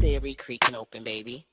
theory creaking open, baby.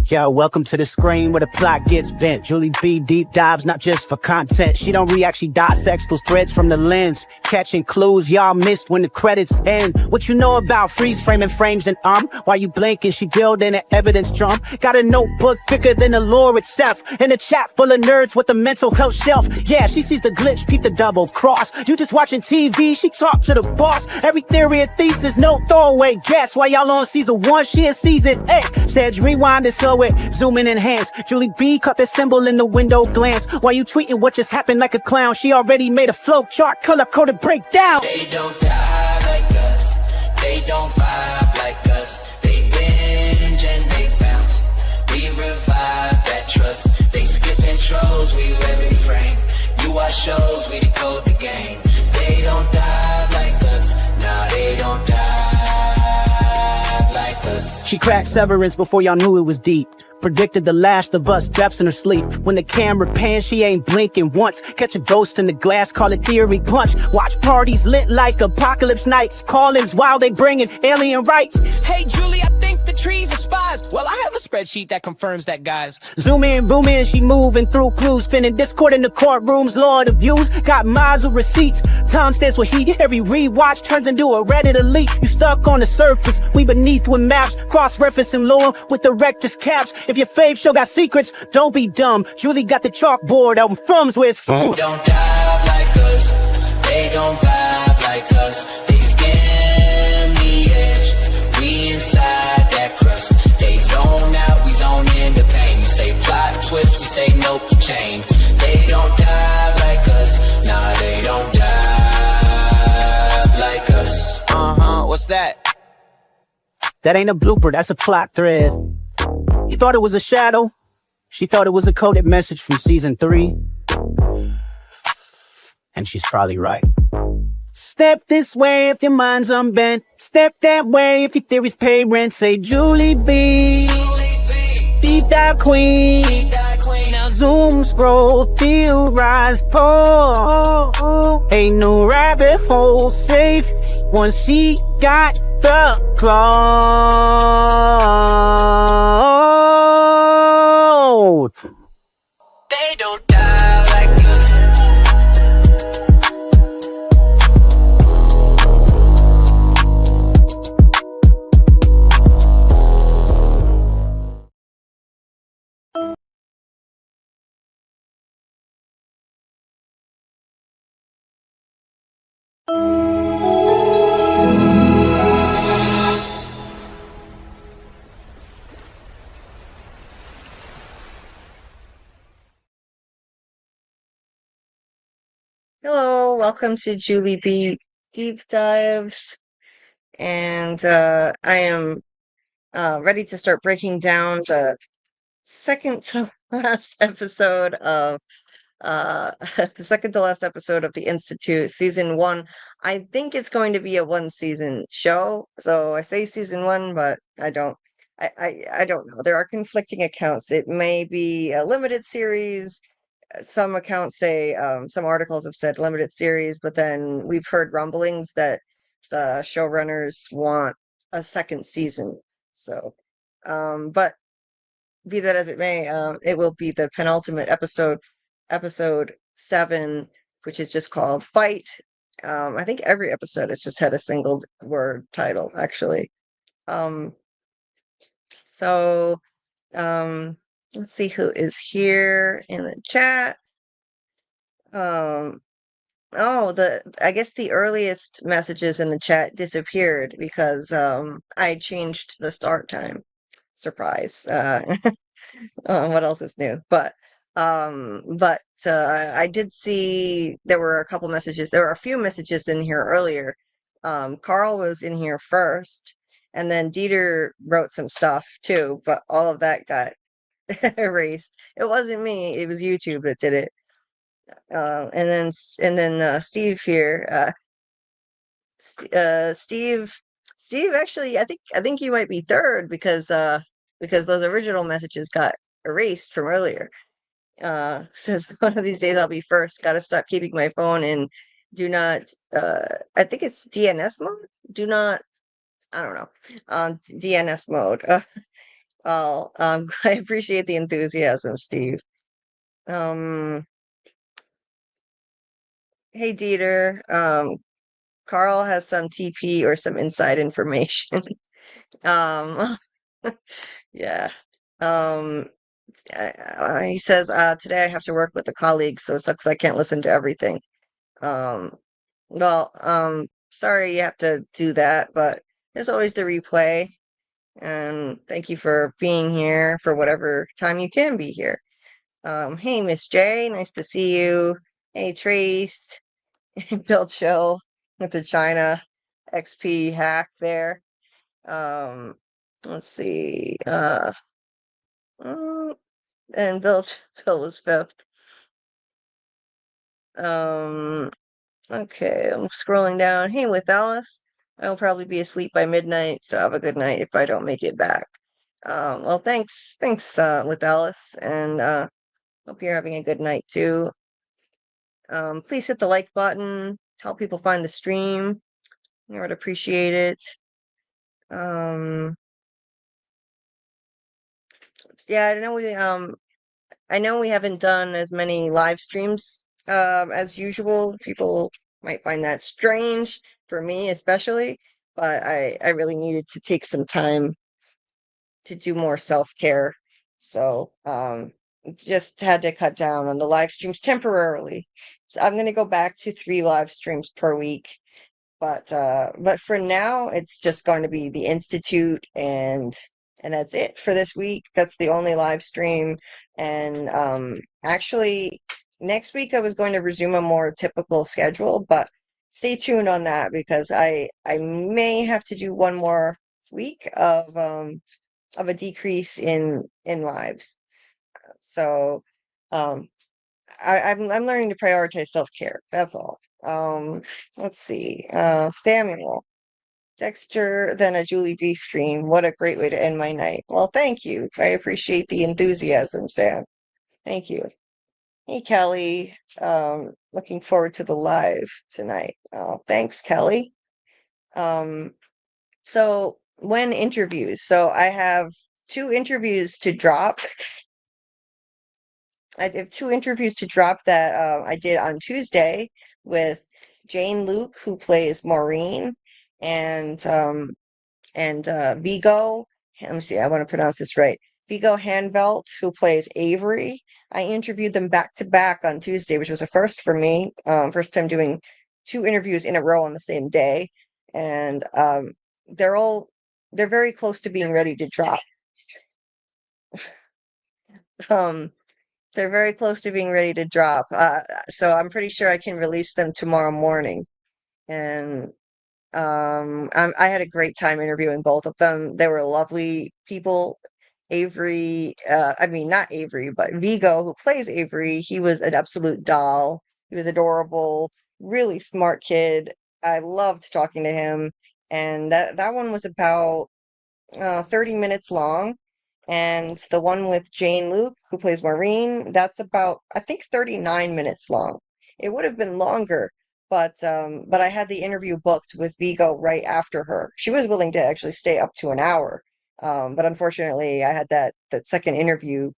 Yo, welcome to the screen where the plot gets bent. Julie B deep dives, not just for content. She don't react, she dissects those threads from the lens, catching clues y'all missed when the credits end. What you know about freeze framing frames and while you blinking, she building an evidence drum. Got a notebook bigger than the lore itself, and a chat full of nerds with a mental health shelf. Yeah, she sees the glitch, peep the double cross. You just watching TV, she talk to the boss. Every theory a thesis, no throwaway guess. While y'all on season 1, she in season X. Said rewind it slow it, zoom in enhance. Julie B caught the symbol in the window glance. While you tweeting what just happened like a clown, she already made a flow chart, color coded breakdown. They don't die like us, they don't vibe like us. They binge and they bounce, we revive that trust. They skip intros, we every frame. You watch shows, we decode the game. They don't die like us, nah, they don't die like us. She cracked Severance before y'all knew it was deep. Predicted the Last of Us deaths in her sleep. When the camera pans, she ain't blinking once. Catch a ghost in the glass, call it theory punch. Watch parties lit like apocalypse nights. Call-ins while they bringing alien rights. Hey, Julie, I think the trees are spies. Well, I have a spreadsheet that confirms that, guys. Zoom in, boom in, she moving through clues. Spinning Discord in the courtrooms, Lord of views. Got miles of receipts. Time stands with heat. Every rewatch turns into a Reddit elite. You stuck on the surface, we beneath with maps. Cross-referencing lore with the rector's caps. If your fave show got secrets, don't be dumb. Julie got the chalkboard out in From's where it's from. They don't dive like us, they don't vibe like us. They skim the edge, we inside that crust. They zone out, we zone in the pain. You say plot twist, we say nope, chain. They don't dive like us, nah, they don't dive like us. What's that? That ain't a blooper, that's a plot thread. You thought it was a shadow? She thought it was a coded message from season 3. And she's probably right. Step this way if your mind's unbent. Step that way if your theories pay rent. Say Julie B, deep dive queen. Now zoom, scroll, theorize, pull. Ain't no rabbit hole safe once she got the cloud. They don't die like us. Hello, welcome to Julie B Deep Dives, and I am ready to start breaking down the second to last episode of the second to last episode of The Institute, season 1. I think it's going to be a 1-season show, so I say season 1, but I don't know. There are conflicting accounts. It may be a limited series. Some accounts say, some articles have said limited series, but then we've heard rumblings that the showrunners want a second season. So, but be that as it may, it will be the penultimate episode 7, which is just called Fight. I think every episode has just had a single word title, actually. So, let's see who is here in the chat. I guess the earliest messages in the chat disappeared because I changed the start time. Surprise. What else is new? But I did see there were a couple messages. There were a few messages in here earlier. Carl was in here first, and then Dieter wrote some stuff too, but all of that got erased. It wasn't me, it was YouTube that did it. And then Steve here, Steve actually, I think you might be third because those original messages got erased from earlier. Says one of these days I'll be first. Gotta stop keeping my phone in do not I think it's DNS mode. Do not I don't know, DNS mode. Well, I appreciate the enthusiasm, Steve. Hey, Dieter. Carl has some TP or some inside information. Um, yeah. Um, he says, today I have to work with a colleague, so it sucks I can't listen to everything. Um, sorry you have to do that, but there's always the replay. And thank you for being here for whatever time you can be here. Hey, Miss J, nice to see you. Hey, Trace, Bill Chill with the China XP hack there. Um, let's see. Mm, and Bill was fifth. Okay, I'm scrolling down. Hey, with Alice, I'll probably be asleep by midnight, so have a good night if I don't make it back. Well, thanks, with Alice, and hope you're having a good night too. Please hit the like button, help people find the stream. I would appreciate it. Yeah, I know we haven't done as many live streams as usual. People might find that strange, for me especially, but I really needed to take some time to do more self-care. So just had to cut down on the live streams temporarily. So I'm gonna go back to 3 live streams per week. But for now, it's just going to be the Institute, and that's it for this week. That's the only live stream. And actually, next week I was going to resume a more typical schedule, but stay tuned on that because I may have to do one more week of a decrease in lives. So um I'm learning to prioritize self-care. That's all. Let's see. Samuel. Dexter, then a Julie B stream. What a great way to end my night. Well, thank you. I appreciate the enthusiasm, Sam. Thank you. Hey, Kelly. Looking forward to the live tonight. Thanks, Kelly. So when interviews. So I have 2 interviews to drop. I have 2 interviews to drop that I did on Tuesday with Jane Luke, who plays Maureen, and Vigo. Let me see, I want to pronounce this right. Vigo Hanvelt, who plays Avery. I interviewed them back to back on Tuesday, which was a first for me. First time doing 2 interviews in a row on the same day, and they're all they're very close to being ready to drop. Um, they're very close to being ready to drop. So I'm pretty sure I can release them tomorrow morning. And I had a great time interviewing both of them. They were lovely people. Avery, I mean, not Avery, but Vigo, who plays Avery, he was an absolute doll. He was adorable, really smart kid. I loved talking to him. And that one was about 30 minutes long. And the one with Jane Luke, who plays Maureen, that's about, I think, 39 minutes long. It would have been longer, but I had the interview booked with Vigo right after her. She was willing to actually stay up to an hour. But unfortunately, I had that second interview.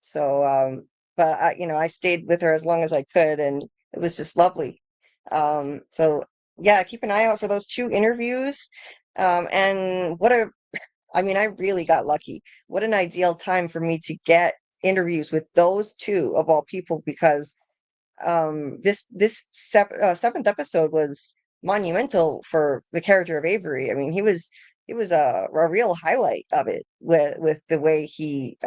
So, but I stayed with her as long as I could, and it was just lovely. So yeah, keep an eye out for those 2 interviews. And I mean, I really got lucky. What an ideal time for me to get interviews with those 2 of all people, because this 7th episode was monumental for the character of Avery. I mean, he was a real highlight of it with the way he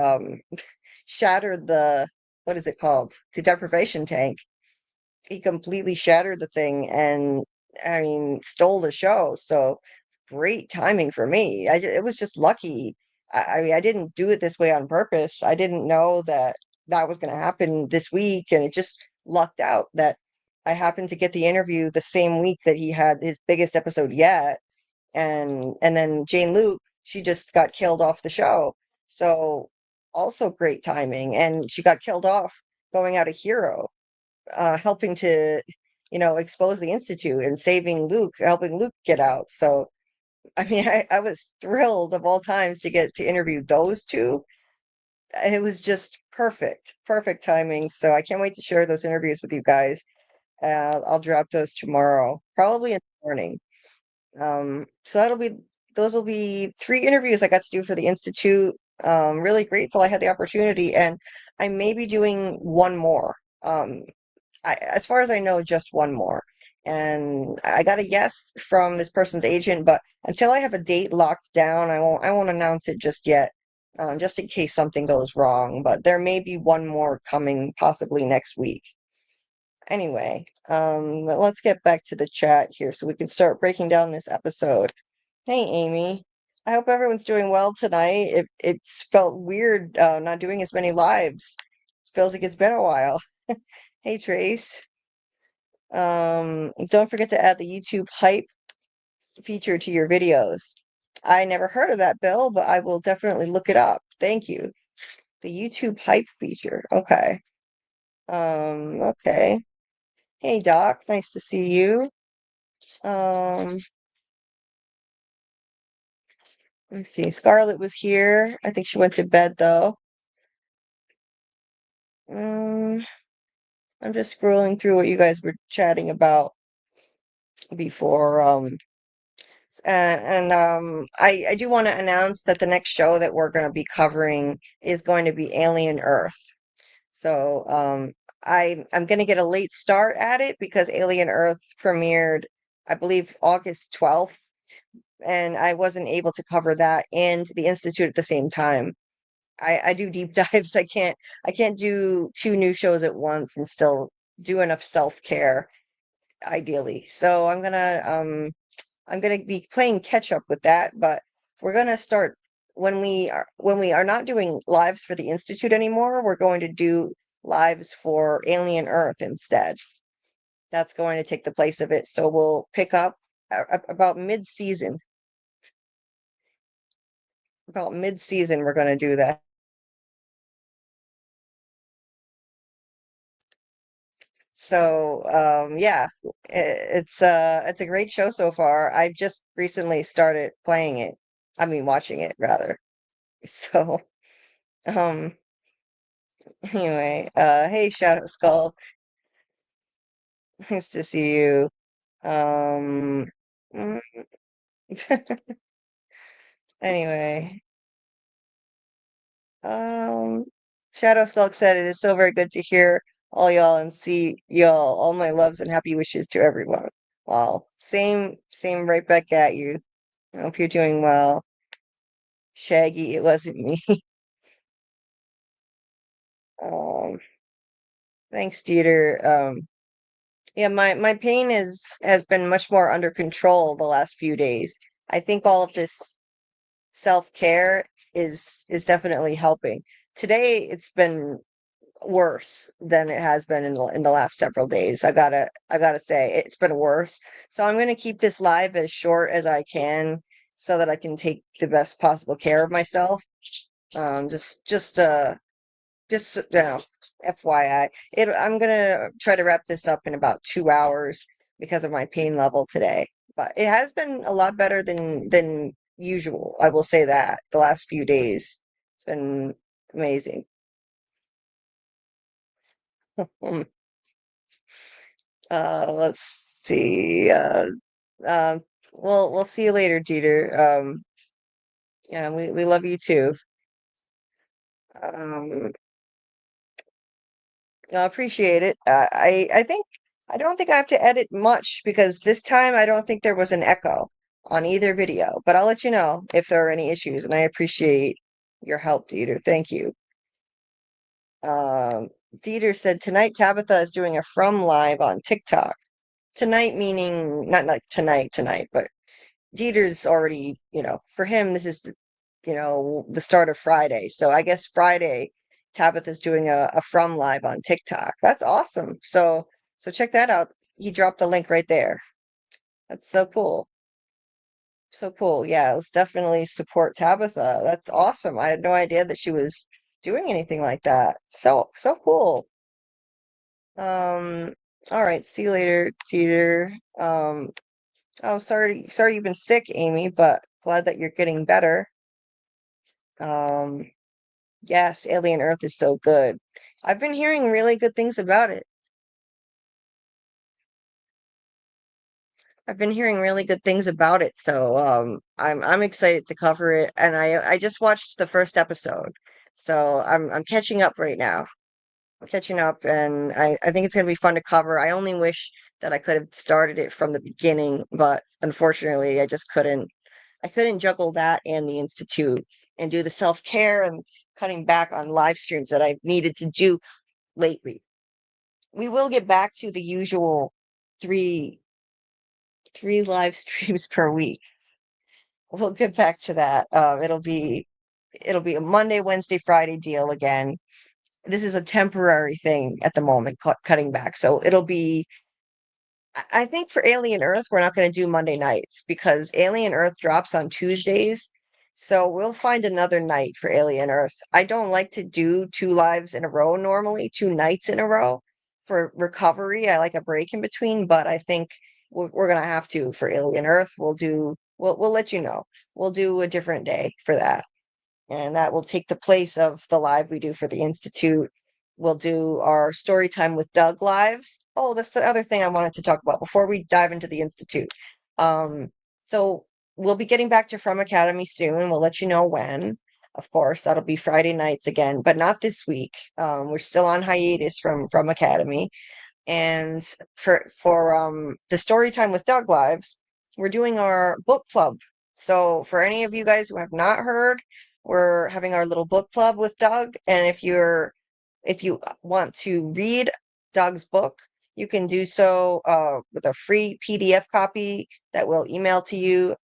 shattered the, what is it called? The deprivation tank. He completely shattered the thing and, I mean, stole the show. So great timing for me. It was just lucky. I mean, I didn't do it this way on purpose. I didn't know that that was going to happen this week, and it just lucked out that I happened to get the interview the same week that he had his biggest episode yet. And then Jane Luke, she just got killed off the show. So also great timing, and she got killed off going out a hero, helping to, expose the Institute and saving Luke, helping Luke get out. So I mean, I was thrilled of all times to get to interview those two. It was just perfect timing. So I can't wait to share those interviews with you guys. I'll drop those tomorrow, probably in the morning. So those will be three interviews I got to do for the Institute. Really grateful I had the opportunity, and I may be doing one more. Um, as far as I know, just one more. And I got a yes from this person's agent, but until I have a date locked down, I won't announce it just yet, just in case something goes wrong. But there may be one more coming possibly next week. Anyway, but let's get back to the chat here so we can start breaking down this episode. Hey, Amy. I hope everyone's doing well tonight. It's felt weird not doing as many lives. It feels like it's been a while. Hey, Trace. Don't forget to add the YouTube hype feature to your videos. I never heard of that, Bill, but I will definitely look it up. Thank you. The YouTube hype feature. Okay. Okay. Hey, Doc. Nice to see you. Um, let's see. Scarlett was here. I think she went to bed though. Um, I'm just scrolling through what you guys were chatting about before. I do want to announce that the next show that we're going to be covering is going to be Alien Earth. So I'm going to get a late start at it because Alien Earth premiered, I believe, August 12th, and I wasn't able to cover that and the Institute at the same time. I do deep dives. I can't do two new shows at once and still do enough self-care, ideally. So I'm gonna be playing catch up with that, but we're gonna start when we are not doing lives for the Institute anymore, we're going to do lives for Alien Earth instead. That's going to take the place of it. So we'll pick up about mid-season. About mid-season, we're gonna do that. So yeah, it's a great show so far. I've just recently started playing it. I mean watching it rather. So um anyway, hey Shadow Skull, nice to see you. Um mm, anyway, um Shadow Skull said it is so very good to hear all y'all and see y'all. All my loves and happy wishes to everyone. Wow. Same right back at you. I hope you're doing well. Shaggy, it wasn't me. Um, thanks, Dieter. Yeah, my pain has been much more under control the last few days. I think all of this self-care is definitely helping. Today it's been worse than it has been in the last several days. I gotta say it's been worse. So I'm gonna keep this live as short as I can so that I can take the best possible care of myself. Just FYI, I'm gonna try to wrap this up in about 2 hours because of my pain level today. But it has been a lot better than usual. I will say that the last few days it's been amazing. Hmm. Let's see. We'll see you later, Dieter. Yeah, we love you too. Um, I appreciate it. I don't think I have to edit much because this time I don't think there was an echo on either video, but I'll let you know if there are any issues, and I appreciate your help, Dieter. Thank you. Um, Dieter said tonight Tabitha is doing a From live on TikTok. Tonight meaning not like tonight, but Dieter's already, for him this is the start of Friday. So I guess Friday, Tabitha's doing a From live on TikTok. That's awesome. So check that out. He dropped the link right there. That's so cool. So cool. Yeah, let's definitely support Tabitha. That's awesome. I had no idea that she was doing anything like that. So cool. Um, all right, see you later, Teeter. Oh, sorry you've been sick, Amy, but glad that you're getting better. Um, yes, Alien Earth is so good. I've been hearing really good things about it. I've been hearing really good things about it, so I'm excited to cover it, and I just watched the first episode, so I'm catching up right now. I'm catching up, and I think it's gonna be fun to cover. I only wish that I could have started it from the beginning, but unfortunately, I just couldn't. I couldn't juggle that and the institute and do the self-care and cutting back on live streams that I've needed to do lately. We will get back to the usual three three live streams per week. We'll get back to that. It'll be a Monday, Wednesday, Friday deal again. This is a temporary thing at the moment, cutting back. So it'll be I think for Alien Earth, we're not going to do Monday nights because Alien Earth drops on Tuesdays. So we'll find another night for Alien Earth. I don't like to do two lives in a row normally, two nights in a row for recovery. I like a break in between, but I think we're going to have to for Alien Earth. We'll let you know. We'll do a different day for that, and that will take the place of the live we do for the Institute. We'll do our story time with Doug lives. Oh, that's the other thing I wanted to talk about before we dive into the Institute. Um, so we'll be getting back to FROMacademy soon. We'll let you know when. Of course, that'll be Friday nights again, but not this week. We're still on hiatus from Academy. And for the story time with Doug lives, we're doing our book club. So for any of you guys who have not heard, we're having our little book club with Doug. And if you want to read Doug's book, you can do so with a free PDF copy that we'll email to you.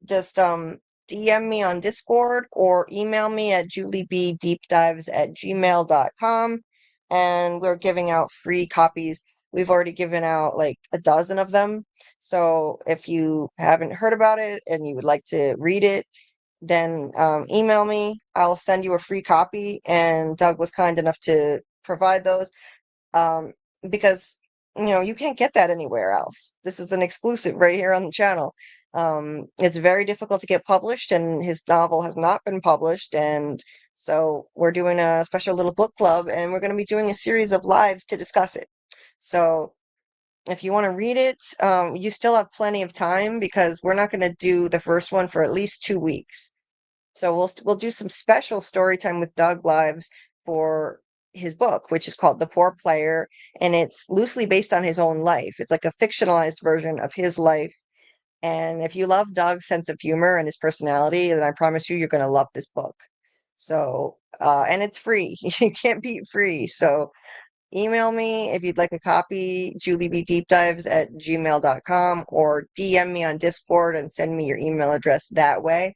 Just DM me on Discord or email me at JulieBDeepDives@gmail.com. And we're giving out free copies. We've already given out like a dozen of them. So if you haven't heard about it and you would like to read it, then email me. I'll send you a free copy. And Doug was kind enough to provide those um, because you can't get that anywhere else. This is an exclusive right here on the channel. It's very difficult to get published, and his novel has not been published, and so we're doing a special little book club, and we're going to be doing a series of lives to discuss it. So if you want to read it, you still have plenty of time because we're not going to do the first one for at least 2 weeks. So we'll do some special story time with Doug lives for his book, which is called The Poor Player, and it's loosely based on his own life. It's like a fictionalized version of his life. And if you love Doug's sense of humor and his personality, then I promise you're going to love this book. So, and it's free. You can't beat free. So email me if you'd like a copy, JulieBDeepDives@gmail.com, or DM me on Discord and send me your email address that way.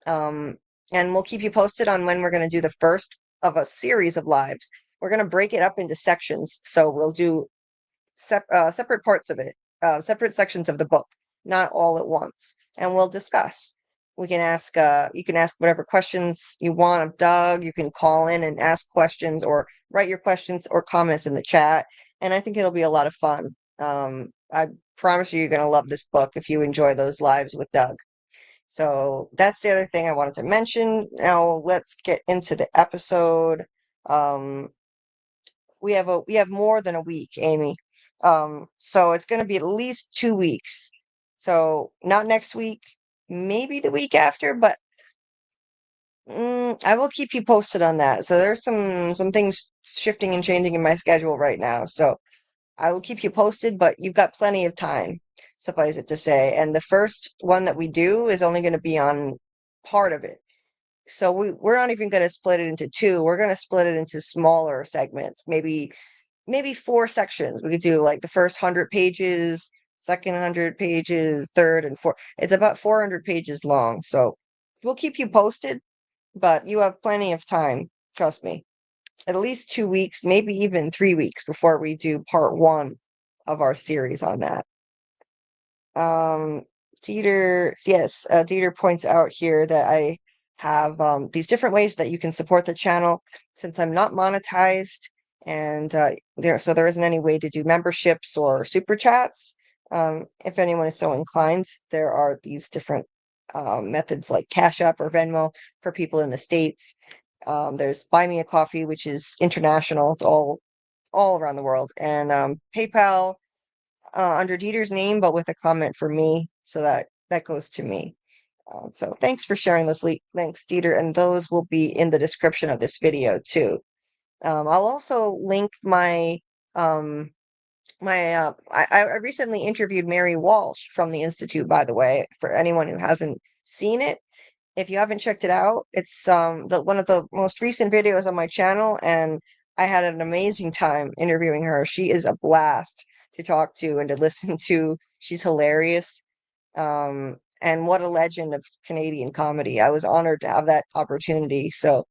Um, and we'll keep you posted on when we're going to do the first of a series of lives. We're going to break it up into sections. So we'll do separate parts of it, separate sections of the book, not all at once. And we'll discuss. You can ask whatever questions you want of Doug. You can call in and ask questions or write your questions or comments in the chat. And I think it'll be a lot of fun. I promise you're going to love this book if you enjoy those lives with Doug. So that's the other thing I wanted to mention. Now let's get into the episode. Um, we have more than a week, Amy. So it's going to be at least 2 weeks. So not next week, maybe the week after, but I will keep you posted on that. So there's some things shifting and changing in my schedule right now. So I will keep you posted, but you've got plenty of time, suffice it to say. And the first one that we do is only going to be on part of it. So we're not even going to split it into two. We're going to split it into smaller segments, maybe 4 sections. We could do like the first 100 pages, second 100 pages, third and fourth. It's about 400 pages long. So we'll keep you posted, but you have plenty of time. Trust me. At least 2 weeks, maybe even 3 weeks before we do part one of our series on that. Dieter points out here that I have these different ways that you can support the channel since I'm not monetized, and there isn't any way to do memberships or super chats. If anyone is so inclined, there are these different methods like Cashapp or Venmo for people in the States. There's Buy Me a Coffee, which is international. It's all around the world. And PayPal under Dieter's name, but with a comment for me. So that goes to me. So thanks for sharing those links, Dieter, and those will be in the description of this video too. I'll also link my I recently interviewed Mary Walsh from the Institute, by the way, for anyone who hasn't seen it. If you haven't checked it out, it's one of the most recent videos on my channel, and I had an amazing time interviewing her. She is a blast to talk to and to listen to. She's hilarious. And what a legend of Canadian comedy. I was honored to have that opportunity. So,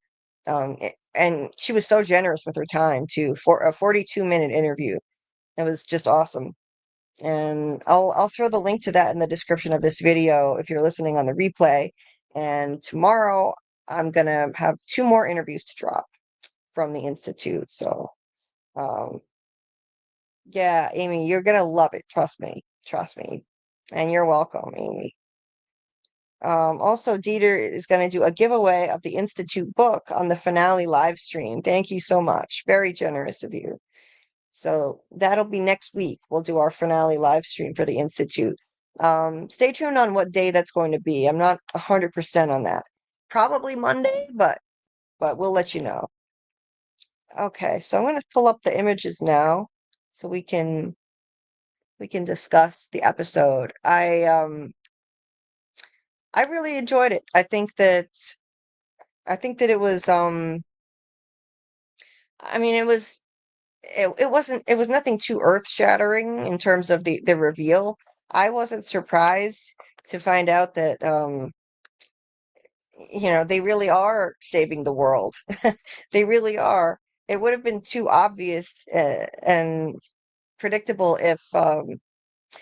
and she was so generous with her time too, for a 42-minute interview. It was just awesome. And I'll throw the link to that in the description of this video if you're listening on the replay. And tomorrow I'm gonna have 2 more interviews to drop from the Institute. So yeah, Amy, you're gonna love it. Trust me. Trust me. And you're welcome, Amy. Also, Dieter is going to do a giveaway of the Institute book on the finale live stream. Thank you so much. Very generous of you. So that'll be next week. We'll do our finale live stream for the Institute. Stay tuned on what day that's going to be. I'm not 100% on that. Probably Monday, but we'll let you know. Okay, so I'm going to pull up the images now so we can discuss the episode. I really enjoyed it. I think that it was I mean it was nothing too earth-shattering in terms of the reveal. I wasn't surprised to find out that they really are saving the world. They really are. It would have been too obvious and predictable if it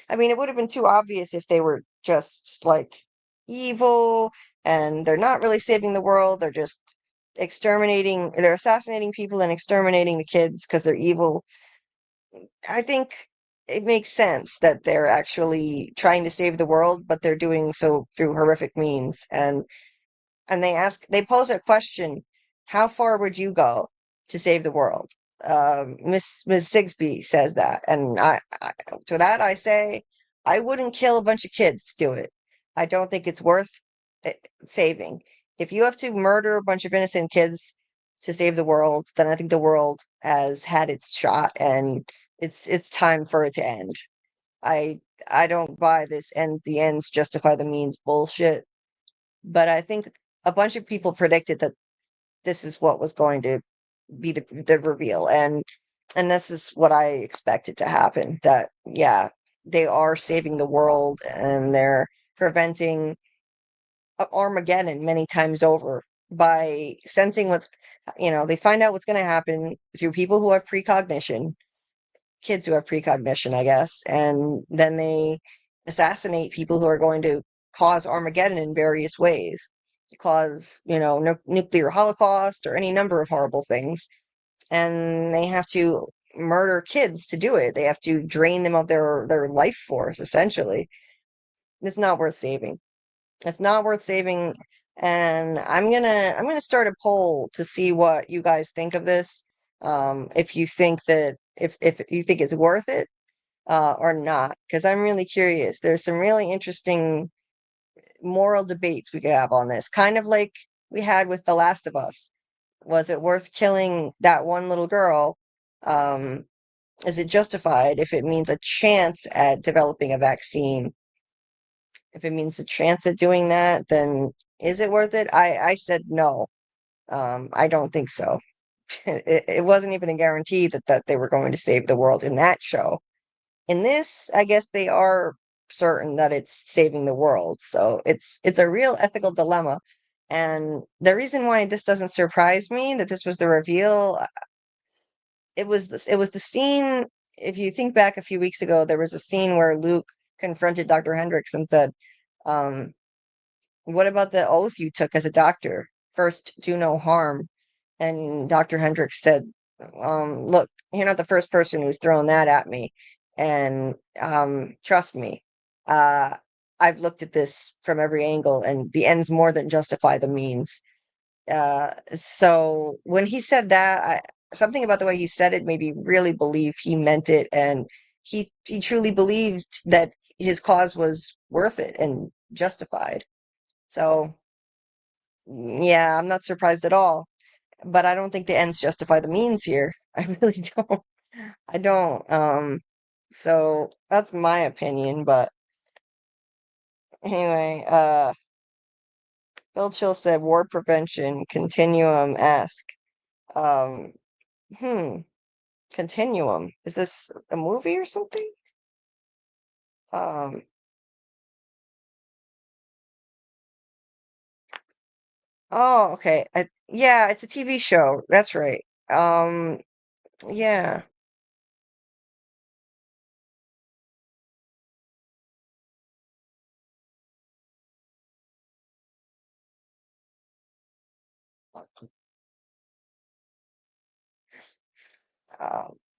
would have been too obvious if they were just like evil and they're not really saving the world. They're just they're assassinating people and exterminating the kids because they're evil. I think it makes sense that they're actually trying to save the world, but they're doing so through horrific means. And they pose a question: how far would you go to save the world? Miss Sigsby says that, and to that I say I wouldn't kill a bunch of kids to do it. I don't think it's worth saving. If you have to murder a bunch of innocent kids to save the world, then I think the world has had its shot, and it's time for it to end. I don't buy this and the ends justify the means bullshit, but I think a bunch of people predicted that this is what was going to be the reveal, and this is what I expected to happen. That yeah, they are saving the world and they're preventing Armageddon many times over by sensing they find out what's going to happen through people who have precognition, kids who have precognition, I guess, and then they assassinate people who are going to cause Armageddon in various ways, cause nuclear holocaust or any number of horrible things, and they have to murder kids to do it. They have to drain them of their life force, essentially. It's not worth saving. It's not worth saving. And I'm gonna start a poll to see what you guys think of this. If you think that if you think it's worth it or not, because I'm really curious. There's some really interesting moral debates we could have on this, kind of like we had with The Last of Us. Was it worth killing that one little girl? Is it justified if it means a chance at developing a vaccine? If it means a chance at doing that, then is it worth it? I said no. I don't think so. It wasn't even a guarantee that they were going to save the world in that show. In this, I guess they are certain that it's saving the world. So it's a real ethical dilemma. And the reason why this doesn't surprise me that this was the reveal, it was the scene. If you think back a few weeks ago, there was a scene where Luke confronted Dr. Hendricks and said, what about the oath you took as a doctor? First, do no harm. And Dr. Hendricks said, look, you're not the first person who's thrown that at me. And trust me, I've looked at this from every angle, and the ends more than justify the means. So when he said that, something about the way he said it made me really believe he meant it, and he truly believed that his cause was worth it and justified. So yeah, I'm not surprised at all. But I don't think the ends justify the means here. I really don't. I don't. So that's my opinion. But anyway, Bill Chill said war prevention continuum esque. Um, hmm. Continuum. Is this a movie or something? Um, oh, okay. Yeah, it's a TV show. That's right. Yeah.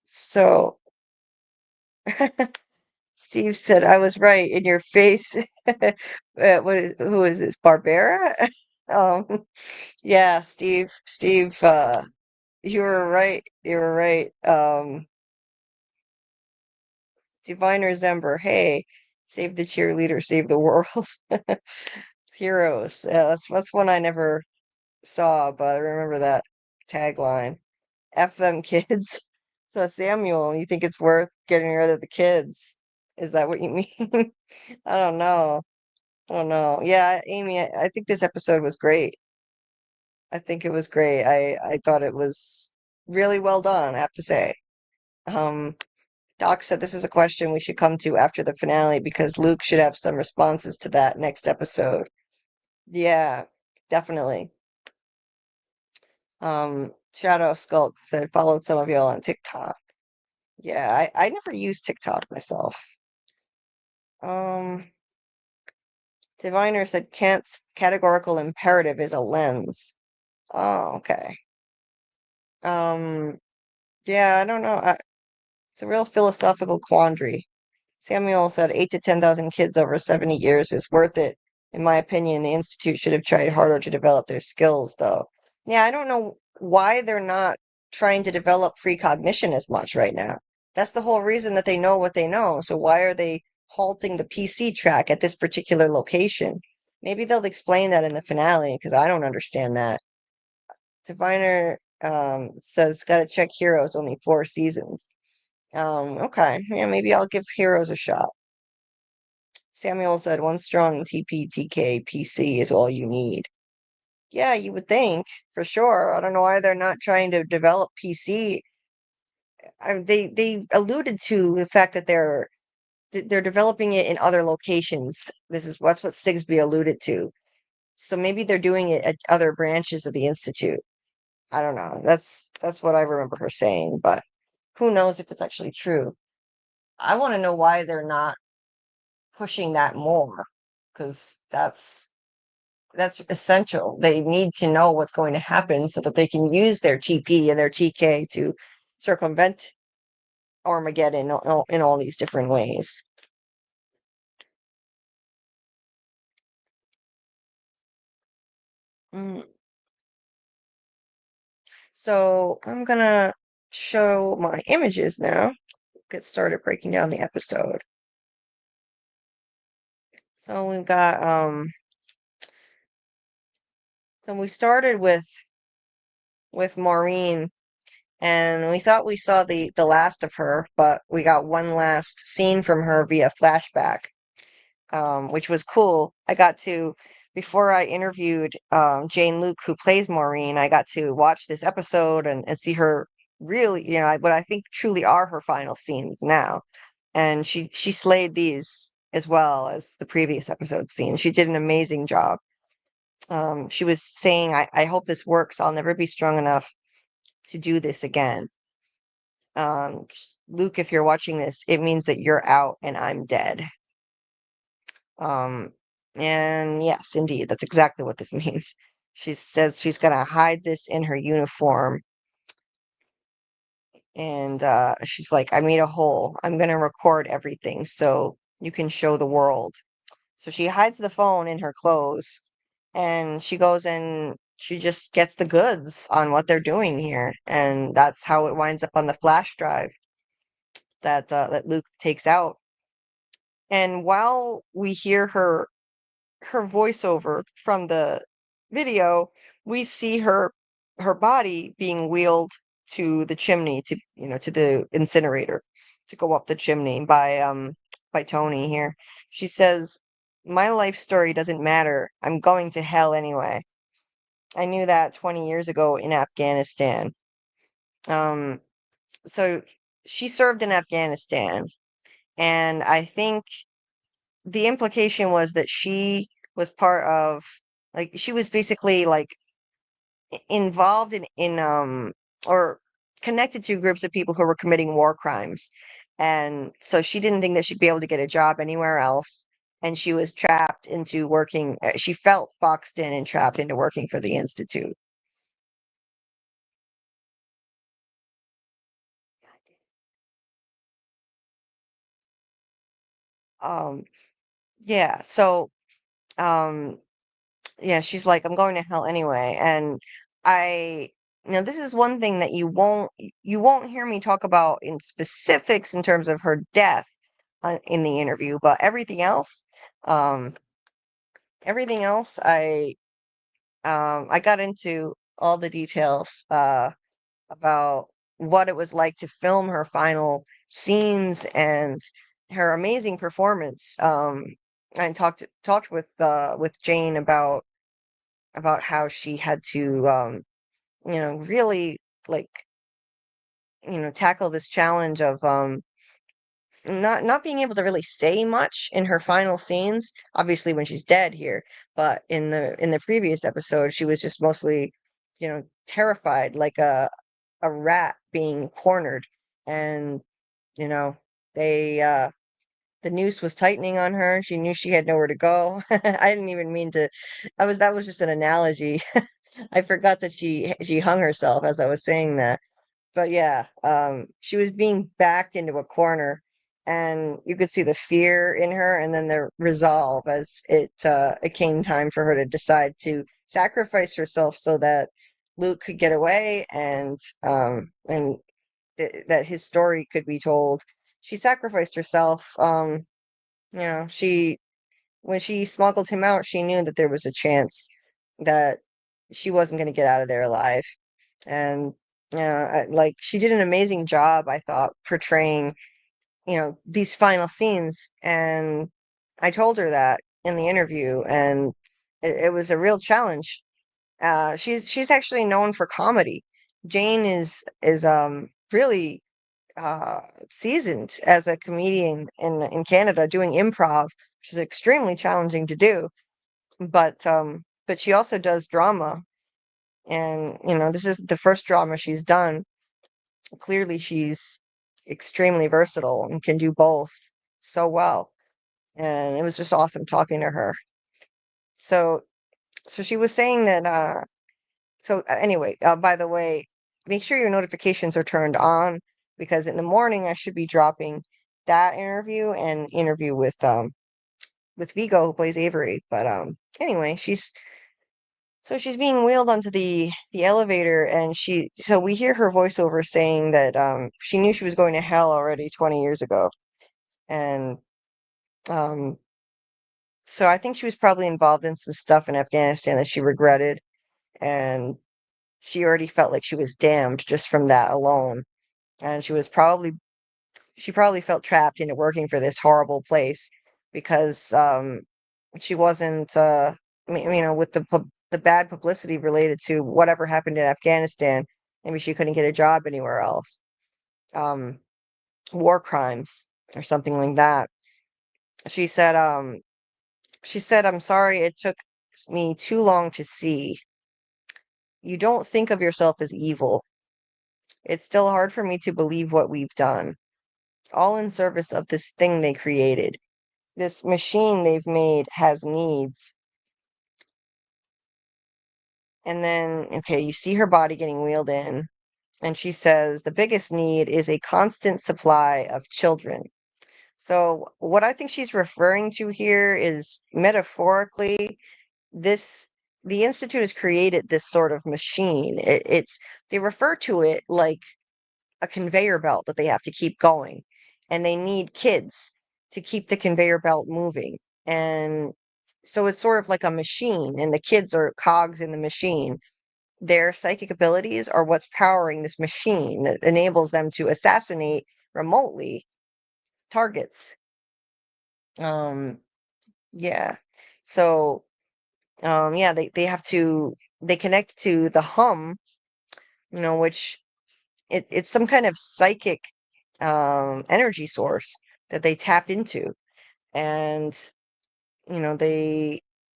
So Steve said I was right in your face. Who is this? Barbara? Um, yeah, Steve, you were right. You were right. Diviner's Ember. Hey, save the cheerleader, save the world. Heroes. Yeah, that's one I never saw, but I remember that tagline. F them kids. So Samuel, you think it's worth getting rid of the kids? Is that what you mean? I don't know. I don't know. Yeah, Amy, I think this episode was great. I think it was great. I thought it was really well done, I have to say. Um, Doc said this is a question we should come to after the finale because Luke should have some responses to that next episode. Yeah, definitely. Shadow Skulk said followed some of y'all on TikTok. Yeah, I never used TikTok myself. Um, Diviner said Kant's categorical imperative is a lens. Oh, okay. Um, yeah, I don't know. It's a real philosophical quandary. Samuel said 8 to 10,000 kids over 70 years is worth it. In my opinion, the Institute should have tried harder to develop their skills, though. Yeah, I don't know why they're not trying to develop precognition as much right now. That's the whole reason that they know what they know. So why are they halting the PC track at this particular location? Maybe they'll explain that in the finale, because I don't understand that. Diviner says, gotta check Heroes, only 4 seasons. Okay. Yeah, maybe I'll give Heroes a shot. Samuel said one strong TPTK PC is all you need. Yeah, you would think, for sure. I don't know why they're not trying to develop PC. They alluded to the fact that they're developing it in other locations. That's what Sigsbee alluded to. So maybe they're doing it at other branches of the Institute. I don't know. That's what I remember her saying, but who knows if it's actually true. I want to know why they're not pushing that more, because that's essential. They need to know what's going to happen so that they can use their TP and their TK to circumvent Armageddon in all these different ways. Mm. So I'm gonna show my images now. Get started breaking down the episode. So we've got so we started with Maureen, and we thought we saw the last of her, but we got one last scene from her via flashback, which was cool. I got to, before I interviewed Jane Luke, who plays Maureen, I got to watch this episode and see her really, what I think truly are her final scenes now. And she slayed these as well as the previous episode scenes. She did an amazing job. She was saying, I hope this works. I'll never be strong enough to do this again. Um, Luke, if you're watching this, it means that you're out and I'm dead. Um, and yes, indeed, that's exactly what this means. She says she's gonna hide this in her uniform. And she's like, I made a hole. I'm gonna record everything so you can show the world. So she hides the phone in her clothes, and she goes and she just gets the goods on what they're doing here, and that's how it winds up on the flash drive that Luke takes out. And while we hear her voiceover from the video, we see her body being wheeled to the chimney, to to the incinerator, to go up the chimney by Tony here. She says, "My life story doesn't matter. I'm going to hell anyway. I knew that 20 years ago in Afghanistan." Um, so she served in Afghanistan, and I think the implication was that she was part of, like, she was basically like involved in or connected to groups of people who were committing war crimes. And so she didn't think that she'd be able to get a job anywhere else, and she was trapped into working, she felt boxed in and trapped into working for the institute. um yeah, so um yeah, she's like, I'm going to hell anyway. And I, this is one thing that you won't hear me talk about in specifics in terms of her death in the interview, but um, everything else, I got into all the details about what it was like to film her final scenes and her amazing performance. I talked with Jane about how she had to really, like, tackle this challenge of not being able to really say much in her final scenes, obviously when she's dead here, but in the previous episode she was just mostly terrified, like a rat being cornered. And you know they the noose was tightening on her, and she knew she had nowhere to go. I didn't even mean to. That was just an analogy. I forgot that she hung herself as I was saying that. But yeah, she was being backed into a corner, and you could see the fear in her, and then the resolve as it came time for her to decide to sacrifice herself so that Luke could get away, and that his story could be told. She sacrificed herself. She when she smuggled him out, she knew that there was a chance that she wasn't going to get out of there alive. And like, she did an amazing job, I thought, portraying these final scenes. And I told her that in the interview, and it was a real challenge. She's actually known for comedy. Jane is really uh, seasoned as a comedian in Canada, doing improv, which is extremely challenging to do. But she also does drama, and this is the first drama she's done. Clearly, she's extremely versatile and can do both so well. And it was just awesome talking to her. So, so she was saying that. Anyway, by the way, make sure your notifications are turned on, because in the morning I should be dropping that interview and interview with Vigo, who plays Avery. But anyway, she's being wheeled onto the elevator, and so we hear her voiceover saying that she knew she was going to hell already 20 years ago. And um so I think she was probably involved in some stuff in Afghanistan that she regretted, and she already felt like she was damned just from that alone. And she probably felt trapped into working for this horrible place, because she wasn't with the bad publicity related to whatever happened in Afghanistan. Maybe she couldn't get a job anywhere else. um War crimes or something like that. She said I'm sorry it took me too long to see. You don't think of yourself as evil. It's still hard for me to believe what we've done, all in service of this thing they created. This machine they've made has needs. And then, okay, you see her body getting wheeled in, And she says the biggest need is a constant supply of children. So, what I think she's referring to here is metaphorically, this the Institute has created this sort of machine. They refer to it like a conveyor belt that they have to keep going, and they need kids to keep the conveyor belt moving. And so it's sort of like a machine, and the kids are cogs in the machine. Their psychic abilities are what's powering this machine that enables them to assassinate remotely targets. Um, yeah. So, yeah, they have to they connect to the hum, which it's some kind of psychic energy source that they tap into. And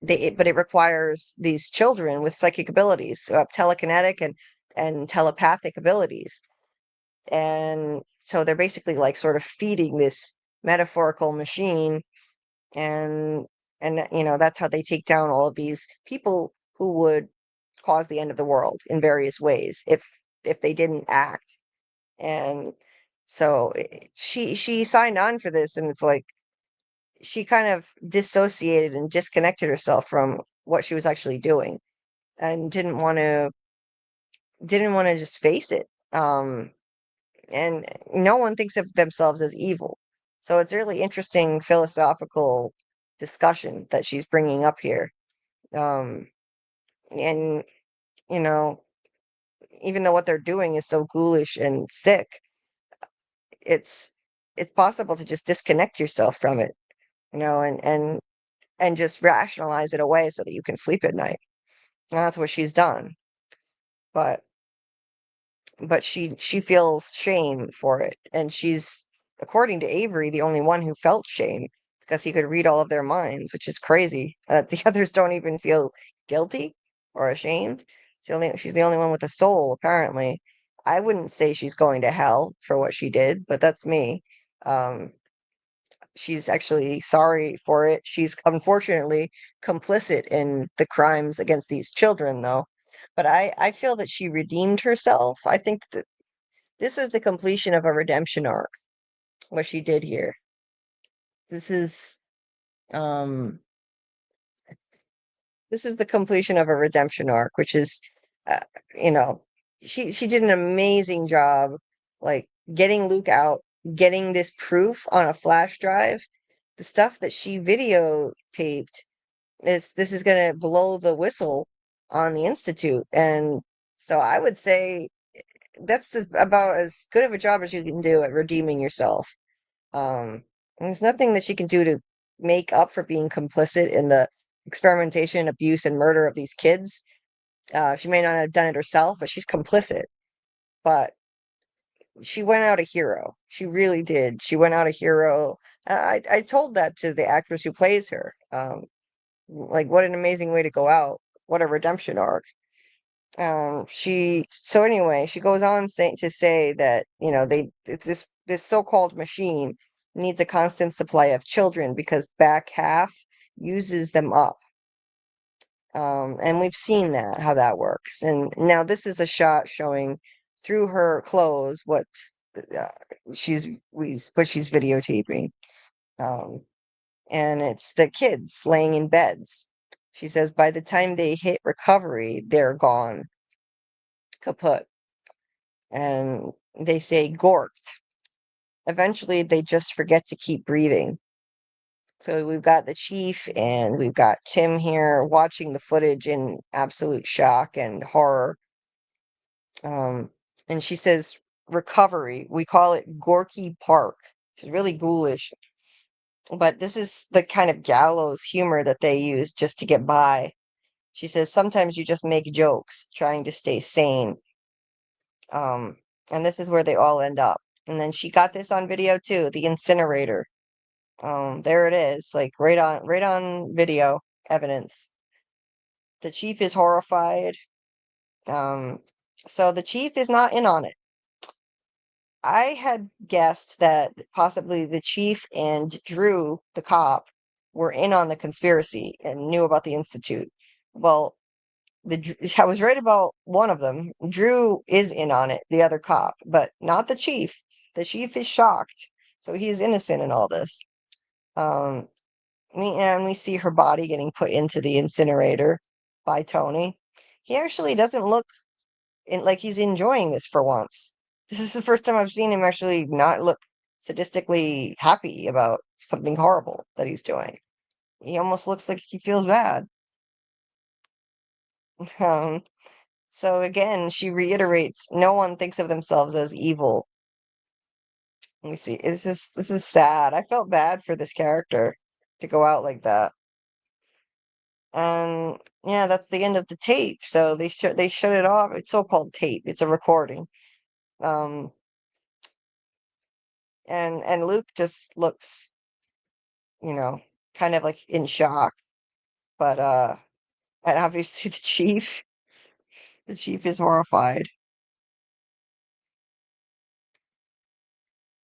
but it requires these children with psychic abilities, telekinetic and telepathic abilities. And so they're basically like sort of feeding this metaphorical machine, and that's how they take down all of these people who would cause the end of the world in various ways if they didn't act. And so she signed on for this, and it's like she kind of dissociated and disconnected herself from what she was actually doing, and didn't want to just face it. And no one thinks of themselves as evil. So it's a really interesting philosophical discussion that she's bringing up here. Um, and you know, even though what they're doing is so ghoulish and sick, it's it's possible to just disconnect yourself from it, and just rationalize it away so that you can sleep at night. And that's what she's done. But she feels shame for it, and she's, according to Avery, the only one who felt shame because he could read all of their minds, which is crazy. The others don't even feel guilty or ashamed. She's the only one with a soul, apparently. I wouldn't say she's going to hell for what she did, but that's me. Um, she's actually sorry for it. She's unfortunately complicit in the crimes against these children, though. But I feel that she redeemed herself. I think that this is the completion of a redemption arc, what she did here. This is um this is the completion of a redemption arc, which is uh, you know, she did an amazing job, like getting Luke out, getting this proof on a flash drive. The stuff that she videotaped, this is going to blow the whistle on the Institute. And so I would say about as good of a job as you can do at redeeming yourself. And there's nothing that she can do to make up for being complicit in the experimentation, abuse, and murder of these kids. She may not have done it herself, but she's complicit. But she went out a hero. She really did. She went out a hero. I told that to the actress who plays her. Like, what an amazing way to go out. What a redemption arc. So anyway, she goes on to say that, this so-called machine needs a constant supply of children because back half uses them up. And we've seen how that works. And now this is a shot showing through her clothes what she's videotaping. Um, and it's the kids laying in beds. She says by the time they hit recovery, they're gone, kaput. And they say gorked. Eventually, they just forget to keep breathing. So we've got the chief and we've got Tim here watching the footage in absolute shock and horror. And she says recovery. We call it Gorky Park. She's really ghoulish. But this is the kind of gallows humor that they use just to get by. She says sometimes you just make jokes trying to stay sane. And this is where they all end up. And then she got this on video too, the incinerator. There it is, like right on video evidence. The chief is horrified. So the chief is not in on it. I had guessed that possibly the chief and Drew, the cop, were in on the conspiracy and knew about the Institute. Well, I was right about one of them. Drew is in on it, the other cop, but not the chief. The chief is shocked, so he's innocent in all this. Um, we see her body getting put into the incinerator by Tony. He actually doesn't look like he's enjoying this for once. This is the first time I've seen him actually not look sadistically happy about something horrible that he's doing. He almost looks like he feels bad. Um, so again, she reiterates, no one thinks of themselves as evil. Let me see. This is sad. I felt bad for this character to go out like that. And yeah, that's the end of the tape. So they shut it off. It's so-called tape. It's a recording. Um, and Luke just looks, you know, kind of like in shock. But and obviously the chief is horrified.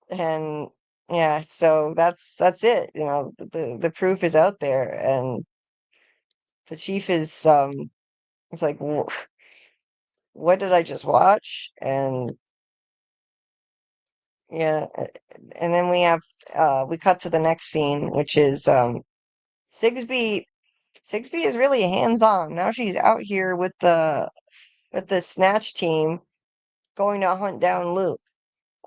And yeah, so that's it. The proof is out there, and the chief is it's like, what did I just watch? And yeah, and then we cut to the next scene, which is Sigsbee. Sigsbee is really hands-on. Now she's out here with the snatch team going to hunt down Luke.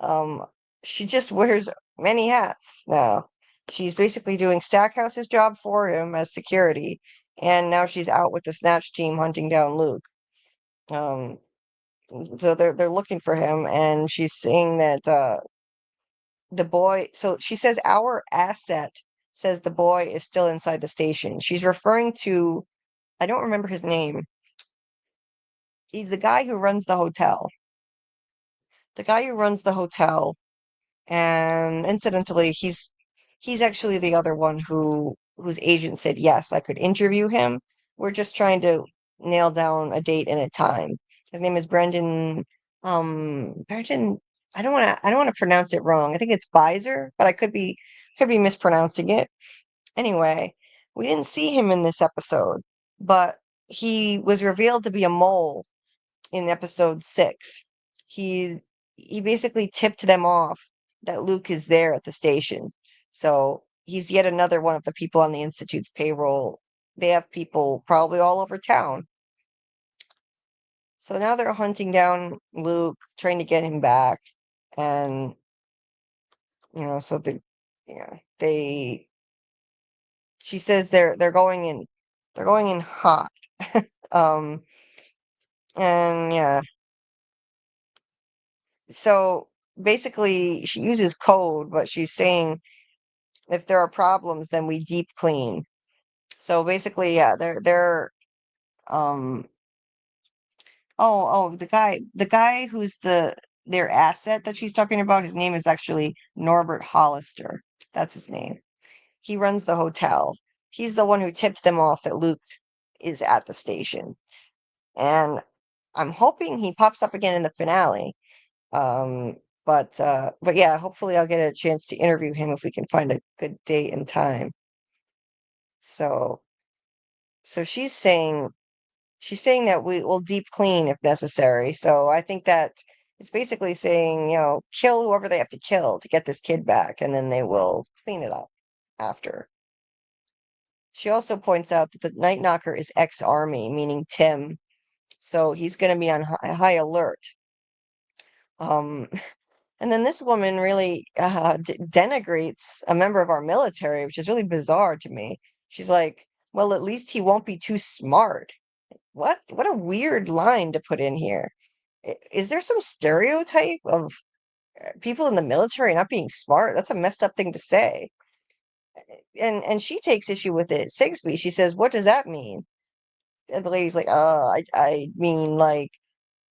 Um, she just wears many hats now. She's basically doing Stackhouse's job for him as security, and now she's out with the snatch team hunting down Luke. Um, so they're looking for him, and she's saying that the boy. So she says our asset says the boy is still inside the station. She's referring to, I don't remember his name. He's the guy who runs the hotel. The guy who runs the hotel. And incidentally, he's actually the other one whose agent said yes, I could interview him. We're just trying to nail down a date and a time. His name is Brendan. Brendan. I don't want to pronounce it wrong. I think it's Bizer, but I could be mispronouncing it. Anyway, we didn't see him in this episode, but he was revealed to be a mole in episode 6. He he basically tipped them off that Luke is there at the station. So he's yet another one of the people on the Institute's payroll. They have people probably all over town. So now they're hunting down Luke, trying to get him back. And so they she says they're going in hot. Um and yeah, so basically she uses code, but she's saying if there are problems, then we deep clean. So basically, yeah, they're um the guy who's their asset that she's talking about, his name is actually Norbert Hollister. That's his name. He runs the hotel. He's the one who tipped them off that Luke is at the station. And I'm hoping he pops up again in the finale. Um, but yeah, hopefully I'll get a chance to interview him if we can find a good date and time. So so she's saying that we will deep clean if necessary. So I think that it's basically saying, kill whoever they have to kill to get this kid back, and then they will clean it up after. She also points out that the Night Knocker is ex-army, meaning Tim, so he's going to be on high alert. Um, and then this woman really denigrates a member of our military, which is really bizarre to me. She's like, well, at least he won't be too smart. What a weird line to put in here. Is there some stereotype of people in the military not being smart? That's a messed up thing to say. And she takes issue with it. Sigsbee, she says, "What does that mean?" And the lady's like, I mean, like."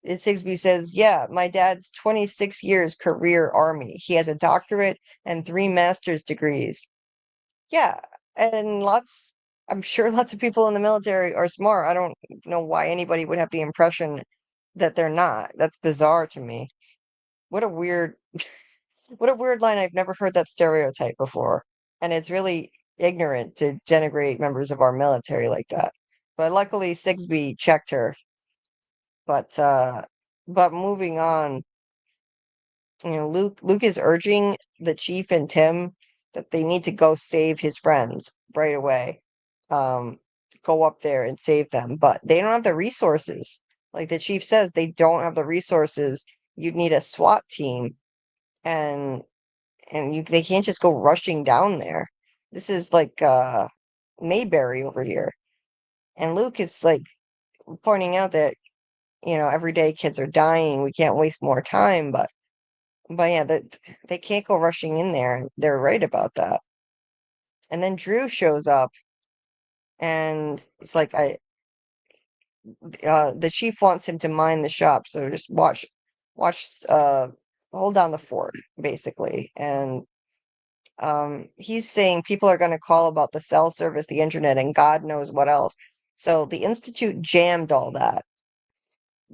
And Sigsbee says, "Yeah, my dad's 26 years career army. He has a doctorate and 3 master's degrees." Yeah, and I'm sure lots of people in the military are smart. I don't know why anybody would have the impression that they're not. That's bizarre to me. What a weird, what a weird line. I've never heard that stereotype before. And it's really ignorant to denigrate members of our military like that. But luckily Sigsbee checked her. But moving on, Luke is urging the chief and Tim that they need to go save his friends right away. Um, go up there and save them, but they don't have the resources. Like the chief says, they don't have the resources. You'd need a SWAT team, and they can't just go rushing down there. This is like Mayberry over here. And Luke is like pointing out that, every day kids are dying. We can't waste more time, but yeah, they can't go rushing in there. And they're right about that. And then Drew shows up and it's like the chief wants him to mind the shop, so just watch hold down the fort, basically. And he's saying people are going to call about the cell service, the internet, and God knows what else. So the Institute jammed all that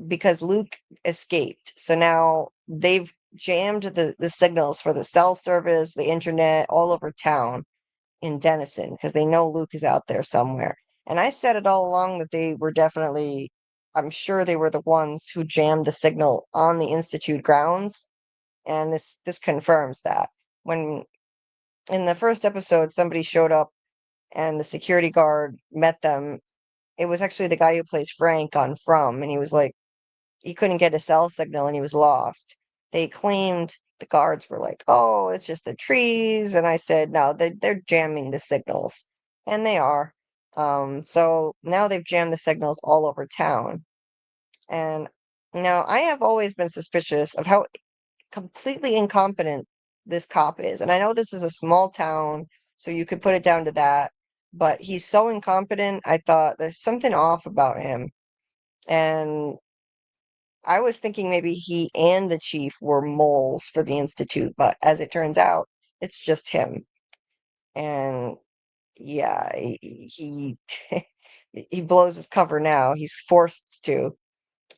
because Luke escaped. So now they've jammed the signals for the cell service, the internet, all over town in Denison because they know Luke is out there somewhere. And I said it all along that they were definitely, I'm sure they were the ones who jammed the signal on the Institute grounds. And this confirms that. When in the first episode, somebody showed up and the security guard met them. It was actually the guy who plays Frank on From, and he was like, he couldn't get a cell signal and he was lost. They claimed the guards were like, "Oh, it's just the trees," and I said, "No, they're jamming the signals," and they are. So now they've jammed the signals all over town, and now I have always been suspicious of how completely incompetent this cop is, and I know this is a small town, so you could put it down to that. But he's so incompetent. I thought there's something off about him, and I was thinking maybe he and the chief were moles for the Institute, but as it turns out, it's just him. And yeah, he he blows his cover now. He's forced to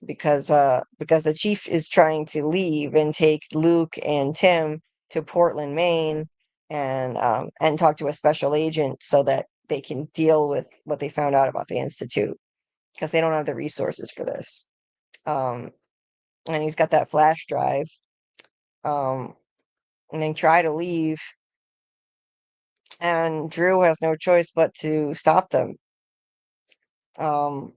because the chief is trying to leave and take Luke and Tim to Portland, Maine, and talk to a special agent so that they can deal with what they found out about the Institute because they don't have the resources for this. Um, and he's got that flash drive. Um, and they try to leave, and Drew has no choice but to stop them. Um,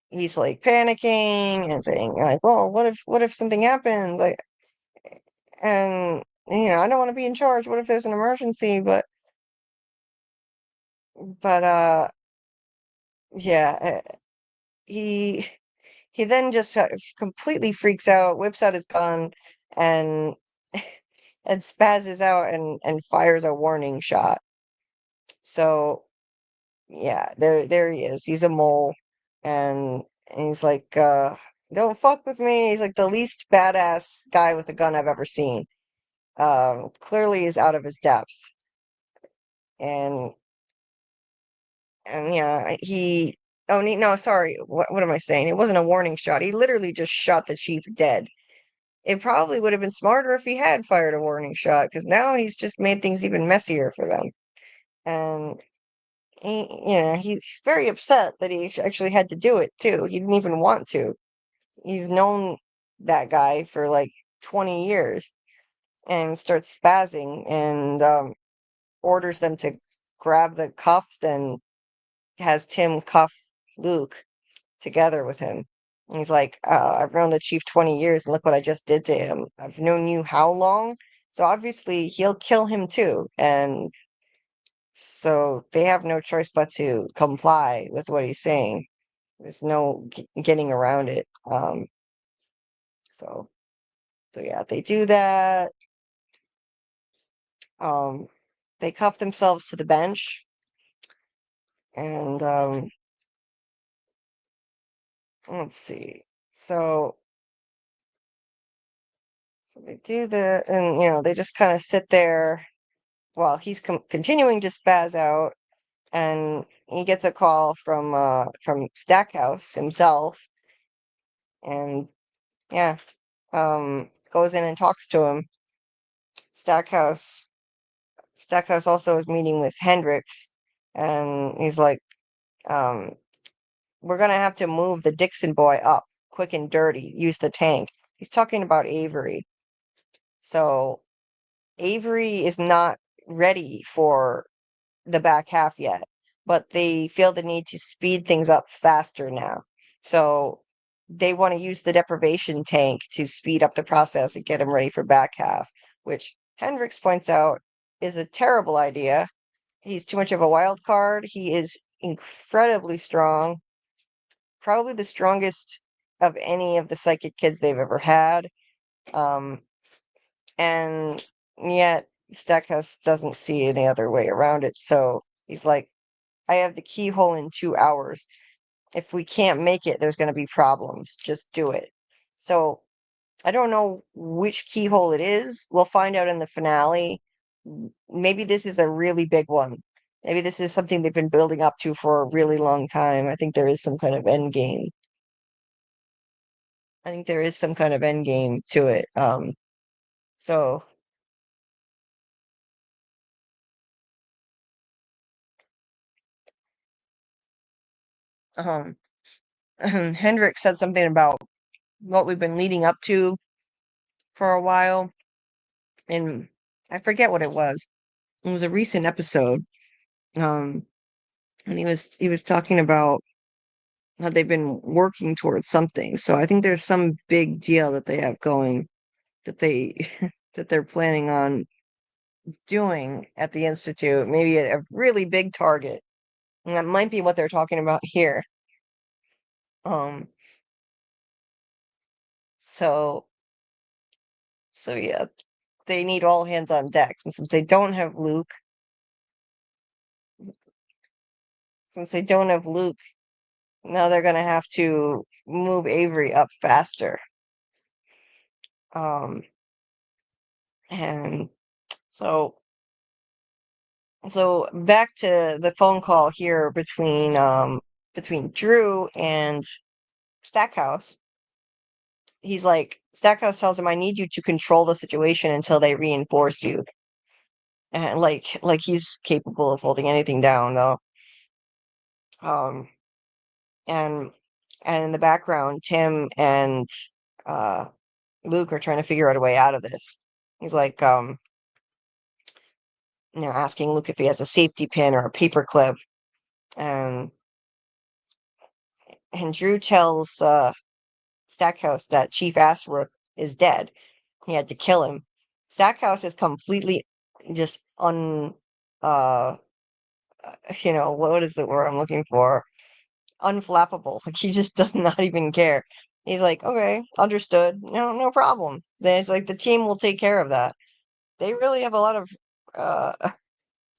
he's like panicking and saying like, "Well, what if something happens?" Like, and I don't want to be in charge. What if there's an emergency? But yeah, he he then just completely freaks out, whips out his gun, and and spazzes out and fires a warning shot. So yeah, there he is. He's a mole, and he's like, "Don't fuck with me." He's like the least badass guy with a gun I've ever seen. Clearly is out of his depth, and yeah, he. Oh no, sorry. What am I saying? It wasn't a warning shot. He literally just shot the chief dead. It probably would have been smarter if he had fired a warning shot, because now he's just made things even messier for them. And he's very upset that he actually had to do it too. He didn't even want to. He's known that guy for like 20 years and starts spazzing and orders them to grab the cuffs and has Tim cuff Luke together with him. And he's like, I've known the chief 20 years and look what I just did to him. I've known you how long? So obviously he'll kill him too. And so they have no choice but to comply with what he's saying. There's no getting around it. So yeah, they do that. Um, they cuff themselves to the bench, and let's see. So they do the, and they just kind of sit there while he's continuing to spaz out, and he gets a call from Stackhouse himself, and yeah, goes in and talks to him. Stackhouse Stackhouse also is meeting with Hendricks, and he's like, um, we're gonna have to move the Dixon boy up quick and dirty. Use the tank. He's talking about Avery. So Avery is not ready for the back half yet, but they feel the need to speed things up faster now. So they want to use the deprivation tank to speed up the process and get him ready for back half, which Hendricks points out is a terrible idea. He's too much of a wild card. He is incredibly strong, probably the strongest of any of the psychic kids they've ever had. And yet Stackhouse doesn't see any other way around it. So he's like, I have the keyhole in 2 hours. If we can't make it, there's going to be problems. Just do it. So I don't know which keyhole it is. We'll find out in the finale. Maybe this is a really big one. Maybe this is something they've been building up to for a really long time. I think there is some kind of end game. I think there is some kind of end game to it. So um Hendrik said something about what we've been leading up to for a while, and I forget what it was. It was a recent episode. Um and he was talking about how they've been working towards something. So I think there's some big deal that they have going that they that they're planning on doing at the institute, maybe a really big target. And that might be what they're talking about here. Um so so yeah, they need all hands on deck. And since they don't have Luke, now they're gonna have to move Avery up faster. Um and so So back to the phone call here between Drew and Stackhouse. He's like, Stackhouse tells him, I need you to control the situation until they reinforce you. And like he's capable of holding anything down though. Um and and in the background, Tim and uh Luke are trying to figure out a way out of this. He's like asking Luke if he has a safety pin or a paper clip. And and Drew tells Stackhouse that Chief Ashworth is dead. He had to kill him. Stackhouse is completely just uh what is the word I'm looking for? Unflappable. Like he just does not even care. He's like, okay, understood. No problem. Then it's like the team will take care of that. They really have a lot of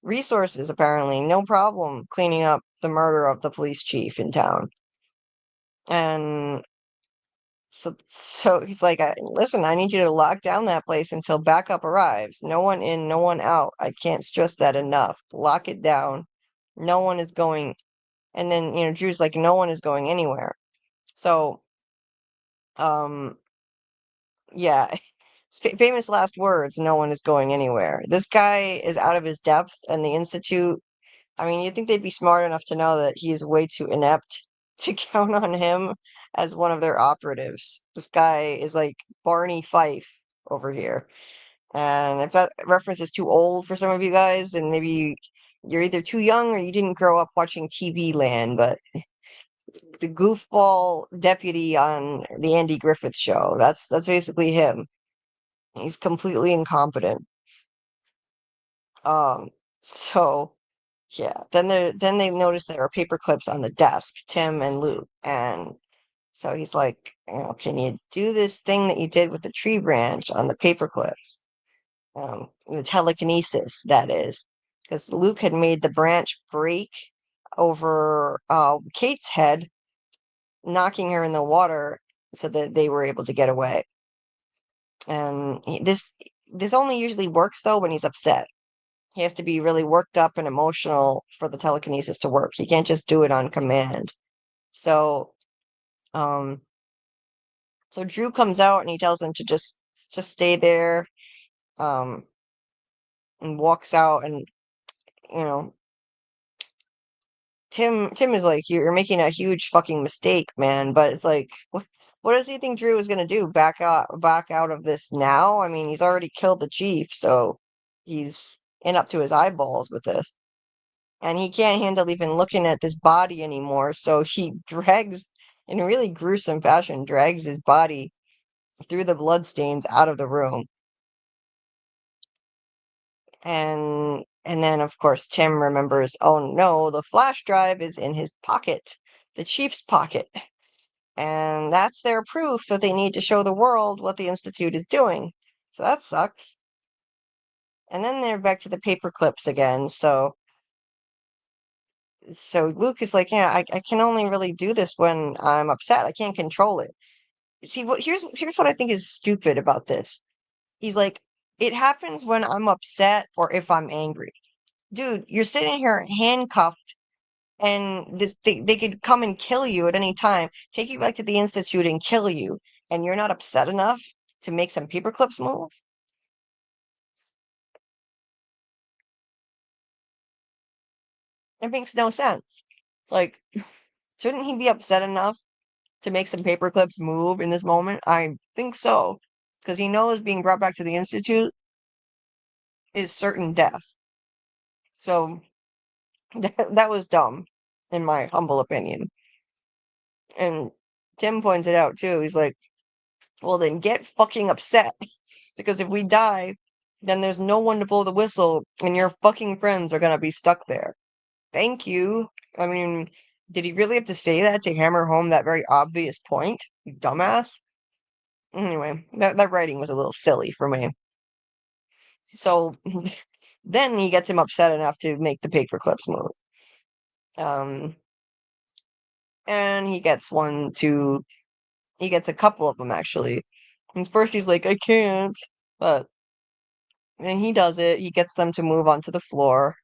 resources apparently. No problem cleaning up the murder of the police chief in town. And so he's like, listen, I need you to lock down that place until backup arrives. No one in, no one out. I can't stress that enough. Lock it down. No one is going. And then, Drew's like, no one is going anywhere. So, um, yeah, famous last words, no one is going anywhere. This guy is out of his depth, and the Institute, I mean, you'd think they'd be smart enough to know that he is way too inept to count on him as one of their operatives. This guy is like Barney Fife over here. And if that reference is too old for some of you guys, then maybe you're either too young or you didn't grow up watching TV Land, but the goofball deputy on the Andy Griffith show, that's basically him. He's completely incompetent. Um so Yeah. Then they notice there are paper clips on the desk, Tim and Luke. And so he's like, can you do this thing that you did with the tree branch on the paper clips? The telekinesis, that is. Because Luke had made the branch break over Kate's head, knocking her in the water so that they were able to get away. And this only usually works though when he's upset. He has to be really worked up and emotional for the telekinesis to work. He can't just do it on command. So, um, so Drew comes out and he tells them to just stay there, um, and walks out. And you know, Tim is like, you're making a huge fucking mistake, man. But it's like, what does he think Drew is gonna do? Back out of this now? I mean, he's already killed the chief, so he's in up to his eyeballs with this. And he can't handle even looking at this body anymore, so he drags, in a really gruesome fashion, drags his body through the bloodstains out of the room. And then of course Tim remembers, oh no, the flash drive is in his pocket, the chief's pocket. And that's their proof that they need to show the world what the Institute is doing. So that sucks. And then they're back to the paper clips again. So Luke is like, yeah, I can only really do this when I'm upset. I can't control it. See, here's what I think is stupid about this. He's like, it happens when I'm upset or if I'm angry. Dude, you're sitting here handcuffed, and they could come and kill you at any time, take you back to the Institute and kill you, and you're not upset enough to make some paperclips move? It makes no sense. Like, shouldn't he be upset enough to make some paperclips move in this moment? I think so, because he knows being brought back to the Institute is certain death. So that was dumb, in my humble opinion. And Tim points it out too. He's like, well, then get fucking upset. Because if we die, then there's no one to blow the whistle, and your fucking friends are gonna be stuck there. Thank you. I mean, did he really have to say that to hammer home that very obvious point? You dumbass. Anyway, that writing was a little silly for me. So then he gets him upset enough to make the paperclips move. Um, and he gets he gets a couple of them actually. And first he's like, I can't, but and he does it. He gets them to move onto the floor.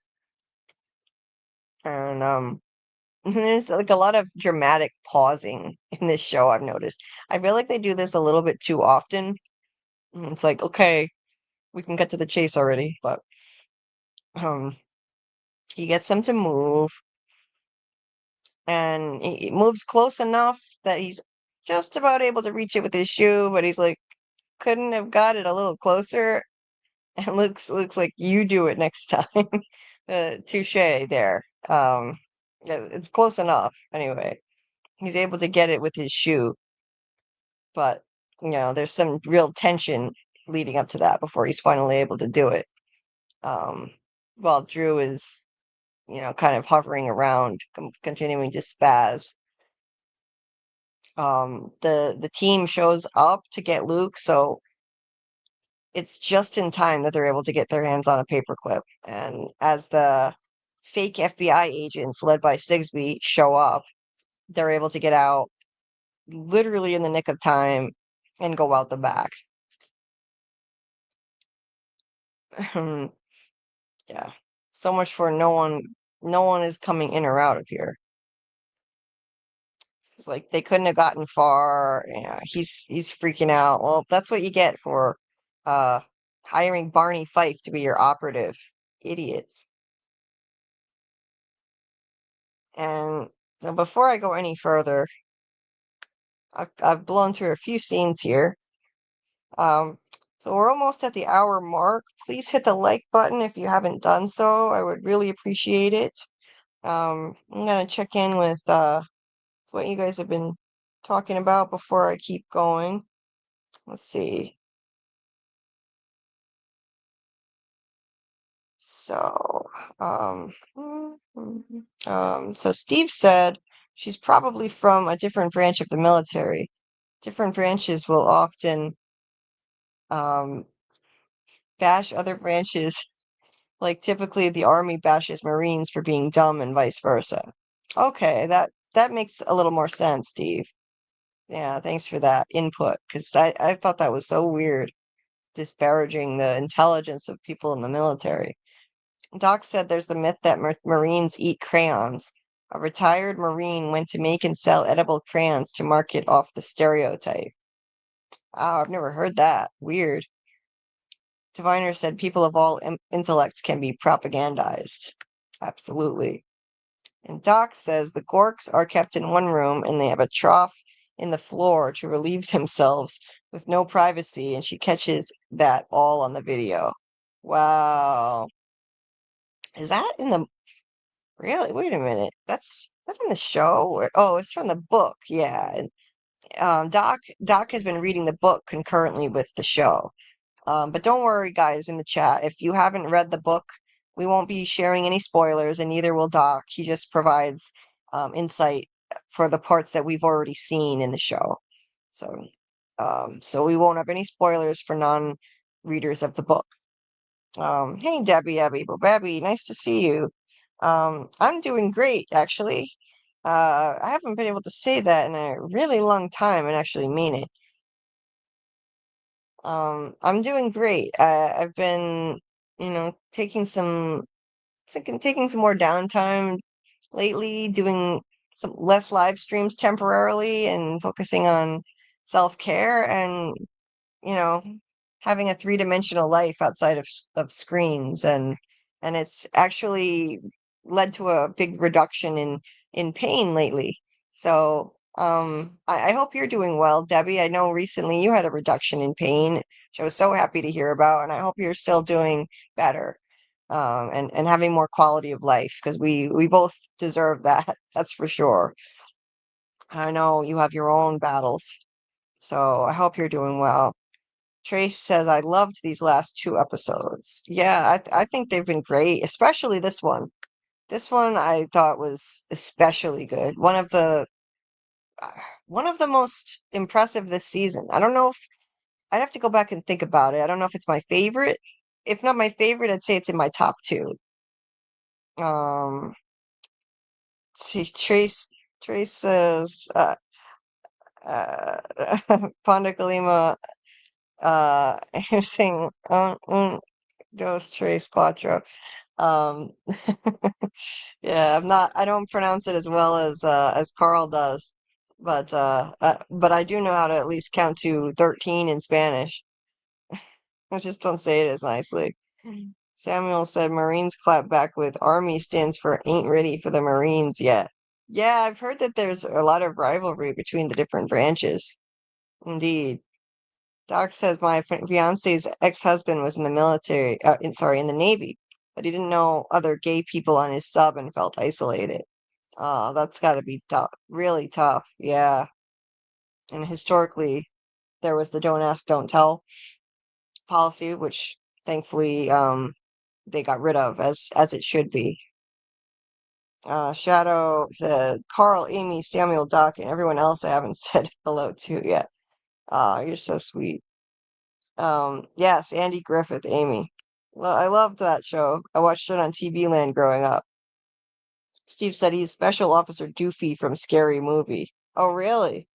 And there's like a lot of dramatic pausing in this show, I've noticed. I feel like they do this a little bit too often. It's like, okay, we can get to the chase already, but um he gets them to move, and he moves close enough that he's just about able to reach it with his shoe, but he's like, couldn't have got it a little closer. And looks like you do it next time. Touche there. Yeah, it's close enough. Anyway, he's able to get it with his shoe, but there's some real tension leading up to that before he's finally able to do it. Um, while Drew is, kind of hovering around, continuing to spaz. The team shows up to get Luke, so it's just in time that they're able to get their hands on a paperclip. And as the fake FBI agents led by Sigsbee show up, they're able to get out literally in the nick of time and go out the back. Yeah. So much for no one is coming in or out of here. It's like they couldn't have gotten far. Yeah, he's freaking out. Well, that's what you get for uh hiring Barney Fife to be your operative. Idiots. And so before I go any further, I've blown through a few scenes here. So we're almost at the hour mark. Please hit the like button if you haven't done so. I would really appreciate it. I'm gonna check in with what you guys have been talking about before I keep going. Let's see. So, so Steve said she's probably from a different branch of the military. Different branches will often um, bash other branches, like typically the Army bashes Marines for being dumb and vice versa. Okay, that makes a little more sense, Steve. Yeah, thanks for that input, because I thought that was so weird, disparaging the intelligence of people in the military. Doc said there's the myth that Marines eat crayons. A retired Marine went to make and sell edible crayons to market off the stereotype. Oh, I've never heard that. Weird. Diviner said people of all intellects can be propagandized. Absolutely. And Doc says the Gorks are kept in one room and they have a trough in the floor to relieve themselves with no privacy, and she catches that all on the video. Wow. Is that in the really? Wait a minute. That's that in the show? Oh, it's from the book. Yeah. And Doc has been reading the book concurrently with the show. But don't worry, guys, in the chat. If you haven't read the book, we won't be sharing any spoilers, and neither will Doc. He just provides insight for the parts that we've already seen in the show. So we won't have any spoilers for non-readers of the book. Hey, Abby, Babby, nice to see you. I'm doing great, actually. I haven't been able to say that in a really long time and actually mean it. I'm doing great. I've been, taking some more downtime lately, doing some less live streams temporarily and focusing on self-care and, you know, having a three-dimensional life outside of screens, and it's actually led to a big reduction in pain lately. So, I hope you're doing well, Debbie. I know recently you had a reduction in pain, which I was so happy to hear about, and I hope you're still doing better, and having more quality of life because we both deserve that. That's for sure. I know you have your own battles, so I hope you're doing well. Trace says, I loved these last two episodes. Yeah, I think they've been great, especially this one. This one I thought was especially good. One of the most impressive this season. I don't know if I'd have to go back and think about it. I don't know if it's my favorite. If not my favorite, I'd say it's in my top two. Um, see, Trace says, uh, Pandecolima, saying, dos, tres, cuatro. Um, yeah, I don't pronounce it as well as Carl does, but I do know how to at least count to 13 in Spanish. I just don't say it as nicely. Samuel said Marines clap back with Army stands for ain't ready for the Marines yet. Yeah, I've heard that there's a lot of rivalry between the different branches. Indeed. Doc says my fiance's ex-husband was in the military, in the Navy, but he didn't know other gay people on his sub and felt isolated. Oh, that's got to be tough, really tough. Yeah. And historically, there was the don't ask, don't tell policy, which thankfully they got rid of as it should be. Shadow says Carl, Amy, Samuel, Doc, and everyone else I haven't said hello to yet. You're so sweet. Yes, Andy Griffith, Amy. Well, I loved that show. I watched it on TV Land growing up. Steve said he's Special Officer Doofy from Scary Movie. Oh, really?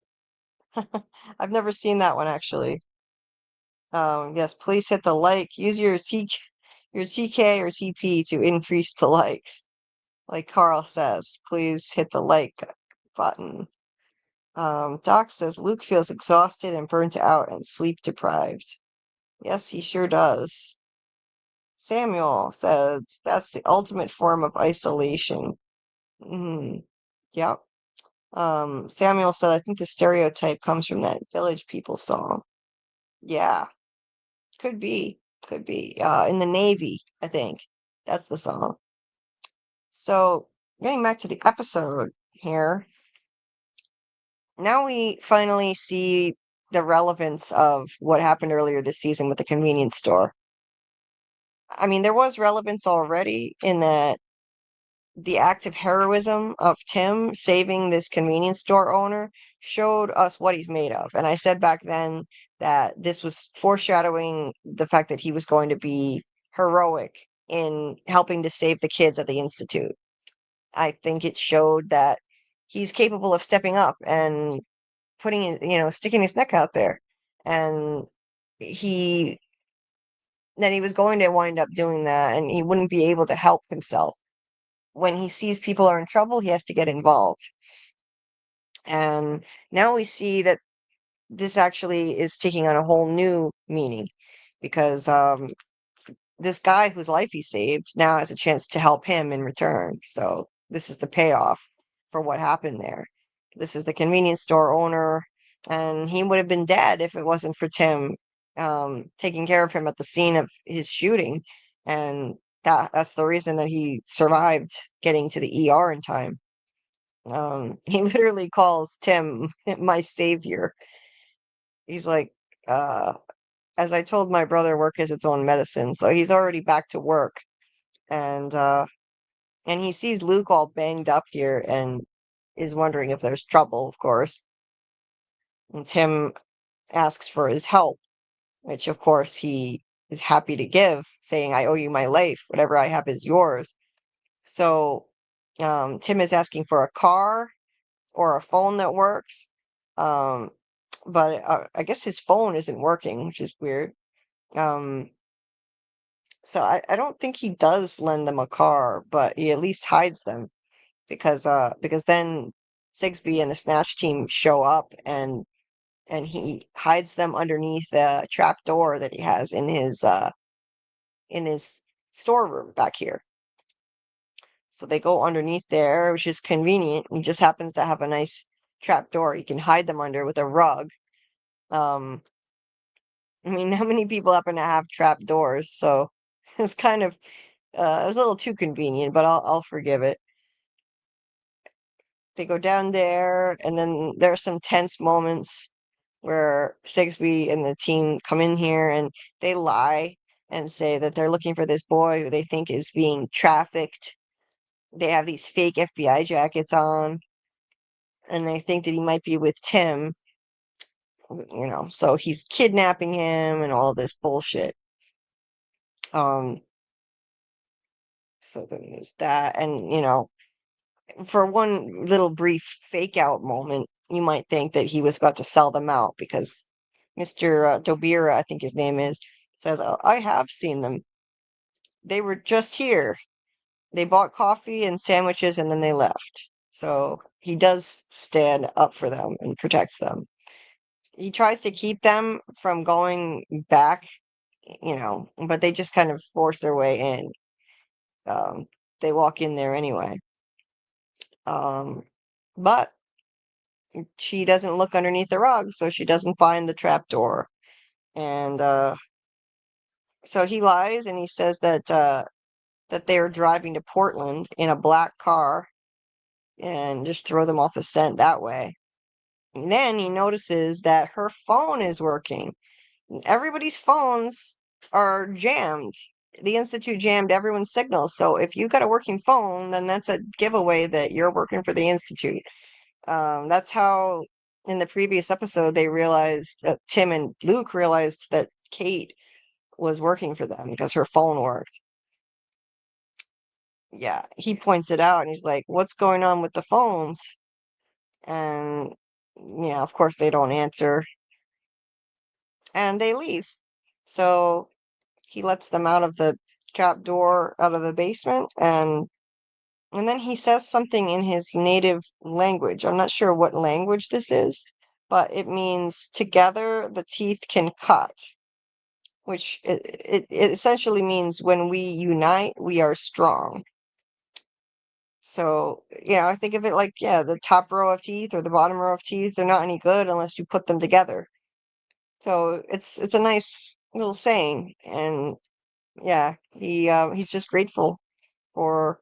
I've never seen that one actually. Yes, please hit the like. Use your TK or TP to increase the likes. Like Carl says, please hit the like button. Doc says Luke feels exhausted and burnt out and sleep deprived. Yes, he sure does. Samuel says that's the ultimate form of isolation. Yep. Samuel said, I think the stereotype comes from that Village People song. Yeah, could be. Could be. In the Navy, I think. That's the song. So, getting back to the episode here, now we finally see the relevance of what happened earlier this season with the convenience store. I mean, there was relevance already in that the act of heroism of Tim saving this convenience store owner showed us what he's made of. And I said back then that this was foreshadowing the fact that he was going to be heroic in helping to save the kids at the Institute. I think it showed that he's capable of stepping up and sticking his neck out there. And he then he was going to wind up doing that, and he wouldn't be able to help himself. When he sees people are in trouble, he has to get involved. And now we see that this actually is taking on a whole new meaning because this guy whose life he saved now has a chance to help him in return. So this is the payoff for what happened there. This is the convenience store owner, and he would have been dead if it wasn't for Tim taking care of him at the scene of his shooting, and that's the reason that he survived getting to the ER in time. He literally calls Tim my savior. He's like, as I told my brother, work is its own medicine. So he's already back to work, and he sees Luke all banged up here and is wondering if there's trouble, of course. And Tim asks for his help, which of course he is happy to give, saying, I owe you my life. Whatever I have is yours. So Tim is asking for a car or a phone that works. Um, but I guess his phone isn't working, which is weird. Um, so I don't think he does lend them a car, but he at least hides them because then Sigsbee and the Snatch team show up and he hides them underneath the trap door that he has in his storeroom back here. So they go underneath there, which is convenient. He just happens to have a nice trap door he can hide them under with a rug. I mean, how many people happen to have trap doors? So it's kind of it was a little too convenient, but I'll forgive it. They go down there, and then there are some tense moments where Sigsbee and the team come in here and they lie and say that they're looking for this boy who they think is being trafficked. They have these fake FBI jackets on, and they think that he might be with Tim, so he's kidnapping him and all this bullshit. Um, so then there's that, and for one little brief fake out moment, you might think that he was about to sell them out because Mr. Dobira, I think his name is, says, oh, I have seen them. They were just here. They bought coffee and sandwiches and then they left. So he does stand up for them and protects them. He tries to keep them from going back, but they just kind of force their way in. They walk in there anyway. But she doesn't look underneath the rug, so she doesn't find the trap door. And so he lies and he says that they're driving to Portland in a black car and just throw them off the scent that way. And then he notices that her phone is working. Everybody's phones are jammed. The Institute jammed everyone's signals. So if you got a working phone, then that's a giveaway that you're working for the Institute. That's how in the previous episode they realized, Tim and Luke realized that Kate was working for them because her phone worked. Yeah, he points it out and he's like, what's going on with the phones? And yeah, of course they don't answer and they leave. So he lets them out of the trap door out of the basement and then he says something in his native language. I'm not sure what language this is, but it means together the teeth can cut, which it essentially means when we unite, we are strong. So, I think of it like, the top row of teeth or the bottom row of teeth, they're not any good unless you put them together. So it's a nice little saying, and yeah, he's just grateful for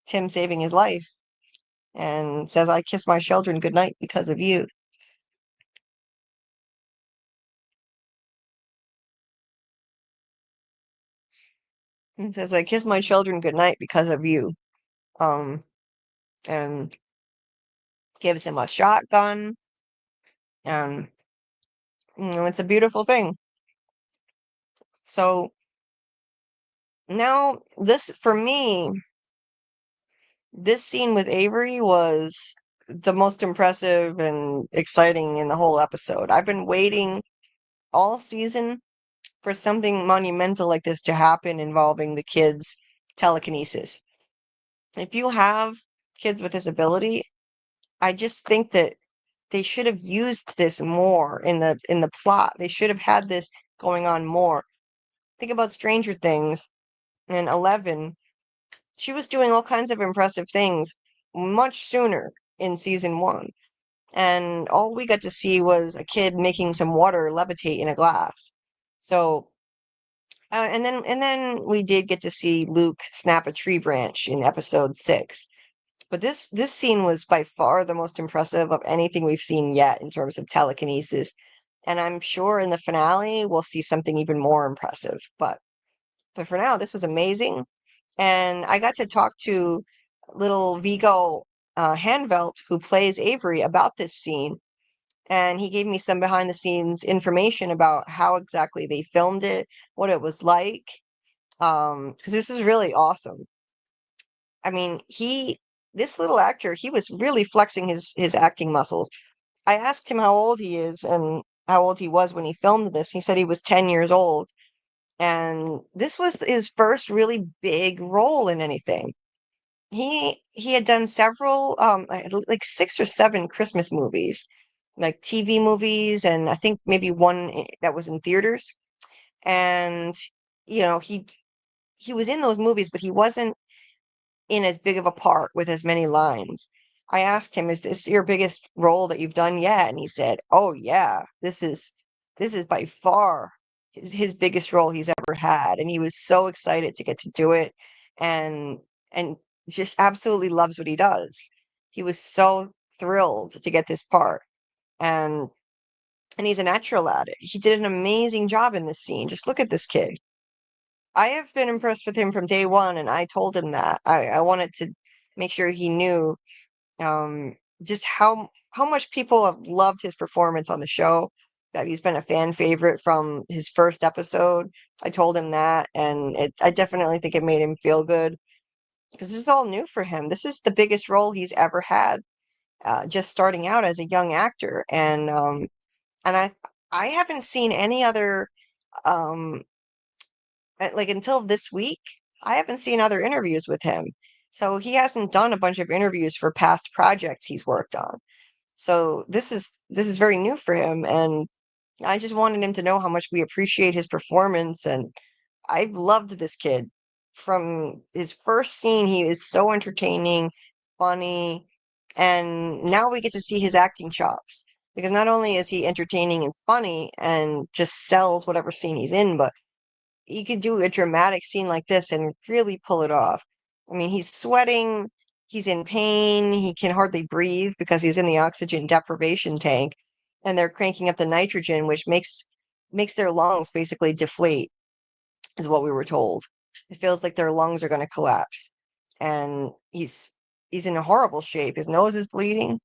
Tim saving his life, and says, "I kiss my children goodnight because of you." He says, "I kiss my children goodnight because of you," and gives him a shotgun, and it's a beautiful thing. So now this, for me, this scene with Avery was the most impressive and exciting in the whole episode. I've been waiting all season for something monumental like this to happen involving the kids' telekinesis. If you have kids with this ability, I just think that they should have used this more in the plot. They should have had this going on more. Think about Stranger Things and 11. She was doing all kinds of impressive things, much sooner in season 1. And all we got to see was a kid making some water levitate in a glass. So, and then we did get to see Luke snap a tree branch in episode 6. But this scene was by far the most impressive of anything we've seen yet in terms of telekinesis. And I'm sure in the finale we'll see something even more impressive. But for now, this was amazing. And I got to talk to little Vigo Hanvelt, who plays Avery, about this scene. And he gave me some behind the scenes information about how exactly they filmed it, what it was like. Because this is really awesome. I mean, this little actor, he was really flexing his acting muscles. I asked him how old he is and how old he was when he filmed this. He said he was 10 years old. And this was his first really big role in anything. He had done several like 6 or 7 Christmas movies, like TV movies, and I think maybe one that was in theaters. And he was in those movies, but he wasn't in as big of a part with as many lines. I asked him, "Is this your biggest role that you've done yet?" And he said, "Oh yeah, this is by far his biggest role he's ever had." And he was so excited to get to do it, and and just absolutely loves what he does. He was so thrilled to get this part, and and he's a natural at it. He did an amazing job in this scene. Just look at this kid. I have been impressed with him from day one, and I told him that. I wanted to make sure he knew just how much people have loved his performance on the show, that he's been a fan favorite from his first episode. I told him that, and I definitely think it made him feel good because this is all new for him. This is the biggest role he's ever had, just starting out as a young actor, and I haven't seen any other um like until this week, I haven't seen other interviews with him. So he hasn't done a bunch of interviews for past projects he's worked on. So this is very new for him, and I just wanted him to know how much we appreciate his performance. And I've loved this kid from his first scene. He is so entertaining, funny, and now we get to see his acting chops, because not only is he entertaining and funny and just sells whatever scene he's in, but he could do a dramatic scene like this and really pull it off. I mean, he's sweating, he's in pain, he can hardly breathe because he's in the oxygen deprivation tank, and they're cranking up the nitrogen, which makes their lungs basically deflate, is what we were told. It feels like their lungs are going to collapse. And he's in a horrible shape. His nose is bleeding.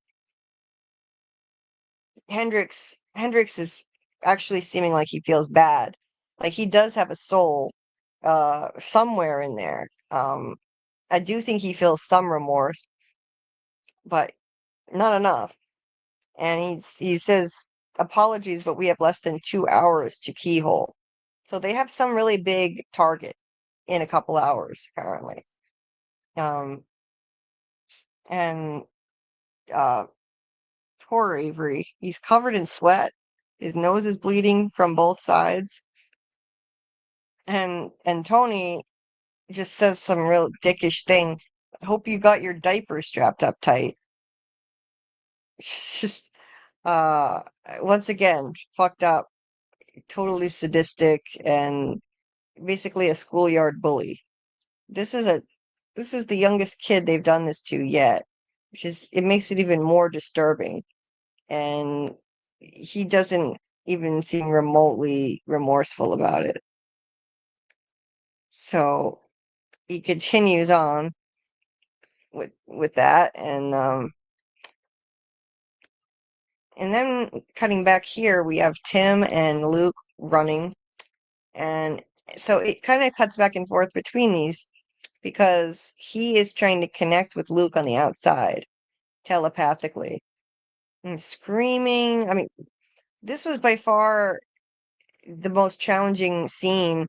Hendrix is actually seeming like he feels bad. Like he does have a soul somewhere in there. I do think he feels some remorse, but not enough. And he says apologies, but we have less than 2 hours to keyhole. So they have some really big target in a couple hours, apparently. Um, and uh, poor Avery, he's covered in sweat. His nose is bleeding from both sides. And Tony just says some real dickish thing. Hope you got your diaper strapped up tight. It's just uh once again fucked up, totally sadistic, and basically a schoolyard bully. This is a this is the youngest kid they've done this to yet, which is it makes it even more disturbing. And he doesn't even seem remotely remorseful about it. So he continues on with that, and then cutting back here, we have Tim and Luke running, and so it kind of cuts back and forth between these because he is trying to connect with Luke on the outside telepathically and screaming. I mean, this was by far the most challenging scene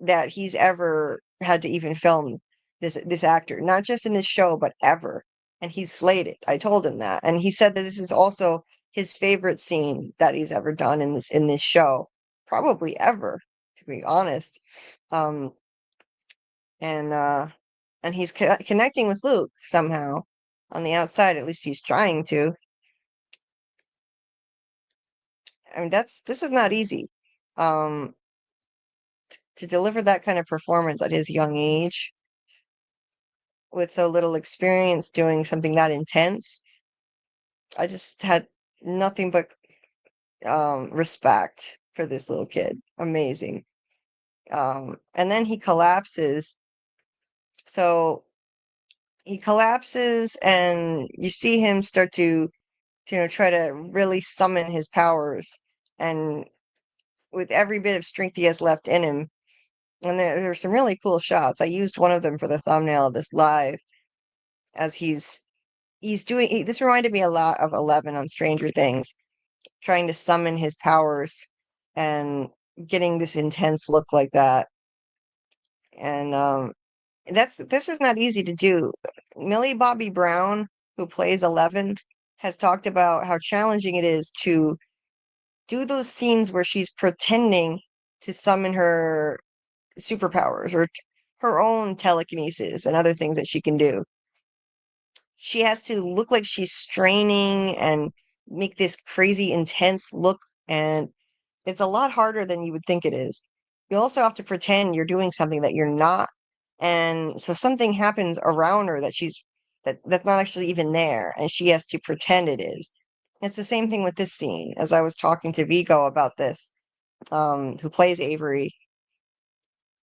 that he's ever had to even film, this actor, not just in this show, but ever. And he's slayed it. I told him that. And he said that this is also his favorite scene that he's ever done in this show. Probably ever, to be honest. Um and uh and he's connecting with Luke somehow. On the outside, at least he's trying to. I mean, this is not easy. Um, to deliver that kind of performance at his young age with so little experience doing something that intense, I just had nothing but respect for this little kid. Amazing. And then he collapses. So he collapses, and you see him start to, try to really summon his powers. And with every bit of strength he has left in him, and there's some really cool shots. I used one of them for the thumbnail of this live, as he's doing. This reminded me a lot of 11 on Stranger Things, trying to summon his powers and getting this intense look like that. And this is not easy to do. Millie Bobby Brown, who plays 11, has talked about how challenging it is to do those scenes where she's pretending to summon her superpowers or her own telekinesis and other things that she can do. She has to look like she's straining and make this crazy intense look, and it's a lot harder than you would think it is. You also have to pretend you're doing something that you're not, and so something happens around her that's not actually even there, and she has to pretend it is. It's the same thing with this scene. As I was talking to Vigo about this, who plays Avery,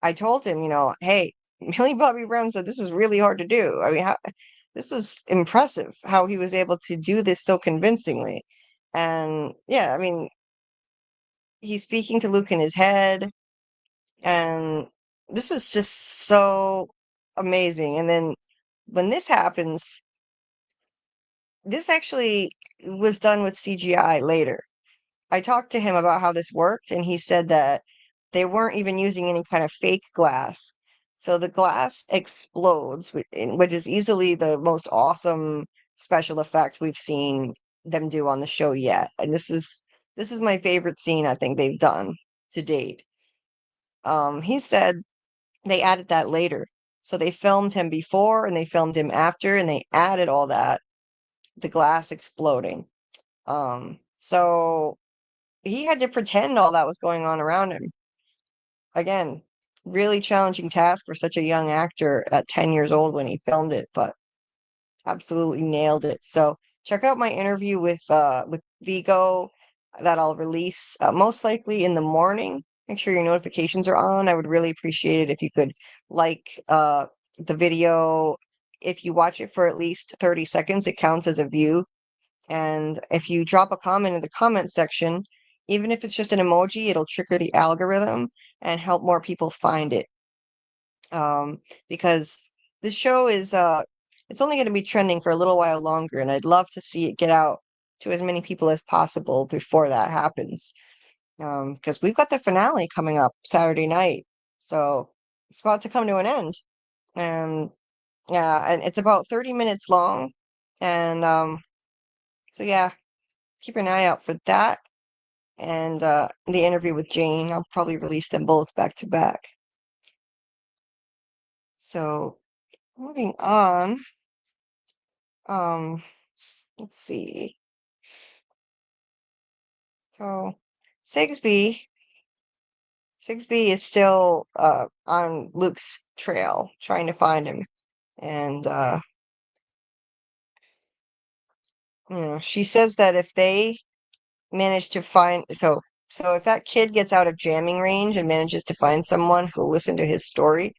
I told him, hey, Millie Bobby Brown said this is really hard to do. I mean, this was impressive how he was able to do this so convincingly. And yeah, I mean, he's speaking to Luke in his head, and this was just so amazing. And then when this happens, this actually was done with CGI later. I talked to him about how this worked, and he said that they weren't even using any kind of fake glass. So the glass explodes, which is easily the most awesome special effect we've seen them do on the show yet. And this is my favorite scene I think they've done to date. He said they added that later. So they filmed him before and they filmed him after, and they added all that, the glass exploding. So he had to pretend all that was going on around him. Again, really challenging task for such a young actor at 10 years old when he filmed it, but absolutely nailed it. So check out my interview with Vigo that I'll release most likely in the morning. Make sure your notifications are on. I would really appreciate it if you could like the video. If you watch it for at least 30 seconds, it counts as a view. And if you drop a comment in the comment section, even if it's just an emoji, it'll trigger the algorithm and help more people find it. Because this show is it's only going to be trending for a little while longer, and I'd love to see it get out to as many people as possible before that happens. Because we've got the finale coming up Saturday night, so it's about to come to an end. And yeah, and it's about 30 minutes long, and so yeah, keep an eye out for that. And the interview with Jane, I'll probably release them both back to back. So moving on, um, let's see. So Sigsbee, Sigsbee is still on Luke's trail, trying to find him, and she says that if they manage to find, so if that kid gets out of jamming range and manages to find someone who'll listen to his story,